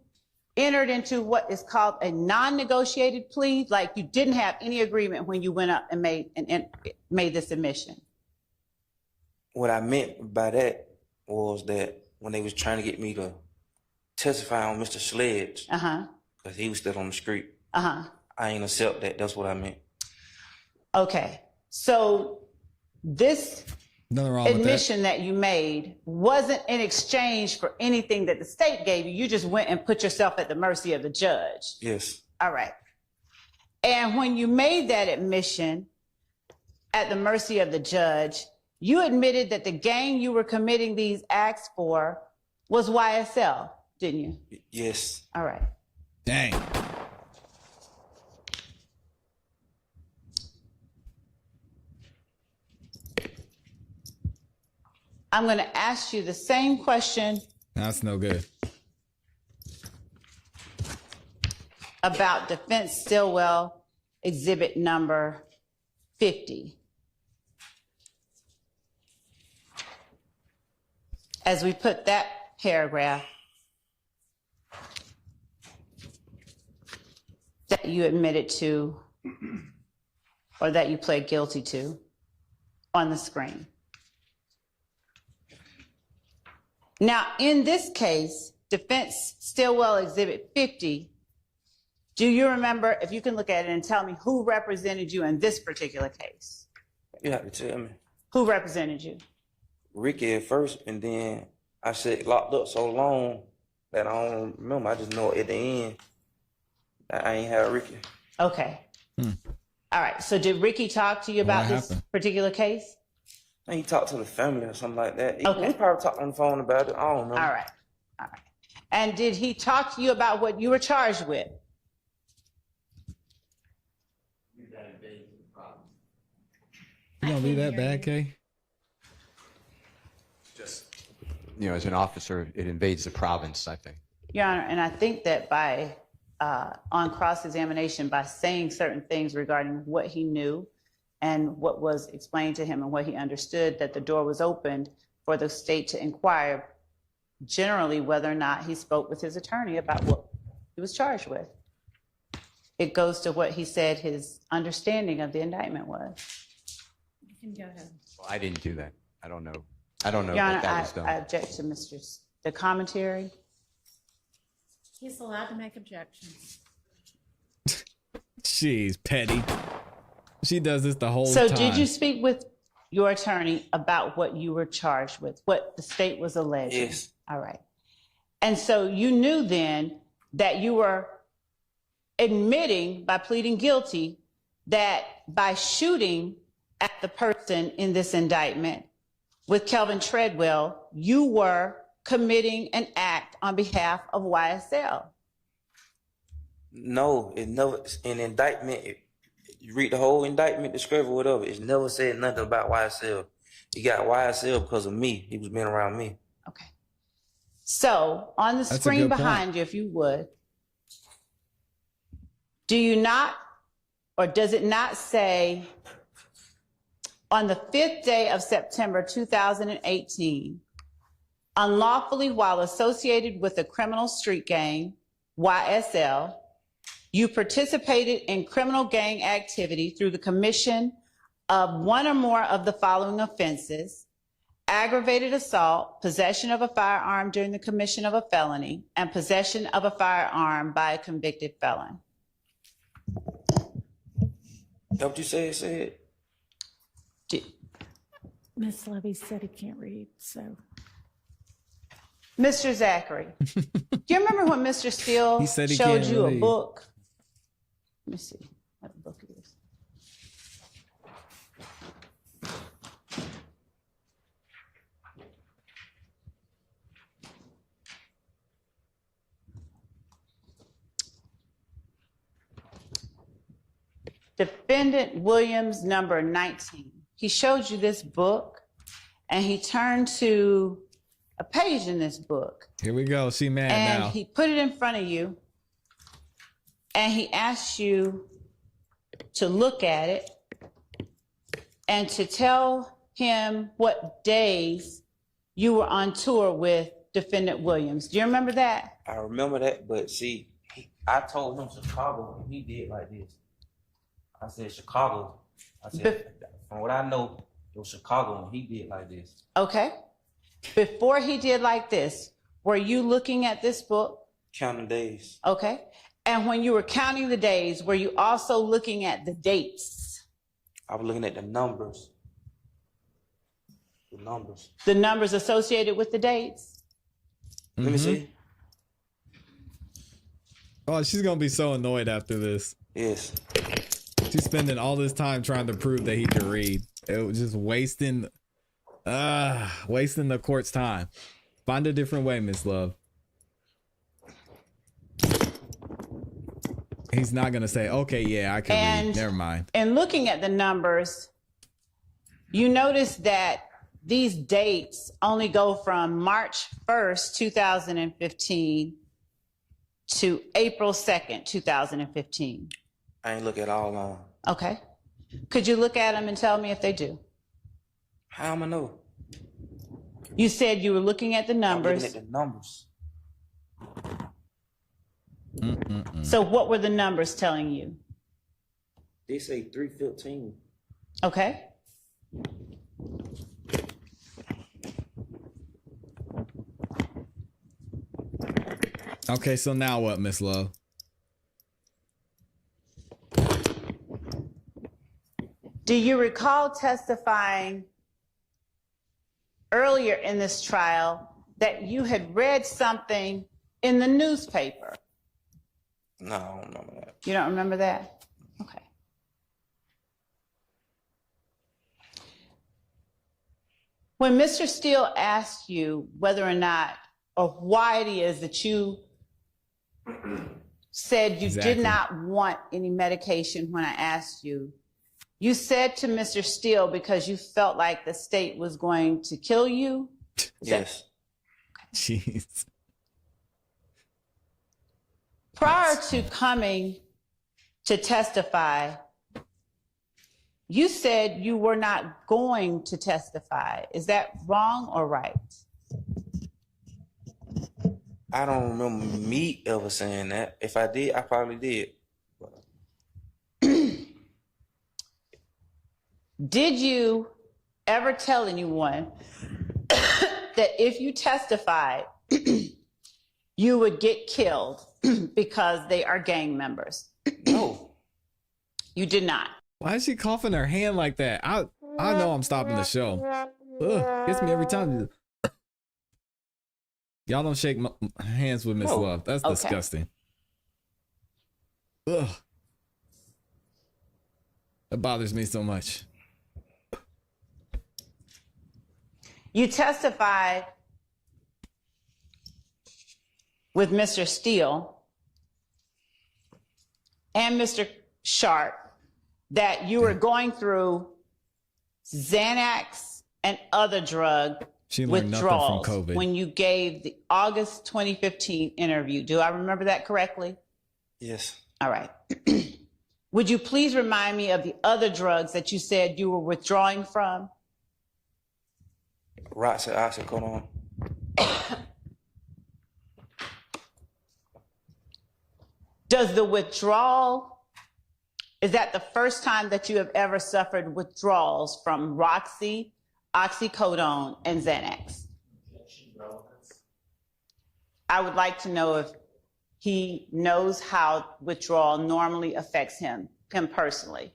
entered into what is called a non-negotiated plea? Like you didn't have any agreement when you went up and made this admission? What I meant by that was that when they was trying to get me to testify on Mr. Sledge, because he was still on the street, I ain't accept that. That's what I meant. Okay. So this admission that you made wasn't in exchange for anything that the state gave you. You just went and put yourself at the mercy of the judge. Yes. All right. And when you made that admission at the mercy of the judge, you admitted that the gang you were committing these acts for was YSL, didn't you? Yes. All right. Dang. I'm going to ask you the same question. That's no good. About defense Stillwell exhibit number 50. As we put that paragraph that you admitted to or that you pled guilty to on the screen. Now, in this case, defense Stillwell exhibit 50, do you remember, if you can look at it and tell me who represented you in this particular case? You have to tell me. Who represented you? Ricky at first, and then I said locked up so long that I don't remember. I just know at the end that I ain't had Ricky. Okay. All right. So did Ricky talk to you about this particular case? I think he talked to the family or something like that. Okay. He probably talked on the phone about it. I don't know. All right. All right. And did he talk to you about what you were charged with? You gonna be that bad, Kay? Just, you know, as an officer, it invades the province, I think. Your Honor, and I think that by, on cross-examination, by saying certain things regarding what he knew and what was explained to him and what he understood, that the door was opened for the state to inquire generally whether or not he spoke with his attorney about what he was charged with. It goes to what he said his understanding of the indictment was. You can go ahead. Well, I didn't do that. I don't know. I don't know Your that Honor, that was done. I object to the commentary. He's allowed to make objections. She's petty. She does this the whole So time. did you speak with your attorney about what you were charged with, what the state was alleging? Yes. All right. And so you knew then that you were admitting by pleading guilty that by shooting at the person in this indictment with Kelvin Treadwell, you were committing an act on behalf of YSL. No, it never, in indictment, you read the whole indictment, the script or whatever, it's never said nothing about YSL. He got YSL because of me. He was being around me. Okay. So on the That's a screen good point. behind you, if you would, do you not, or does it not say, on the 5th day of September 2018, unlawfully while associated with a criminal street gang, YSL, you participated in criminal gang activity through the commission of one or more of the following offenses: aggravated assault, possession of a firearm during the commission of a felony, and possession of a firearm by a convicted felon. That what you said? Miss Levy said he can't read, so. Mr. Zachary, do you remember when Mr. Steele He said he showed can't you a read. book? Let me see what book it is. Defendant Williams, number 19. He showed you this book, and he turned to a page in this book. Here we go. She mad and now. He put it in front of you, and he asked you to look at it and to tell him what days you were on tour with Defendant Williams. Do you remember that? I remember that, but see, I told him Chicago, and he did like this. I said Chicago. I said, from what I know, it was Chicago, and he did like this. Okay. Before he did like this, were you looking at this book? Counting days. Okay. And when you were counting the days, were you also looking at the dates? I was looking at the numbers. The numbers. The numbers associated with the dates? Let me see. Oh, she's gonna be so annoyed after this. Yes. She's spending all this time trying to prove that he can read. It was just wasting the court's time. Find a different way, Miss Love. He's not gonna say, okay, yeah, I can read. Never mind. And looking at the numbers, you notice that these dates only go from March 1st, 2015 to April 2nd, 2015. I ain't look at all of them. Okay. Could you look at them and tell me if they do? How am I know? You said you were looking at the numbers. I'm looking at the numbers. So what were the numbers telling you? They say 315. Okay. Okay, so now what, Miss Love? Do you recall testifying earlier in this trial that you had read something in the newspaper? No, I don't remember that. You don't remember that? Okay. When Mr. Steele asked you whether or not, or why it is that you said you did not want any medication when I asked you, you said to Mr. Steele because you felt like the state was going to kill you? Yes. Jeez. Prior to coming to testify, you said you were not going to testify. Is that wrong or right? I don't remember me ever saying that. If I did, I probably did. Did you ever tell anyone that if you testified, you would get killed because they are gang members? No. You did not. Why is she coughing her hand like that? I know I'm stopping the show. Ugh, gets me every time. Y'all don't shake hands with Miss Love. That's disgusting. Ugh. That bothers me so much. You testified with Mr. Steele and Mr. Sharp that you were going through Xanax and other drug withdrawals when you gave the August 2015 interview. Do I remember that correctly? Yes. All right. Would you please remind me of the other drugs that you said you were withdrawing from? Roxy, oxycodone. Does the withdrawal, is that the first time that you have ever suffered withdrawals from Roxy, oxycodone, and Xanax? I would like to know if he knows how withdrawal normally affects him personally.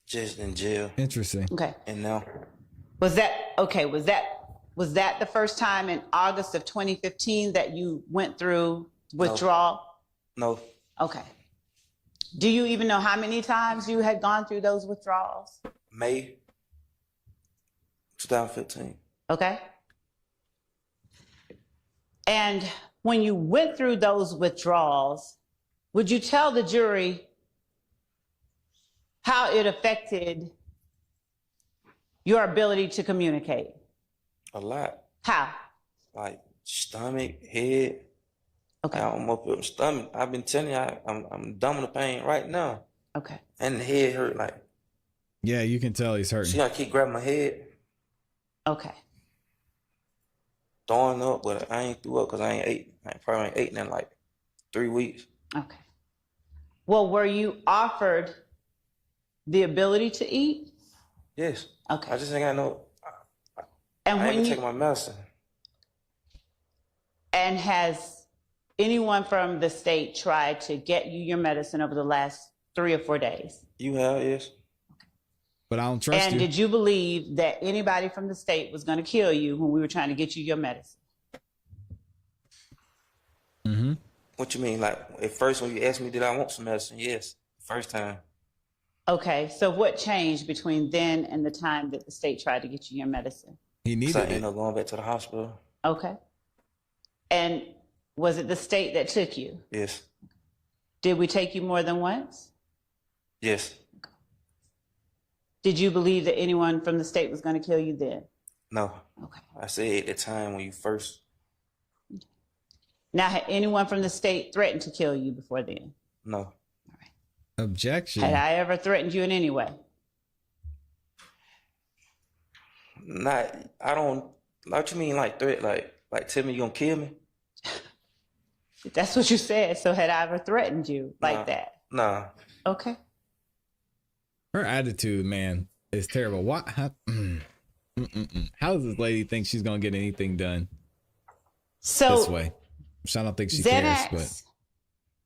Just in jail. Interesting. Okay. And now. Was that the first time in August of 2015 that you went through withdrawal? No. Okay. Do you even know how many times you had gone through those withdrawals? May 2015. Okay. And when you went through those withdrawals, would you tell the jury how it affected your ability to communicate? A lot. How? Like stomach, head. Okay. I'm up with my stomach. I've been telling you, I'm dumb in the pain right now. Okay. And the head hurt like. Yeah, you can tell he's hurting. See, I keep grabbing my head. Okay. Throwing up, but I ain't threw up because I probably ain't ate in like 3 weeks. Okay. Well, were you offered the ability to eat? Yes. Okay. I just ain't got no. And I when ain't been you taking my medicine. and has anyone from the state tried to get you your medicine over the last 3 or 4 days? You have, yes. But I don't trust And you. did you believe that anybody from the state was going to kill you when we were trying to get you your medicine? Mm-hmm. What you mean? Like, at first when you asked me, did I want some medicine? Yes. First time. Okay, so what changed between then and the time that the state tried to get you your medicine? He needed So I it. ended up going back to the hospital. Okay. And was it the state that took you? Yes. Did we take you more than once? Yes. Did you believe that anyone from the state was going to kill you then? No. Okay. I said at the time when you first. Now, had anyone from the state threatened to kill you before then? No. Objection. Had I ever threatened you in any way? Not. I don't. What you mean, like threat? Like tell me you gonna kill me? That's what you said. So had I ever threatened you like that? Nah. Okay. Her attitude, man, is terrible. What? How does this lady think she's gonna get anything done So this way? Which I don't think she cares. Xanax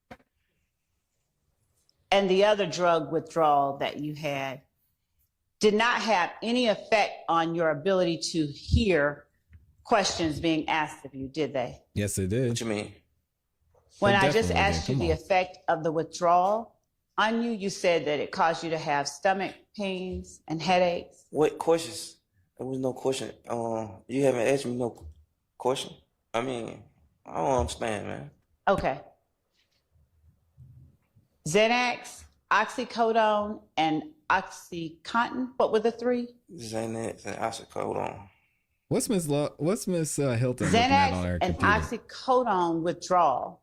But and the other drug withdrawal that you had did not have any effect on your ability to hear questions being asked of you, did they? yes, it did. What you mean? When It I just definitely asked did. you Come the on. effect of the withdrawal on you, you said that it caused you to have stomach pains and headaches. What questions? There was no question. You haven't asked me no question. I mean, I don't understand, man. Okay. Xanax, oxycodone, and OxyContin. What were the three? Xanax and oxycodone. What's Miss Hilton looking at on her Xanax and computer? oxycodone withdrawal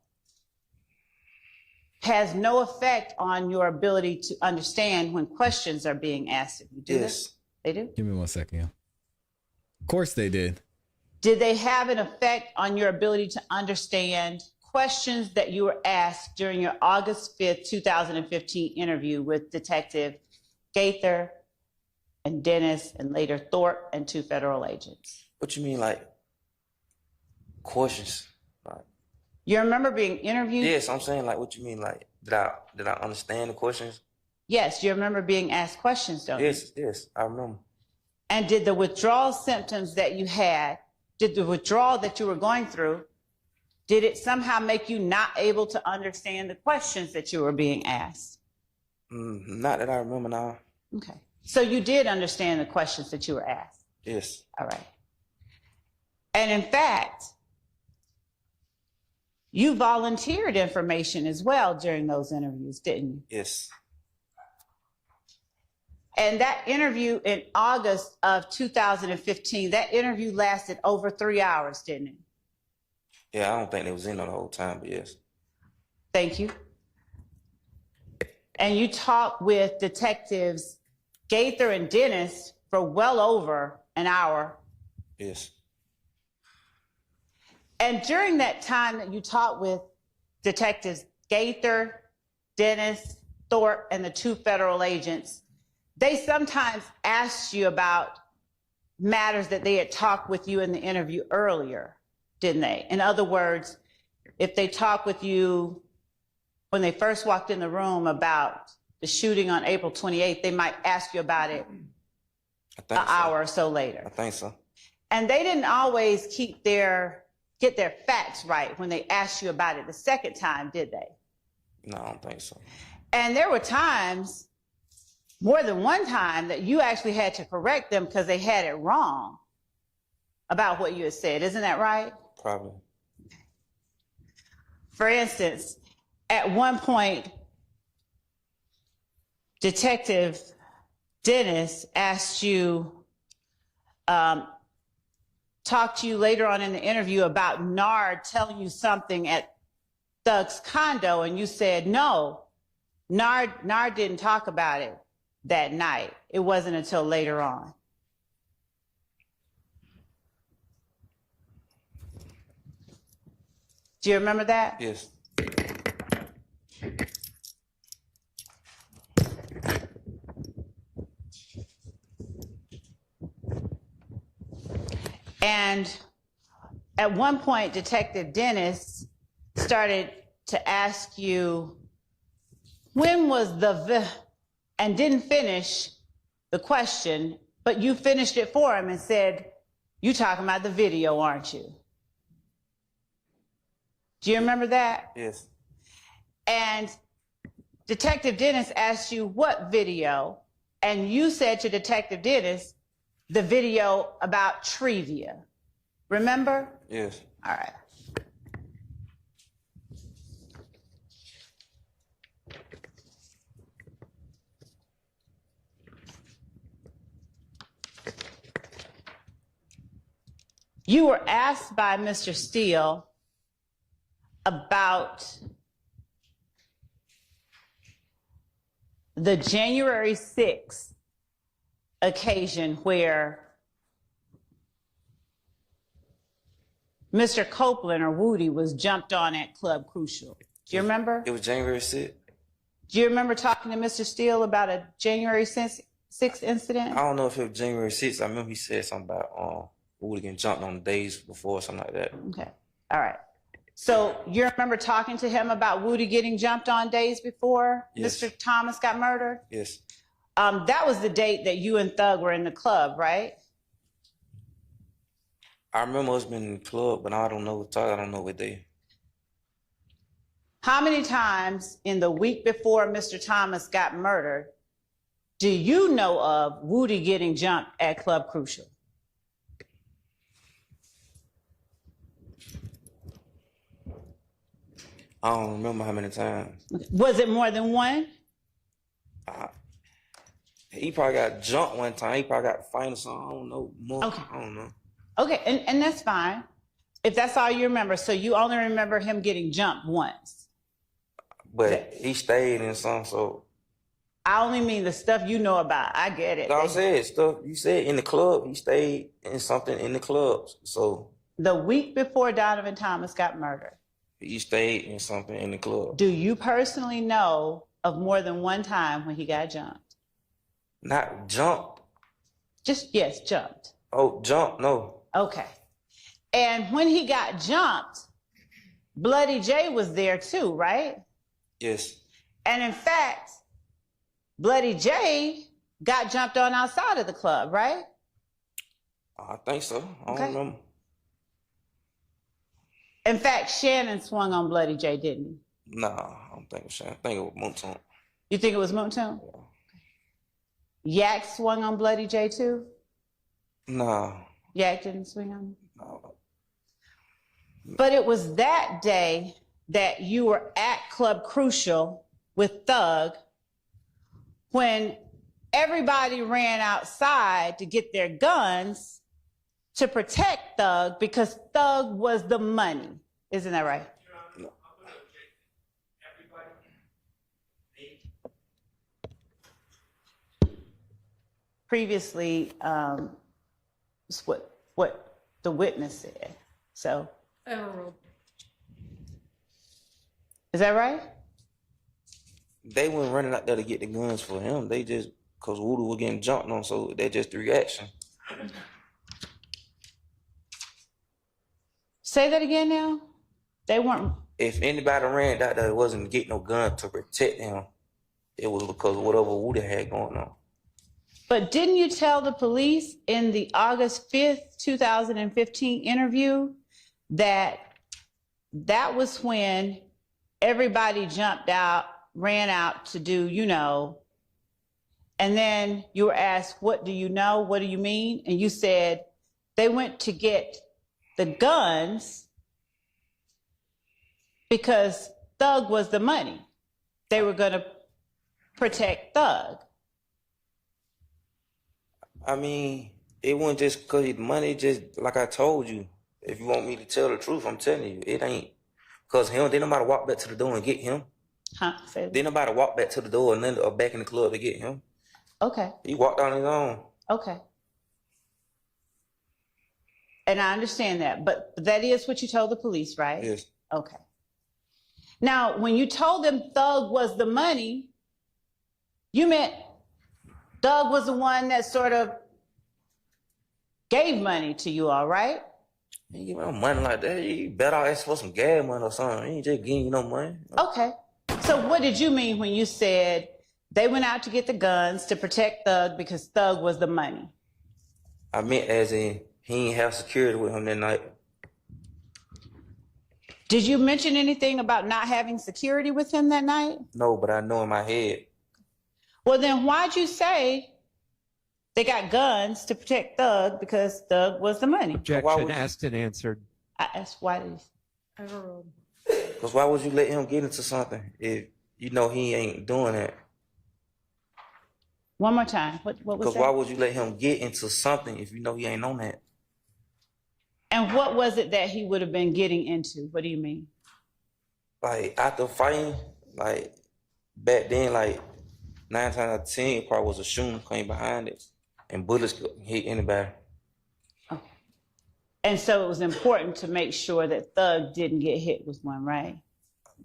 has no effect on your ability to understand when questions are being asked of you. Do Yes. they? They do? Give me 1 second. Yeah. Of course they did. Did they have an effect on your ability to understand questions that you were asked during your August 5th, 2015 interview with Detective Gaither and Dennis and later Thorpe and 2 federal agents? What you mean, like questions? Like, You remember being interviewed? yes, I'm saying like, what you mean, like, did I understand the questions? Yes, you remember being asked questions, don't you? Yes, I remember. And did the withdrawal symptoms that you had, did the withdrawal that you were going through, did it somehow make you not able to understand the questions that you were being asked? Not that I remember now. Okay. So you did understand the questions that you were asked? Yes. All right. And in fact, you volunteered information as well during those interviews, didn't you? Yes. And that interview in August of 2015, that interview lasted over 3 hours, didn't it? Yeah, I don't think they was in there the whole time, but yes. Thank you. And you talked with detectives Gaither and Dennis for well over an hour. Yes. And during that time that you talked with detectives Gaither, Dennis, Thorpe, and the 2 federal agents, they sometimes asked you about matters that they had talked with you in the interview earlier, didn't they? In other words, if they talked with you when they first walked in the room about the shooting on April 28th, they might ask you about it an hour or so later. I think so. And they didn't always get their facts right when they asked you about it the second time, did they? No, I don't think so. And there were times, more than one time, that you actually had to correct them because they had it wrong about what you had said. Isn't that right? Probably. For instance, at one point, Detective Dennis asked you, talked to you later on in the interview about Nard telling you something at Thug's condo, and you said, no, Nard didn't talk about it that night. It wasn't until later on. Do you remember that? Yes. And at one point, Detective Dennis started to ask you, when was and didn't finish the question, but you finished it for him and said, you talking about the video, aren't you? Do you remember that? Yes. And Detective Dennis asked you what video, and you said to Detective Dennis, the video about Trivia. Remember? Yes. All right. You were asked by Mr. Steele about the January 6th occasion where Mr. Copeland or Woody was jumped on at Club Crucial. Do you remember? It was January 6th. Do you remember talking to Mr. Steele about a January 6th incident? I don't know if it was January 6th. I remember he said something about Woody getting jumped on the days before or something like that. Okay. All right. So you remember talking to him about Woody getting jumped on days before Mr. Thomas got murdered? Yes. That was the date that you and Thug were in the club, right? I remember us being in the club, but I don't know what day. How many times in the week before Mr. Thomas got murdered do you know of Woody getting jumped at Club Crucial? I don't remember how many times. Was it more than one? He probably got jumped one time. He probably got fined or something. I don't know. More. Okay. I don't know. Okay, and that's fine. If that's all you remember, so you only remember him getting jumped once. But he stayed in some, so. I only mean the stuff you know about. I get it. No, I said stuff you said in the club. He stayed in something in the clubs, so. The week before Donovan Thomas got murdered. He stayed in something in the club. Do you personally know of more than one time when he got jumped? Not jumped. Yes, jumped. Oh, jumped? No. Okay. And when he got jumped, Bloody J was there too, right? Yes. And in fact, Bloody J got jumped on outside of the club, right? I think so. I don't remember. In fact, Shannon swung on Bloody J, didn't he? Nah, I don't think it was Shannon. I think it was Moontown. You think it was Moontown? Yeah. Yak swung on Bloody J too? Nah. Yak didn't swing on him? No. But it was that day that you were at Club Crucial with Thug when everybody ran outside to get their guns to protect Thug because Thug was the money. Isn't that right? No. Previously, it's what the witness said. So, is that right? They weren't running out there to get the guns for him. They just, because Woody was getting jumped on, so they just the reaction. Say that again now. They weren't. If anybody ran out there, it wasn't getting no gun to protect him. It was because of whatever Woody had going on. But didn't you tell the police in the August 5th, 2015 interview that that was when everybody jumped out, ran out to do, and then you were asked, what do you know? What do you mean? And you said they went to get the guns because Thug was the money. They were going to protect Thug? I mean, it wasn't just because of the money. Just like I told you, if you want me to tell the truth, I'm telling you, it ain't. Because him, didn't nobody walk back to the door and get him. Huh? Didn't nobody walk back to the door and then or back in the club to get him. Okay. He walked on his own. Okay. And I understand that, but that is what you told the police, right? Yes. Okay. Now, when you told them Thug was the money, you meant Thug was the one that sort of gave money to you all, right? You give me no money like that. You better ask for some gas money or something. He ain't just giving you no money. Okay. So what did you mean when you said they went out to get the guns to protect Thug because Thug was the money? I meant as in he ain't have security with him that night. Did you mention anything about not having security with him that night? No, but I know in my head. Well, then why'd you say they got guns to protect Thug because Thug was the money? Objection asked and answered. I asked why did he? Because why would you let him get into something if you know he ain't doing that? One more time. What was that? Because why would you let him get into something if you know he ain't on that? And what was it that he would have been getting into? What do you mean? Like, after fighting, like, back then, like, 9 times out of 10, it probably was a shooting came behind it. And bullets could hit anybody. Okay. And so it was important to make sure that Thug didn't get hit with one, right?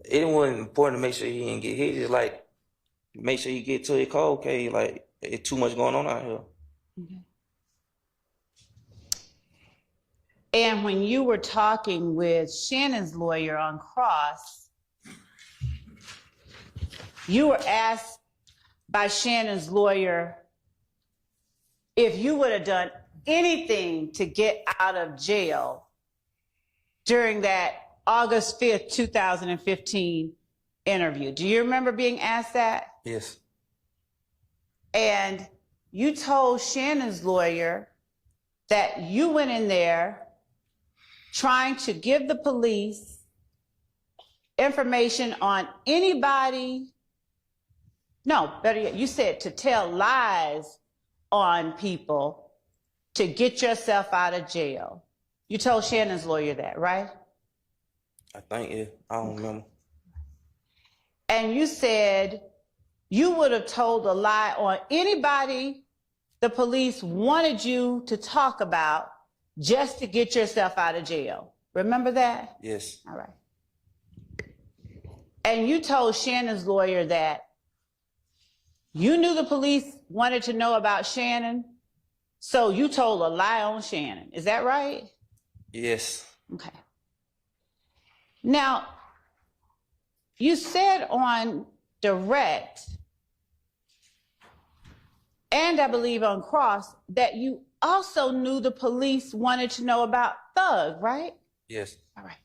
It wasn't important to make sure he didn't get hit. It's like, make sure you get to your call, okay? Like, it's too much going on out here. Okay. And when you were talking with Shannon's lawyer on cross, you were asked by Shannon's lawyer if you would have done anything to get out of jail during that August 5th, 2015 interview. Do you remember being asked that? Yes. And you told Shannon's lawyer that you went in there trying to give the police information on anybody. No, better yet, you said to tell lies on people to get yourself out of jail. You told Shannon's lawyer that, right? I think it. I don't remember. And you said you would have told a lie on anybody the police wanted you to talk about just to get yourself out of jail. Remember that? Yes. All right. And you told Shannon's lawyer that you knew the police wanted to know about Shannon, so you told a lie on Shannon. Is that right? Yes. Okay. Now, you said on direct, and I believe on cross, that you also knew the police wanted to know about Thug, right? Yes. All right.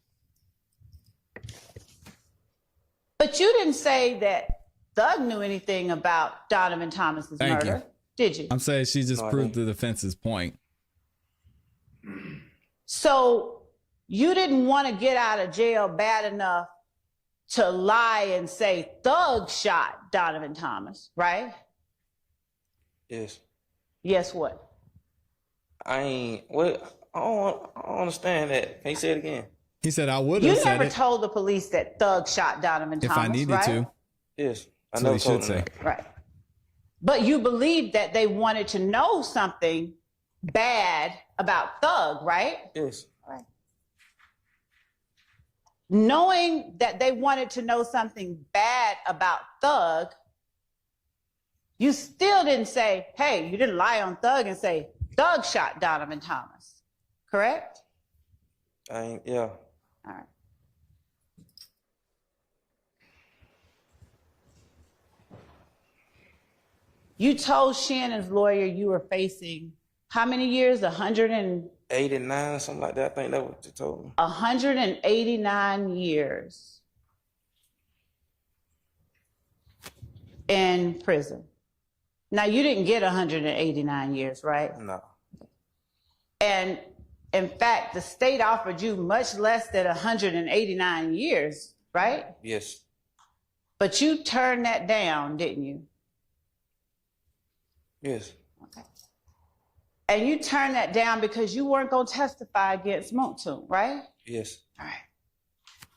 But you didn't say that Thug knew anything about Donovan Thomas's murder, did you? I'm saying she just proved the defense's point. So you didn't want to get out of jail bad enough to lie and say Thug shot Donovan Thomas, right? Yes. Yes, what? I don't understand that. Can you say it again? He said I would have You said never it told the police that Thug shot Donovan if Thomas, I needed right? to. Yes. That's what he should say. Right. But you believed that they wanted to know something bad about Thug, right? Yes. Right. Knowing that they wanted to know something bad about Thug, you still didn't say, hey, you didn't lie on Thug and say, Thug shot Donovan Thomas, correct? Yeah. All right. You told Shannon's lawyer you were facing how many years? 89, something like that. I think that's what you told me. 189 years in prison. Now, you didn't get 189 years, right? No. And in fact, the state offered you much less than 189 years, right? Yes. But you turned that down, didn't you? Yes. Okay. And you turned that down because you weren't going to testify against Montun, right? Yes. All right.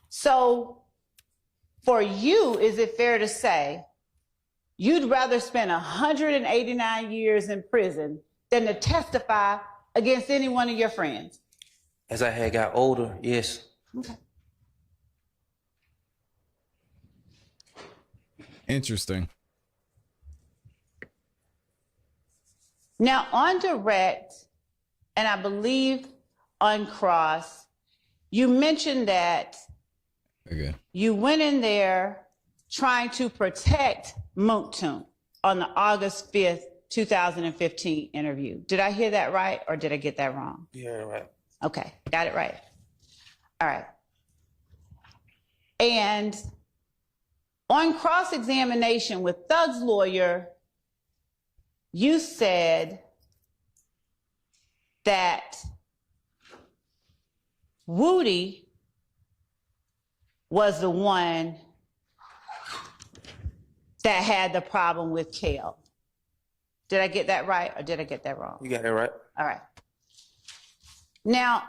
So for you, is it fair to say you'd rather spend 189 years in prison than to testify against any one of your friends? As I had got older, yes. Okay. Interesting. Now, on direct, and I believe on cross, you mentioned that you went in there trying to protect Montun on the August 5th, 2015 interview. Did I hear that right, or did I get that wrong? You heard it right. Okay, got it right. All right. And on cross-examination with Thug's lawyer, you said that Woody was the one that had the problem with Kale. Did I get that right, or did I get that wrong? You got it right. All right. Now,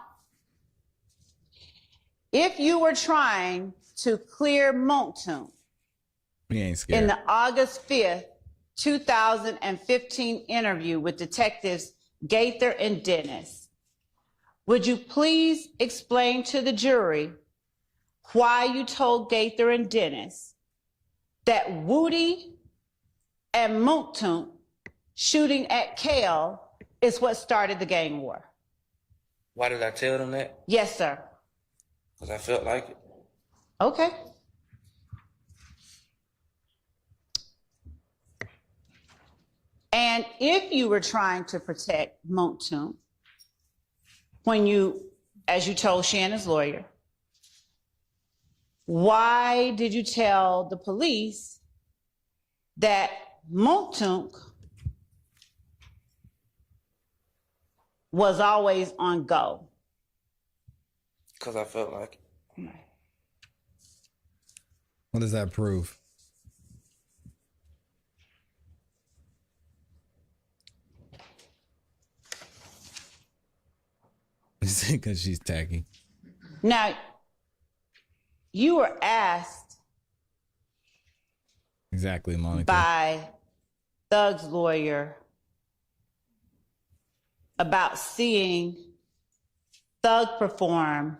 if you were trying to clear Montun We ain't scared. in the August 5th, 2015 interview with detectives Gaither and Dennis, would you please explain to the jury why you told Gaither and Dennis that Woody and Montun shooting at Kale is what started the gang war? Why did I tell them that? Yes, sir. Because I felt like it. Okay. And if you were trying to protect Montun, when you, as you told Shannon's lawyer, why did you tell the police that Montun was always on go? Because I felt like it. What does that prove? Because she's tacky. Now, you were asked Exactly, Monica. by Thug's lawyer about seeing Thug perform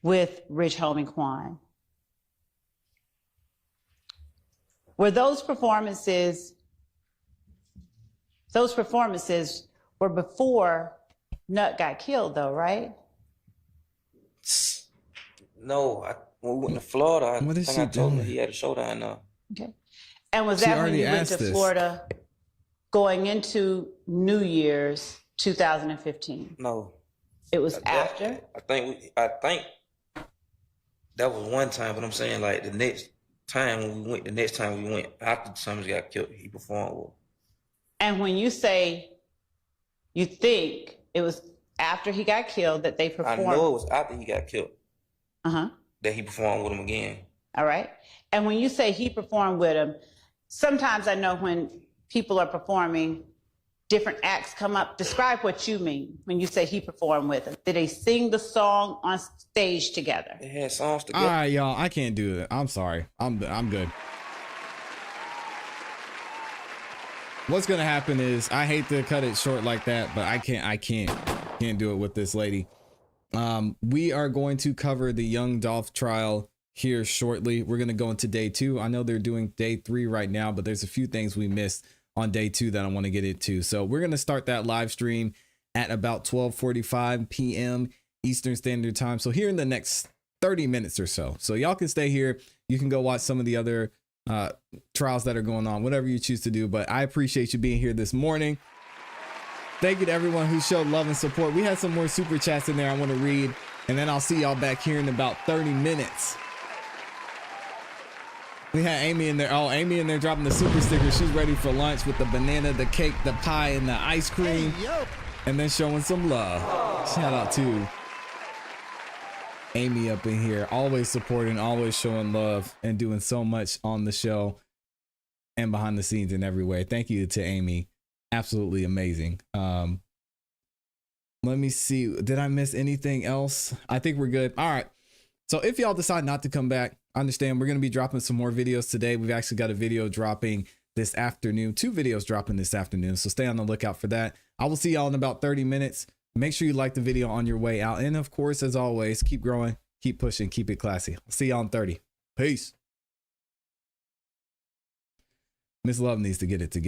with Rich Homie Quan. Were those performances were before Nut got killed, though, right? No, when we went to Florida, What I is think she I told him doing? he had a showdown now. Okay. And was She that when already you went asked to this. Florida going into New Year's 2015? No. It was after? I think that was one time, but I'm saying like the next time we went after Summers got killed, he performed with. And when you say you think it was after he got killed that they performed? I know it was after he got killed Uh-huh. that he performed with him again. All right. And when you say he performed with him, sometimes I know when people are performing, different acts come up. Describe what you mean when you say he performed with him. Did they sing the song on stage together? They had songs together. All right, y'all. I can't do that. I'm sorry. I'm good. What's gonna happen is I hate to cut it short like that, but I can't do it with this lady. We are going to cover the Young Dolph trial here shortly. We're gonna go into day 2. I know they're doing day 3 right now, but there's a few things we missed on day 2 that I want to get into. So we're gonna start that live stream at about 12:45 p.m. Eastern Standard Time. So here in the next 30 minutes or so. So y'all can stay here. You can go watch some of the other trials that are going on, whatever you choose to do. But I appreciate you being here this morning. Thank you to everyone who showed love and support. We had some more super chats in there I want to read, and then I'll see y'all back here in about 30 minutes. We had Amy in there. Oh, Amy in there dropping the super sticker. She's ready for lunch with the banana, the cake, the pie, and the ice cream. Hey, yo. And then showing some love. Shout out to Amy up in here, always supporting, always showing love, and doing so much on the show. and behind the scenes in every way. Thank you to Amy. Absolutely amazing. Let me see. Did I miss anything else? I think we're good. All right. So if y'all decide not to come back, understand we're going to be dropping some more videos today. We've actually got a video dropping this afternoon, 2 videos dropping this afternoon. So stay on the lookout for that. I will see y'all in about 30 minutes. Make sure you like the video on your way out. And of course, as always, keep growing, keep pushing, keep it classy. I'll see y'all in 30. Peace. Miss Love needs to get it together.